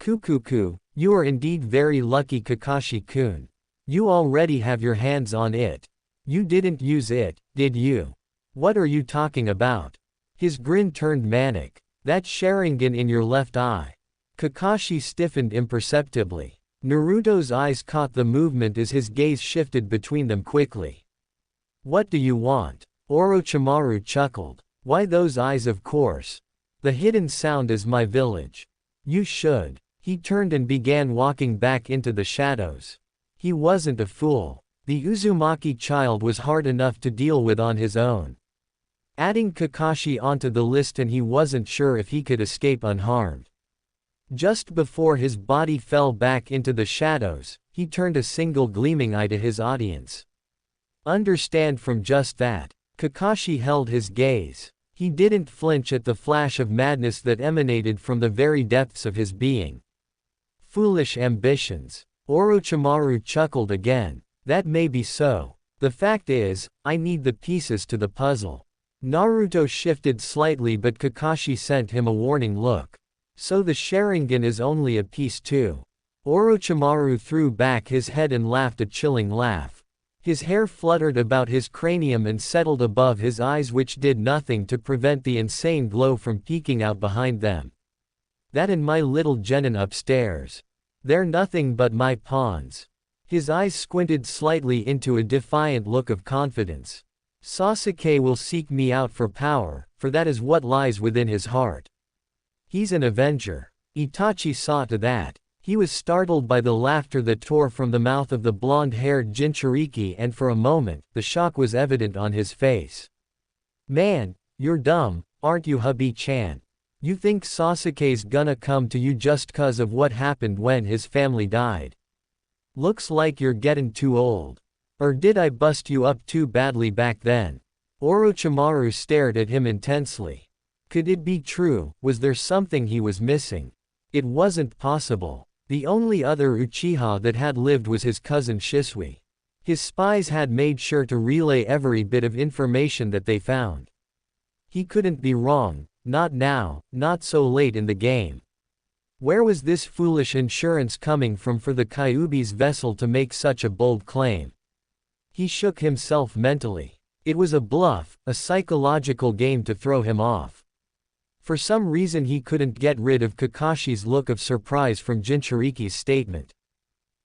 Kukuku, you are indeed very lucky, Kakashi-kun. You already have your hands on it. You didn't use it, did you? What are you talking about? His grin turned manic. That Sharingan in your left eye. Kakashi stiffened imperceptibly. Naruto's eyes caught the movement as his gaze shifted between them quickly. What do you want? Orochimaru chuckled. Why those eyes, of course. The hidden sound is my village. You should. He turned and began walking back into the shadows. He wasn't a fool. The Uzumaki child was hard enough to deal with on his own. Adding Kakashi onto the list, and he wasn't sure if he could escape unharmed. Just before his body fell back into the shadows, he turned a single gleaming eye to his audience. Understand from just that. Kakashi held his gaze. He didn't flinch at the flash of madness that emanated from the very depths of his being. Foolish ambitions. Orochimaru chuckled again. That may be so. The fact is, I need the pieces to the puzzle. Naruto shifted slightly, but Kakashi sent him a warning look. So the Sharingan is only a piece too. Orochimaru threw back his head and laughed a chilling laugh. His hair fluttered about his cranium and settled above his eyes, which did nothing to prevent the insane glow from peeking out behind them. That and my little genin upstairs. They're nothing but my pawns. His eyes squinted slightly into a defiant look of confidence. Sasuke will seek me out for power, for that is what lies within his heart. He's an avenger. Itachi saw to that. He was startled by the laughter that tore from the mouth of the blonde-haired Jinchuriki, and for a moment, the shock was evident on his face. Man, you're dumb, aren't you, hubby-chan? You think Sasuke's gonna come to you just 'cause of what happened when his family died? Looks like you're getting too old. Or did I bust you up too badly back then? Orochimaru stared at him intensely. Could it be true? Was there something he was missing? It wasn't possible. The only other Uchiha that had lived was his cousin Shisui. His spies had made sure to relay every bit of information that they found. He couldn't be wrong, not now, not so late in the game. Where was this foolish insurance coming from for the Kyuubi's vessel to make such a bold claim? He shook himself mentally. It was a bluff, a psychological game to throw him off. For some reason he couldn't get rid of Kakashi's look of surprise from Jinchuriki's statement.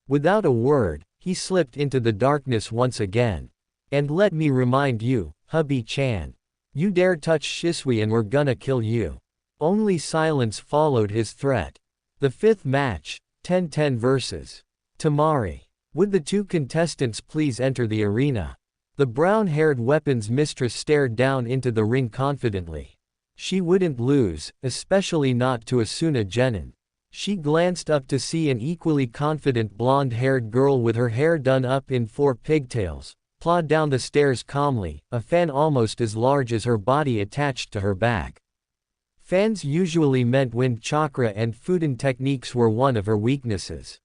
Without a word, he slipped into the darkness once again. And let me remind you, hubby-chan. You dare touch Shisui and we're gonna kill you. Only silence followed his threat. The fifth match, 10-10 versus Tamari. Would the two contestants please enter the arena? The brown-haired weapons mistress stared down into the ring confidently. She wouldn't lose, especially not to Asuna Genin. She glanced up to see an equally confident blonde-haired girl with her hair done up in 4 pigtails, plod down the stairs calmly, a fan almost as large as her body attached to her back. Fans usually meant wind chakra, and Fuden techniques were one of her weaknesses.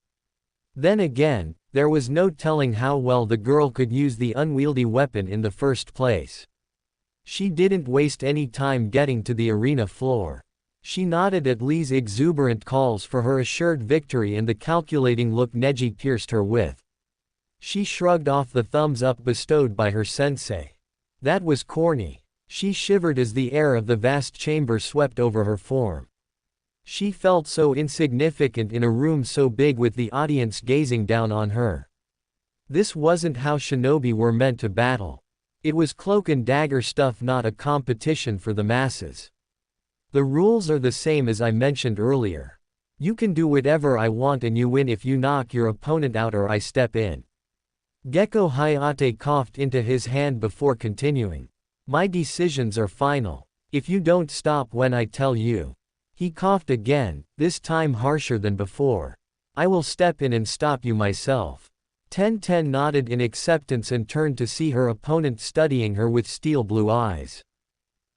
Then again, there was no telling how well the girl could use the unwieldy weapon in the first place. She didn't waste any time getting to the arena floor. She nodded at Lee's exuberant calls for her assured victory and the calculating look Neji pierced her with. She shrugged off the thumbs up bestowed by her sensei. That was corny. She shivered as the air of the vast chamber swept over her form. She felt so insignificant in a room so big with the audience gazing down on her. This wasn't how shinobi were meant to battle. It was cloak and dagger stuff, not a competition for the masses. The rules are the same as I mentioned earlier. You can do whatever I want and you win if you knock your opponent out or I step in. Gecko Hayate coughed into his hand before continuing. My decisions are final. If you don't stop when I tell you. He coughed again, this time harsher than before. I will step in and stop you myself. Ten nodded in acceptance and turned to see her opponent studying her with steel blue eyes.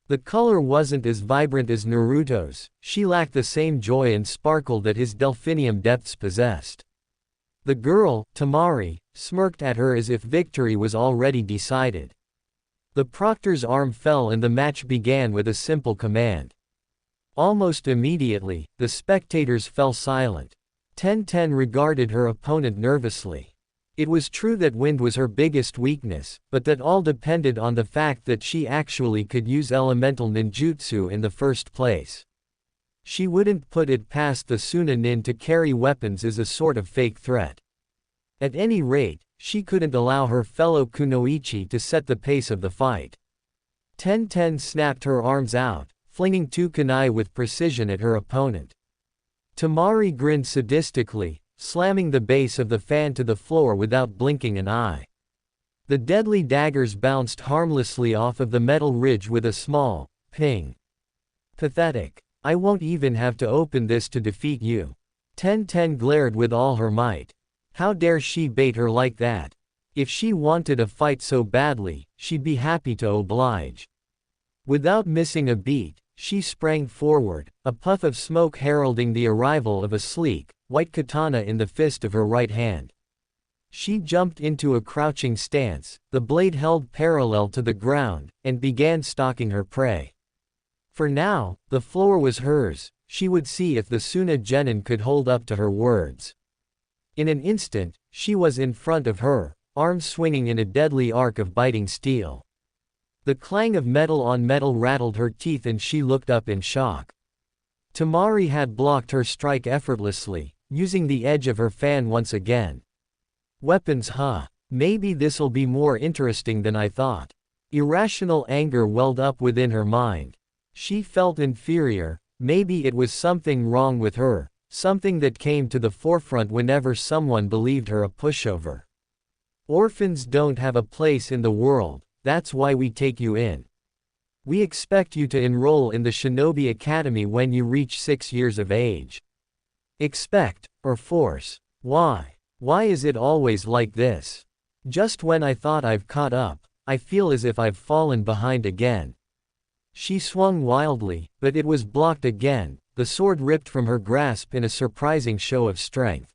The color wasn't as vibrant as Naruto's, she lacked the same joy and sparkle that his delphinium depths possessed. The girl, Tamari, smirked at her as if victory was already decided. The proctor's arm fell and the match began with a simple command. Almost immediately, the spectators fell silent. Ten regarded her opponent nervously. It was true that wind was her biggest weakness, but that all depended on the fact that she actually could use elemental ninjutsu in the first place. She wouldn't put it past the Suna nin to carry weapons as a sort of fake threat. At any rate, she couldn't allow her fellow kunoichi to set the pace of the fight. Ten snapped her arms out, flinging two kunai with precision at her opponent. Tamari grinned sadistically, slamming the base of the fan to the floor without blinking an eye. The deadly daggers bounced harmlessly off of the metal ridge with a small ping. Pathetic. I won't even have to open this to defeat you. Ten glared with all her might. How dare she bait her like that? If she wanted a fight so badly, she'd be happy to oblige. Without missing a beat, she sprang forward, a puff of smoke heralding the arrival of a sleek, white katana in the fist of her right hand. She jumped into a crouching stance, the blade held parallel to the ground, and began stalking her prey. For now, the floor was hers, she would see if the Suna genin could hold up to her words. In an instant, she was in front of her, arms swinging in a deadly arc of biting steel. The clang of metal on metal rattled her teeth and she looked up in shock. Tamari had blocked her strike effortlessly, using the edge of her fan once again. Weapons, huh? Maybe this'll be more interesting than I thought. Irrational anger welled up within her mind. She felt inferior, maybe it was something wrong with her, something that came to the forefront whenever someone believed her a pushover. Orphans don't have a place in the world. That's why we take you in. We expect you to enroll in the Shinobi Academy when you reach 6 years of age. Expect, or force. Why? Why is it always like this? Just when I thought I've caught up, I feel as if I've fallen behind again. She swung wildly, but it was blocked again, the sword ripped from her grasp in a surprising show of strength.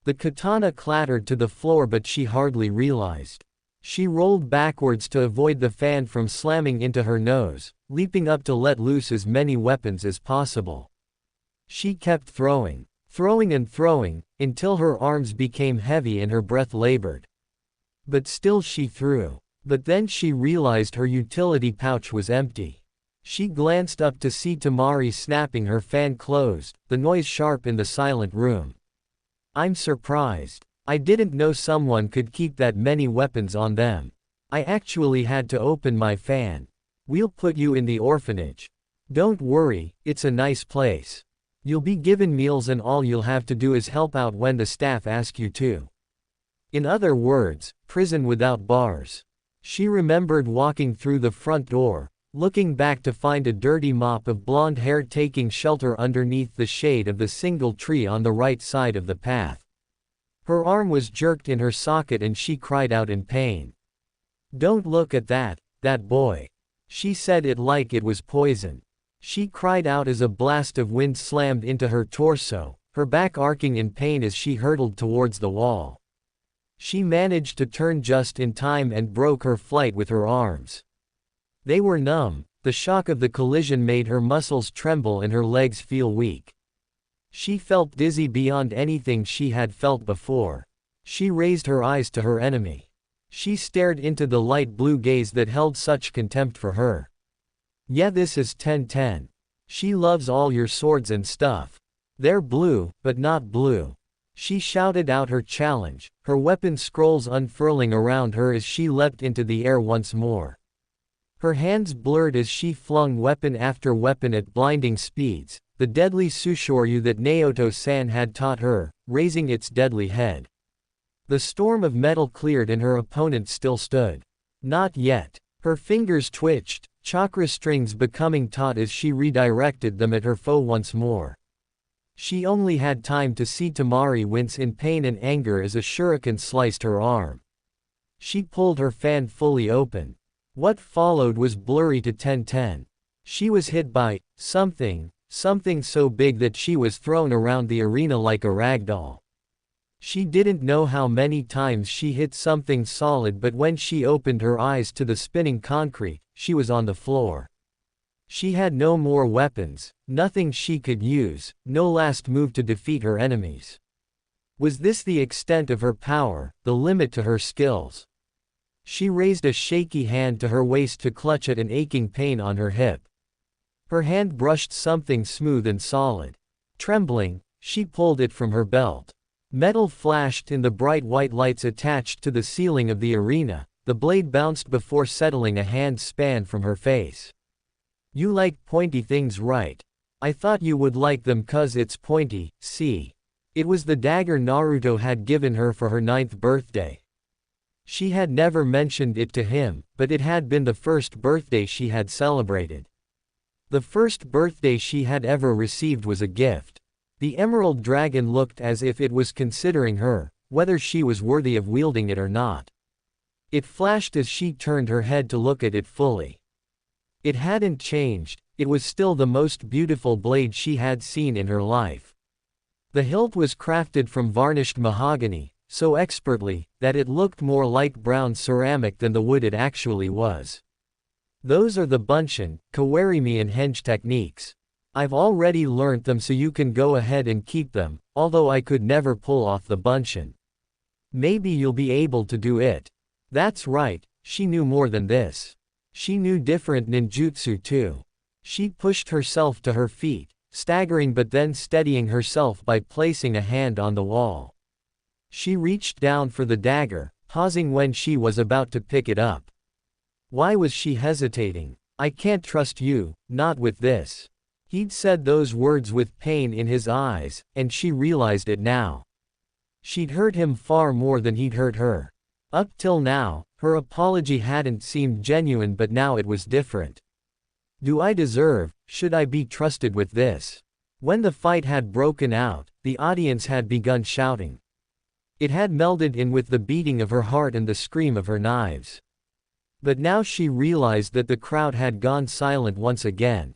The katana clattered to the floor but she hardly realized. She rolled backwards to avoid the fan from slamming into her nose, leaping up to let loose as many weapons as possible. She kept throwing and throwing, until her arms became heavy and her breath labored. But still she threw. But then she realized her utility pouch was empty. She glanced up to see Tamari snapping her fan closed, the noise sharp in the silent room. I'm surprised. I didn't know someone could keep that many weapons on them. I actually had to open my fan. We'll put you in the orphanage. Don't worry, it's a nice place. You'll be given meals and all you'll have to do is help out when the staff ask you to. In other words, prison without bars. She remembered walking through the front door, looking back to find a dirty mop of blonde hair taking shelter underneath the shade of the single tree on the right side of the path. Her arm was jerked in her socket and she cried out in pain. Don't look at that boy. She said it like it was poison. She cried out as a blast of wind slammed into her torso, her back arcing in pain as she hurtled towards the wall. She managed to turn just in time and broke her flight with her arms. They were numb, the shock of the collision made her muscles tremble and her legs feel weak. She felt dizzy beyond anything she had felt before. She raised her eyes to her enemy. She stared into the light blue gaze that held such contempt for her. Yeah, this is 10. She loves all your swords and stuff. They're blue, but not blue. She shouted out her challenge, her weapon scrolls unfurling around her as she leapt into the air once more. Her hands blurred as she flung weapon after weapon at blinding speeds, the deadly Sushoryu that Naoto-san had taught her, raising its deadly head. The storm of metal cleared and her opponent still stood. Not yet. Her fingers twitched, chakra strings becoming taut as she redirected them at her foe once more. She only had time to see Temari wince in pain and anger as a shuriken sliced her arm. She pulled her fan fully open. What followed was blurry to 10-10. She was hit by something so big that she was thrown around the arena like a ragdoll. She didn't know how many times she hit something solid, but when she opened her eyes to the spinning concrete, she was on the floor. She had no more weapons, nothing she could use, no last move to defeat her enemies. Was this the extent of her power, the limit to her skills? She raised a shaky hand to her waist to clutch at an aching pain on her hip. Her hand brushed something smooth and solid. Trembling, she pulled it from her belt. Metal flashed in the bright white lights attached to the ceiling of the arena. The blade bounced before settling a hand span from her face. You like pointy things, right? I thought you would like them 'cause it's pointy, see? It was the dagger Naruto had given her for her 9th birthday. She had never mentioned it to him, but it had been the first birthday she had celebrated. The first birthday she had ever received was a gift. The emerald dragon looked as if it was considering her, whether she was worthy of wielding it or not. It flashed as she turned her head to look at it fully. It hadn't changed, it was still the most beautiful blade she had seen in her life. The hilt was crafted from varnished mahogany, so expertly, that it looked more like brown ceramic than the wood it actually was. Those are the bunshin, kawarimi and henge techniques. I've already learnt them, so you can go ahead and keep them, although I could never pull off the bunshin. Maybe you'll be able to do it. That's right, she knew more than this. She knew different ninjutsu too. She pushed herself to her feet, staggering but then steadying herself by placing a hand on the wall. She reached down for the dagger, pausing when she was about to pick it up. Why was she hesitating? I can't trust you, not with this. He'd said those words with pain in his eyes, and she realized it now. She'd hurt him far more than he'd hurt her. Up till now, her apology hadn't seemed genuine, but now it was different. Should I be trusted with this? When the fight had broken out, the audience had begun shouting. It had melded in with the beating of her heart and the scream of her knives. But now she realized that the crowd had gone silent once again.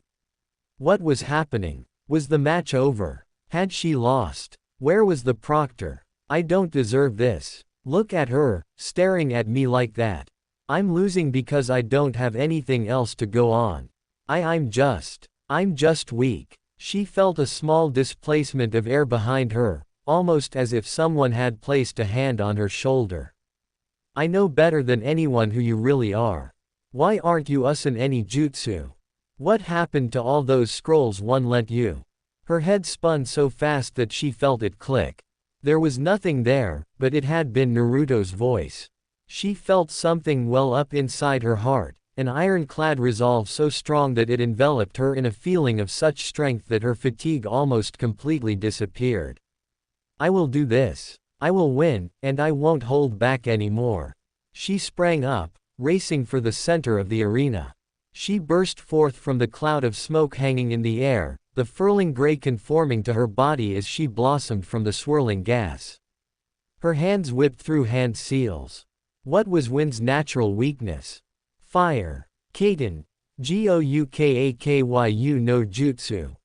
What was happening? Was the match over? Had she lost? Where was the proctor? I don't deserve this. Look at her, staring at me like that. I'm losing because I don't have anything else to go on. I'm just weak. She felt a small displacement of air behind her, almost as if someone had placed a hand on her shoulder. I know better than anyone who you really are. Why aren't you usin any jutsu? What happened to all those scrolls one lent you? Her head spun so fast that she felt it click. There was nothing there, but it had been Naruto's voice. She felt something well up inside her heart, an ironclad resolve so strong that it enveloped her in a feeling of such strength that her fatigue almost completely disappeared. I will do this. I will win, and I won't hold back anymore. She sprang up, racing for the center of the arena. She burst forth from the cloud of smoke hanging in the air, the furling gray conforming to her body as she blossomed from the swirling gas. Her hands whipped through hand seals. What was Win's natural weakness? Fire. Kaiten. Goukakyu no jutsu.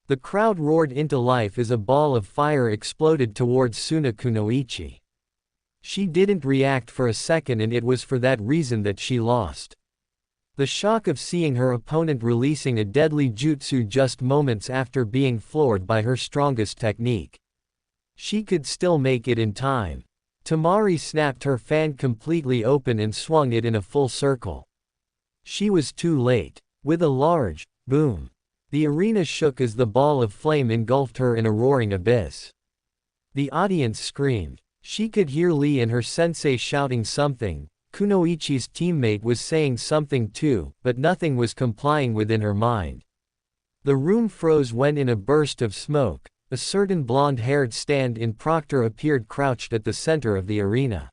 The crowd roared into life as a ball of fire exploded towards Suna Kunoichi. She didn't react for a second, and it was for that reason that she lost. The shock of seeing her opponent releasing a deadly jutsu just moments after being floored by her strongest technique. She could still make it in time. Temari snapped her fan completely open and swung it in a full circle. She was too late. With a large boom, the arena shook as the ball of flame engulfed her in a roaring abyss. The audience screamed. She could hear Lee and her sensei shouting something. Kunoichi's teammate was saying something too, but nothing was complying within her mind. The room froze when in a burst of smoke, a certain blonde-haired stand-in proctor appeared crouched at the center of the arena.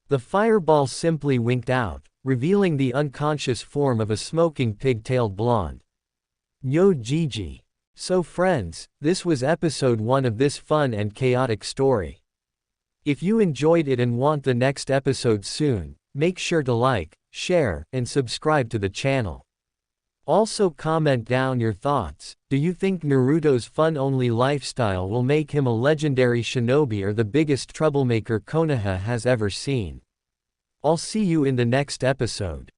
The fireball simply winked out, revealing the unconscious form of a smoking pig-tailed blonde. Yo Gigi. So friends, this was episode 1 of this fun and chaotic story. If you enjoyed it and want the next episode soon, make sure to like, share, and subscribe to the channel. Also comment down your thoughts. Do you think Naruto's fun-only lifestyle will make him a legendary shinobi or the biggest troublemaker Konoha has ever seen? I'll see you in the next episode.